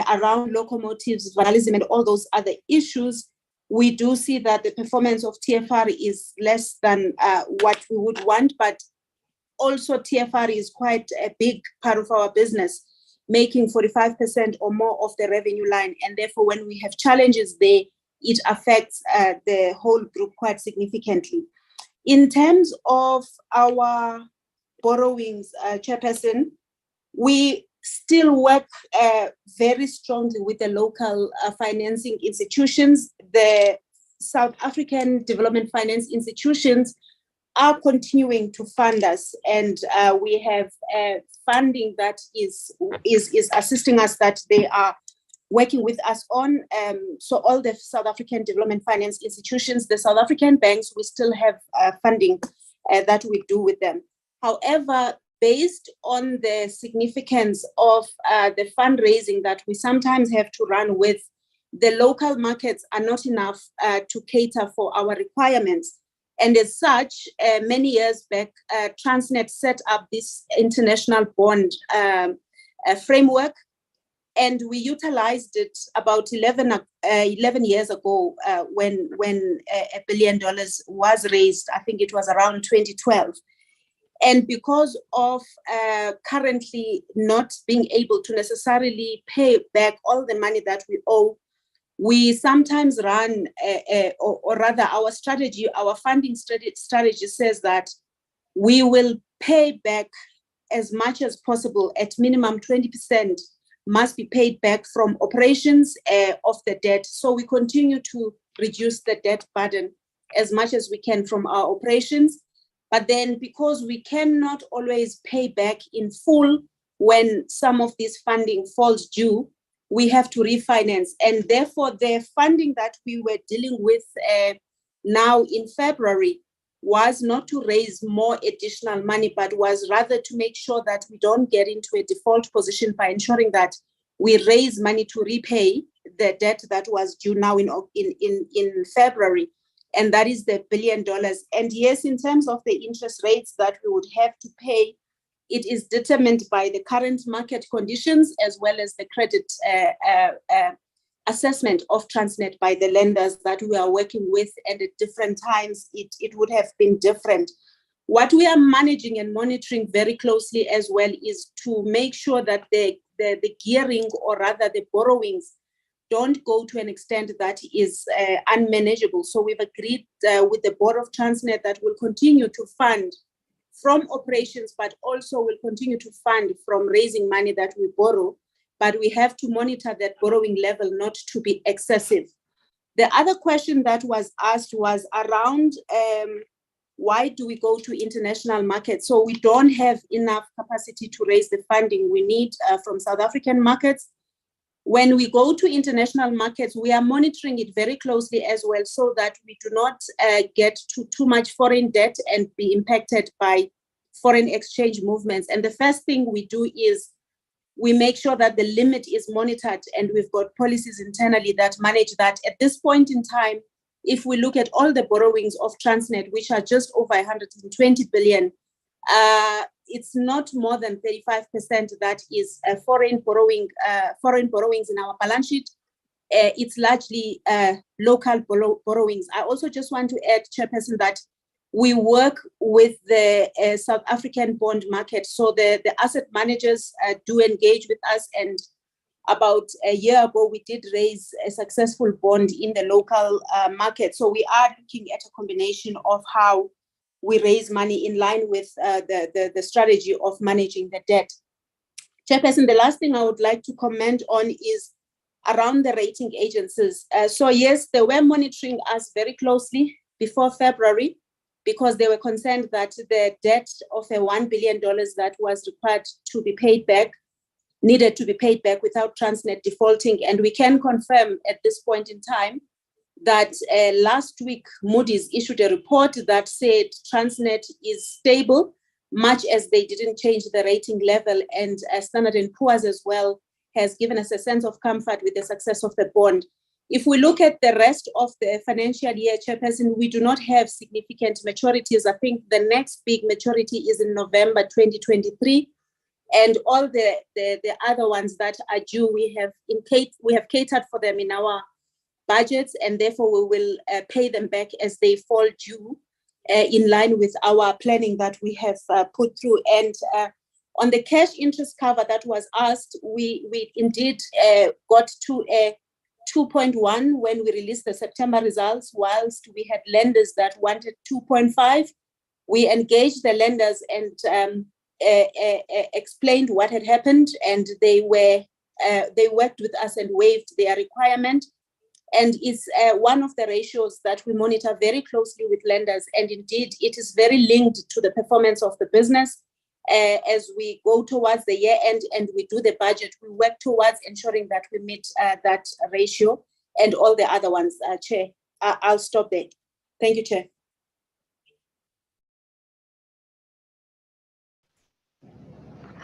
Speaker 7: around locomotives, vandalism, and all those other issues, we do see that the performance of TFR is less than what we would want, but also TFR is quite a big part of our business, making 45% or more of the revenue line. And therefore, when we have challenges there, it affects the whole group quite significantly. In terms of our borrowings, Chairperson, we still work very strongly with the local financing institutions. The South African development finance institutions are continuing to fund us, and we have funding that is assisting us, that they are working with us on. So all the South African development finance institutions, the South African banks, we still have funding that we do with them. However, based on the significance of the fundraising that we sometimes have to run with, the local markets are not enough to cater for our requirements. And as such, many years back, Transnet set up this international bond framework, and we utilized it about 11 years ago when $1 billion was raised. I think it was around 2012. And because of currently not being able to necessarily pay back all the money that we owe, we sometimes run, or rather our strategy, our funding strategy says that we will pay back as much as possible. At minimum 20% must be paid back from operations of the debt. So we continue to reduce the debt burden as much as we can from our operations. But then, because we cannot always pay back in full when some of this funding falls due, we have to refinance. And therefore, the funding that we were dealing with now in February was not to raise more additional money, but was rather to make sure that we don't get into a default position by ensuring that we raise money to repay the debt that was due now in February. And that is the $1 billion. And yes, in terms of the interest rates that we would have to pay, it is determined by the current market conditions as well as the credit assessment of Transnet by the lenders that we are working with. And at different times, it would have been different. What we are managing and monitoring very closely as well is to make sure that the gearing, or rather the borrowings, don't go to an extent that is unmanageable. So we've agreed with the board of Transnet that we'll continue to fund from operations, but also will continue to fund from raising money that we borrow. But we have to monitor that borrowing level not to be excessive. The other question that was asked was around why do we go to international markets? So we don't have enough capacity to raise the funding we need from South African markets. When we go to international markets, we are monitoring it very closely as well, so that we do not get too much foreign debt and be impacted by foreign exchange movements. And the first thing we do is we make sure that the limit is monitored, and we've got policies internally that manage that. At this point in time, if we look at all the borrowings of Transnet, which are just over 120 billion, it's not more than 35% that is foreign borrowings in our balance sheet. It's largely local borrowings. I also just want to add, Chairperson, that we work with the South African bond market. So the asset managers do engage with us, and about a year ago, we did raise a successful bond in the local market. So we are looking at a combination of how we raise money in line with the strategy of managing the debt. Chairperson, the last thing I would like to comment on is
Speaker 6: around the rating agencies. So yes, they were monitoring us very closely before February because they were concerned that the debt of $1 billion that was required to be paid back needed to be paid back without Transnet defaulting. And we can confirm at this point in time that last week Moody's issued a report that said Transnet is stable, much as they didn't change the rating level, and Standard & Poor's as well has given us a sense of comfort with the success of the bond. If we look at the rest of the financial year, Chairperson, we do not have significant maturities. I think the next big maturity is in November 2023, and all the other ones that are due, we have catered for them in our budgets, and therefore we will pay them back as they fall due in line with our planning that we have put through. And on the cash interest cover that was asked, we indeed got to a 2.1 when we released the September results, whilst we had lenders that wanted 2.5. We engaged the lenders and explained what had happened, and they worked with us and waived their requirement. And it's one of the ratios that we monitor very closely with lenders. And indeed, it is very linked to the performance of the business. As we go towards the year end and we do the budget, we work towards ensuring that we meet that ratio and all the other ones, Chair. I'll stop there. Thank you, Chair.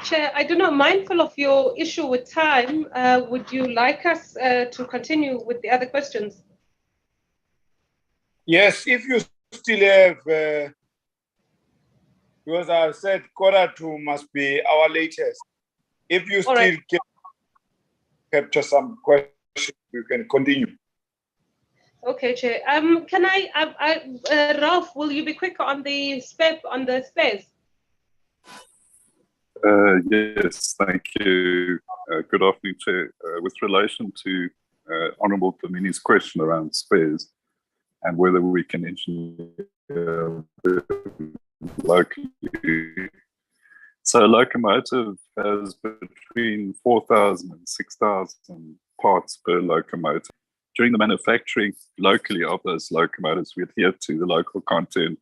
Speaker 1: Chair, I do not, mindful of your issue with time, would you like us to continue with the other questions?
Speaker 2: Yes, if you still have, because I said 1:45 must be our latest. If you still can capture some questions, you can continue.
Speaker 1: Okay, Chair. Can Ralph, will you be quicker on the spares?
Speaker 16: Yes, thank you. Good afternoon, Chair. With relation to Honourable Domini's question around spares and whether we can engineer locally. So a locomotive has between 4,000 and 6,000 parts per locomotive. During the manufacturing locally of those locomotives, we adhere to the local content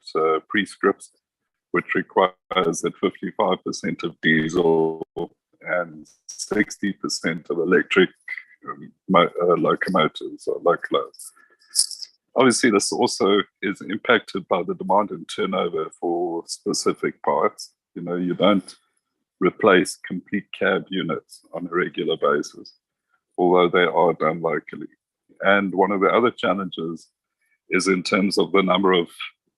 Speaker 16: prescripts, which requires that 55% of diesel and 60% of electric locomotives are localized. Obviously, this also is impacted by the demand and turnover for specific parts. You know, you don't replace complete cab units on a regular basis, although they are done locally. And one of the other challenges is in terms of the number of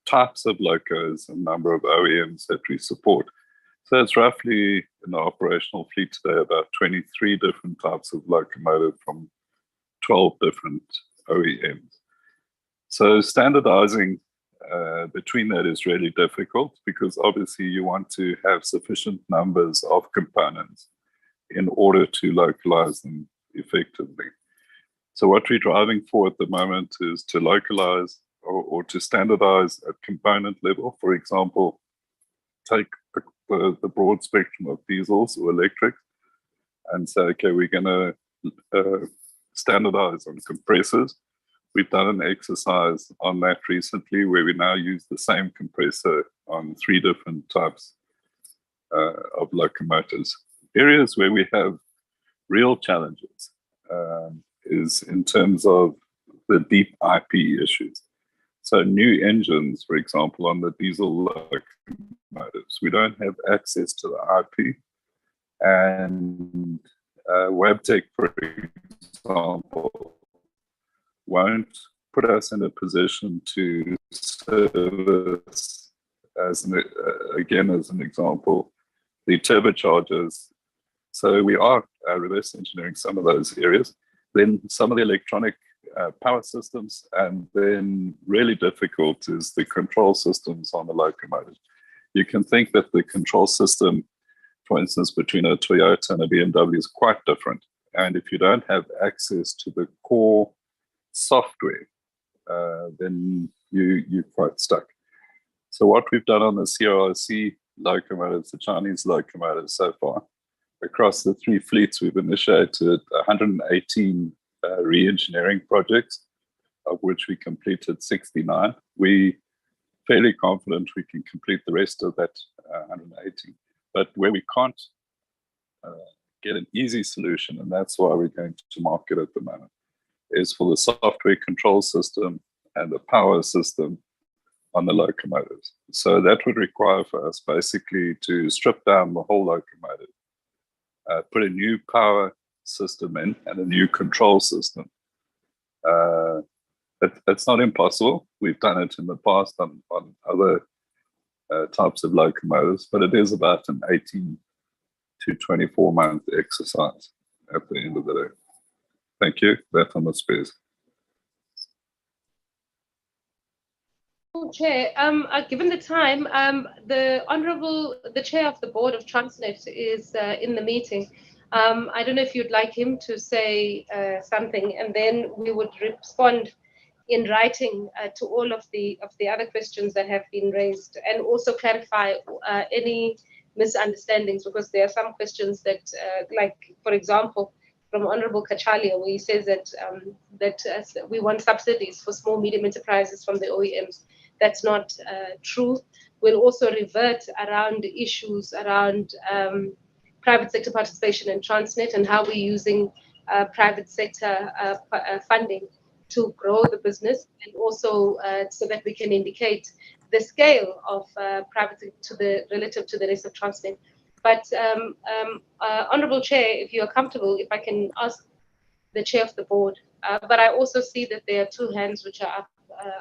Speaker 16: types of locos and number of OEMs that we support. So it's roughly in the operational fleet today about 23 different types of locomotive from 12 different OEMs. So standardizing between that is really difficult because obviously you want to have sufficient numbers of components in order to localize them effectively. So what we're driving for at the moment is to localize or to standardize at component level. For example, take the broad spectrum of diesels or electrics and say, okay, we're going to standardize on compressors. We've done an exercise on that recently where we now use the same compressor on 3 different types of locomotives. Areas where we have real challenges is in terms of the deep IP issues. So new engines, for example, on the diesel locomotives, we don't have access to the IP. And WebTech, for example, won't put us in a position to service, as an example, the turbochargers. So we are reverse engineering some of those areas. Then some of the electronic power systems, and then really difficult is the control systems on the locomotive. You can think that the control system, for instance, between a Toyota and a BMW is quite different. And if you don't have access to the core software, then you're quite stuck. So what we've done on the CRRC locomotives, the Chinese locomotives so far, across the 3 fleets, we've initiated 118 re-engineering projects, of which we completed 69. We fairly confident we can complete the rest of that 180. But where we can't get an easy solution, and that's why we're going to market at the moment, is for the software control system and the power system on the locomotives. So that would require for us basically to strip down the whole locomotive, put a new power system in and a new control system. It's not impossible. We've done it in the past on other types of locomotives, but it is about an 18 to 24-month exercise at the end of the day. Thank you. That's on the space.
Speaker 1: Chair, given the time, the chair of the board of Transnet is in the meeting. I don't know if you'd like him to say something, and then we would respond in writing to all of the other questions that have been raised, and also clarify any misunderstandings, because there are some questions that, like for example, from Honorable Kachalia, where he says that we want subsidies for small medium enterprises from the OEMs. That's not true. We'll also revert around issues around private sector participation in Transnet and how we're using private sector funding to grow the business, and also so that we can indicate the scale of private relative to the rest of Transnet. But Honorable Chair, if you are comfortable, if I can ask the chair of the board, but I also see that there are two hands which are up,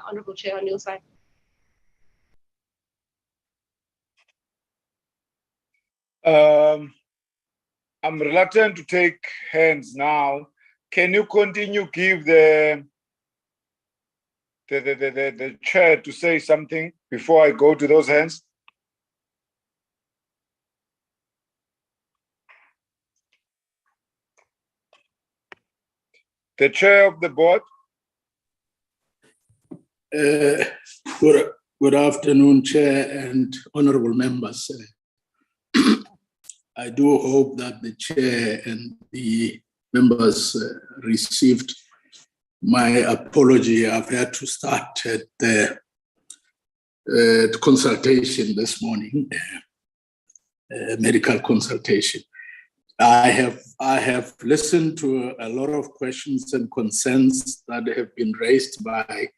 Speaker 1: Honorable Chair, on your side.
Speaker 2: I'm reluctant to take hands now. Can you continue give the chair to say something before I go to those hands? The chair of the board.
Speaker 17: Good afternoon, Chair and honorable members. I do hope that the Chair and the members received my apology. I've had to start at the consultation this morning, medical consultation. I have listened to a lot of questions and concerns that have been raised by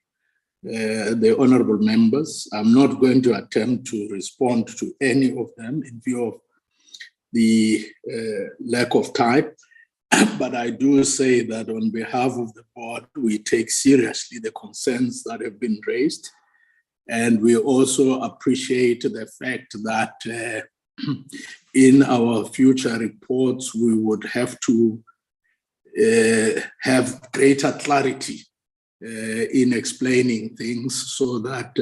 Speaker 17: the honorable members. I'm not going to attempt to respond to any of them in view of the lack of time, but I do say that on behalf of the board, we take seriously the concerns that have been raised, and we also appreciate the fact that in our future reports, we would have to have greater clarity in explaining things so that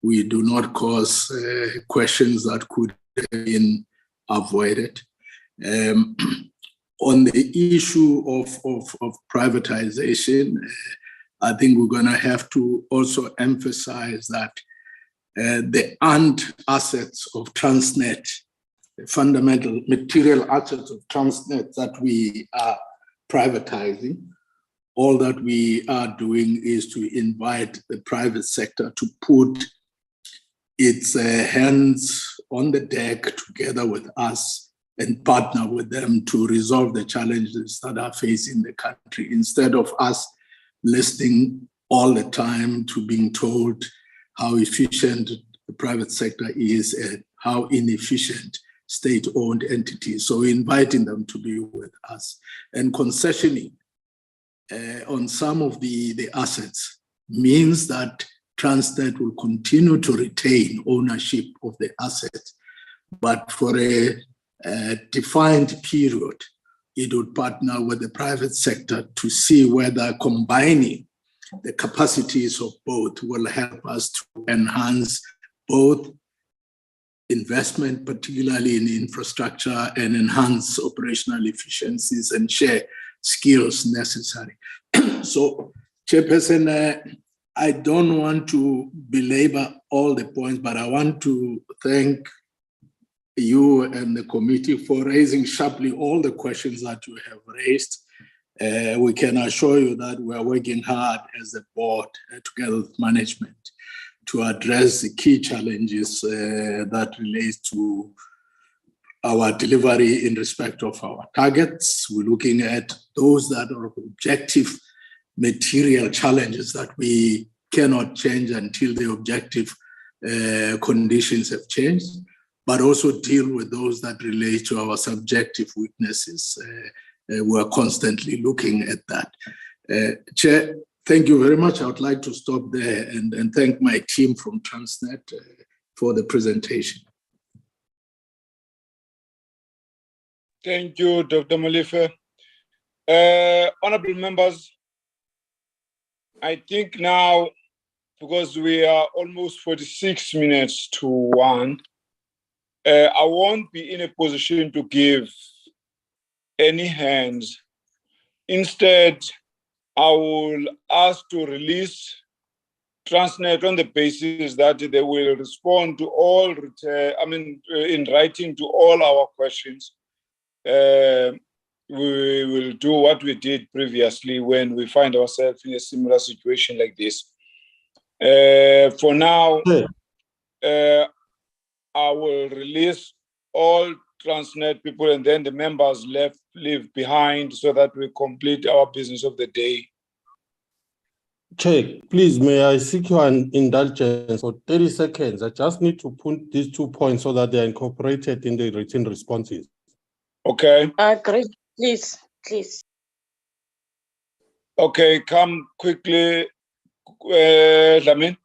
Speaker 17: we do not cause questions that could have been avoided. On the issue of privatization, I think we're going to have to also emphasize that the earned assets of Transnet, the fundamental material assets of Transnet that we are privatizing, all that we are doing is to invite the private sector to put its hands on the deck together with us and partner with them to resolve the challenges that are facing the country, instead of us listening all the time to being told how efficient the private sector is and how inefficient state-owned entities. So inviting them to be with us and concessioning on some of the assets means that Transnet will continue to retain ownership of the assets, but for a defined period, it would partner with the private sector to see whether combining the capacities of both will help us to enhance both investment, particularly in infrastructure, and enhance operational efficiencies and share skills necessary. So, Chairperson, I don't want to belabor all the points, but I want to thank you and the committee for raising sharply all the questions that you have raised. We can assure you that we are working hard as a board together with management to address the key challenges that relate to our delivery in respect of our targets. We're looking at those that are objective material challenges that we cannot change until the objective conditions have changed, but also deal with those that relate to our subjective weaknesses. We're constantly looking at that. Chair, thank you very much. I would like to stop there and thank my team from Transnet for the presentation.
Speaker 2: Thank you, Dr. Molefe. Honorable members, I think now, because we are almost 46 minutes to 1, I won't be in a position to give any hands. Instead, I will ask to release Transnet on the basis that they will respond to all, in writing to all our questions. We will do what we did previously when we find ourselves in a similar situation like this. For now, I will release all Transnet people and then the members leave behind so that we complete our business of the day.
Speaker 4: Chair, please, may I seek your indulgence for 30 seconds? I just need to put these 2 points so that they are incorporated in the written responses.
Speaker 2: Okay.
Speaker 13: Great, please.
Speaker 2: Okay, come quickly, Lamin.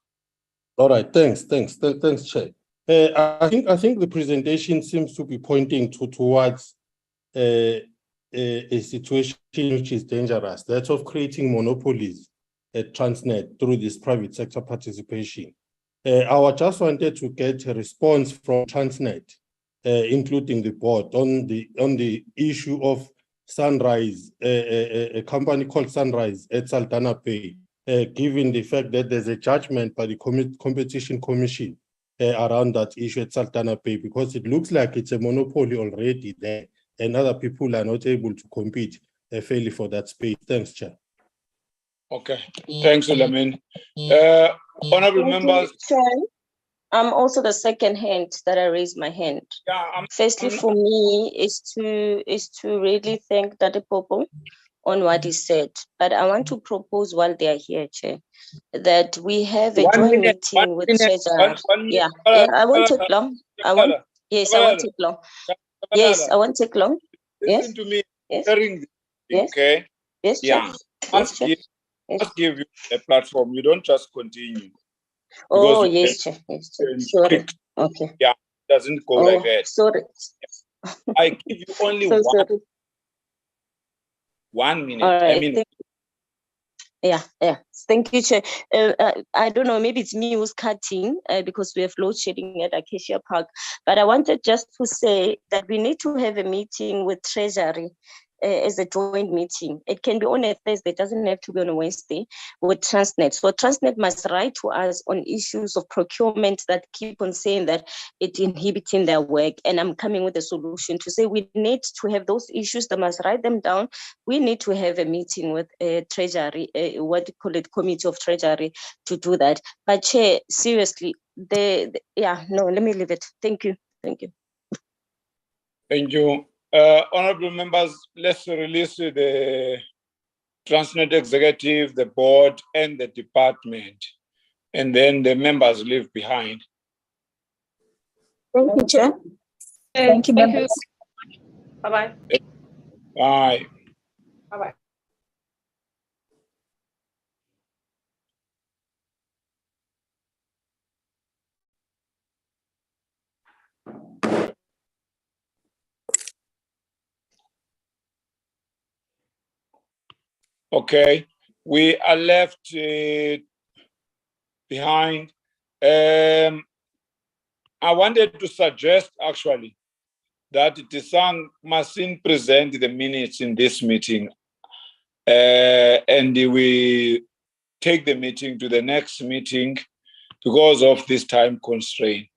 Speaker 4: All right, thanks, Chair. I think the presentation seems to be pointing towards a situation which is dangerous, that of creating monopolies at Transnet through this private sector participation. I just wanted to get a response from Transnet, including the board, on the issue of Sunrise, a company called Sunrise at Saldanha Bay, given the fact that there's a judgment by the Competition Commission around that issue at Saldanha Bay, because it looks like it's a monopoly already there and other people are not able to compete fairly for that space. Thanks, Chair.
Speaker 2: Okay, thanks, Lamin. Honorable members.
Speaker 13: Chair, I'm also the second hand that I raised my hand.
Speaker 2: Yeah,
Speaker 13: Firstly, for me, is to really thank Dade Popo on what he said. But I want to propose while they are here, Chair, that we have a joint meeting with Treasury. Yeah, I won't take long. I won't take long. Yes, I won't take long.
Speaker 2: Listen to me.
Speaker 13: Yes.
Speaker 2: Okay.
Speaker 13: Yes, Chair.
Speaker 2: Yeah. Must give you a platform. You don't just continue.
Speaker 13: Oh, yes, Chair. Yes, Chair. Sorry. Okay.
Speaker 2: Yeah, it doesn't go like that.
Speaker 13: Sorry.
Speaker 2: I give you only
Speaker 13: so
Speaker 2: 1 minute.
Speaker 13: All right.
Speaker 2: I mean,
Speaker 13: yeah. Thank you, Chair. I don't know, maybe it's me who's cutting because we have load shedding at Acacia Park. But I wanted just to say that we need to have a meeting with Treasury as a joint meeting. It can be on a Thursday, it doesn't have to be on a Wednesday, with Transnet. So Transnet must write to us on issues of procurement that keep on saying that it's inhibiting their work. And I'm coming with a solution to say we need to have those issues, they must write them down. We need to have a meeting with Treasury, Committee of Treasury to do that. But Chair, seriously, let me leave it. Thank you.
Speaker 2: Thank you. Honorable members, let's release the Transnet executive, the board, and the department, and then the members leave behind.
Speaker 14: Thank you, Chair. Thank you, members.
Speaker 11: Bye-bye.
Speaker 2: Bye.
Speaker 11: Bye-bye.
Speaker 2: Okay, we are left behind. I wanted to suggest actually that Tisang mustn't present the minutes in this meeting, and we take the meeting to the next meeting because of this time constraint.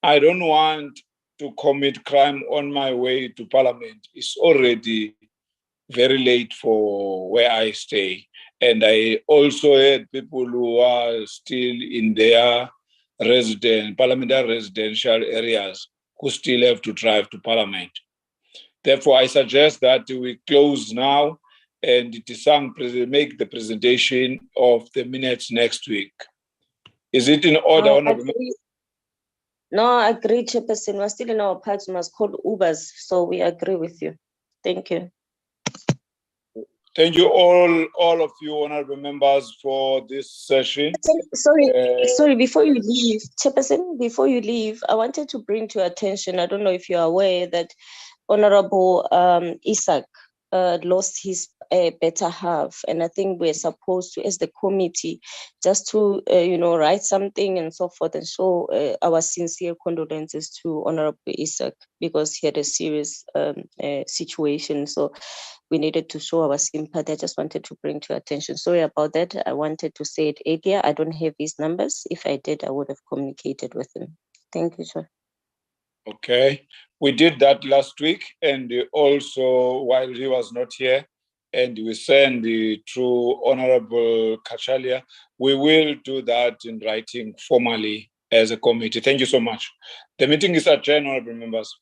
Speaker 2: I don't want to commit crime on my way to Parliament. It's already very late for where I stay. And I also had people who are still in their parliamentary residential areas who still have to drive to Parliament. Therefore, I suggest that we close now and Tisang make the presentation of the minutes next week. Is it in order?
Speaker 13: No, I agree, Chairperson. We're still in our parks, we must call Ubers, so we agree with you. Thank you.
Speaker 2: Thank you all of you honorable members for this session.
Speaker 13: Sorry, before you leave, Chairperson, before you leave, I wanted to bring to your attention, I don't know if you're aware that Honorable Isaac lost his better half. And I think we're supposed to, as the committee, just to, write something and so forth and show our sincere condolences to Honorable Isaac because he had a serious situation. So we needed to show our sympathy. I just wanted to bring to your attention. Sorry about that. I wanted to say it earlier. I don't have his numbers. If I did, I would have communicated with him. Thank you, sir.
Speaker 2: Okay. We did that last week and also while he was not here, and we sent through Honorable Kachalia. We will do that in writing formally as a committee. Thank you so much. The meeting is adjourned, honorable members.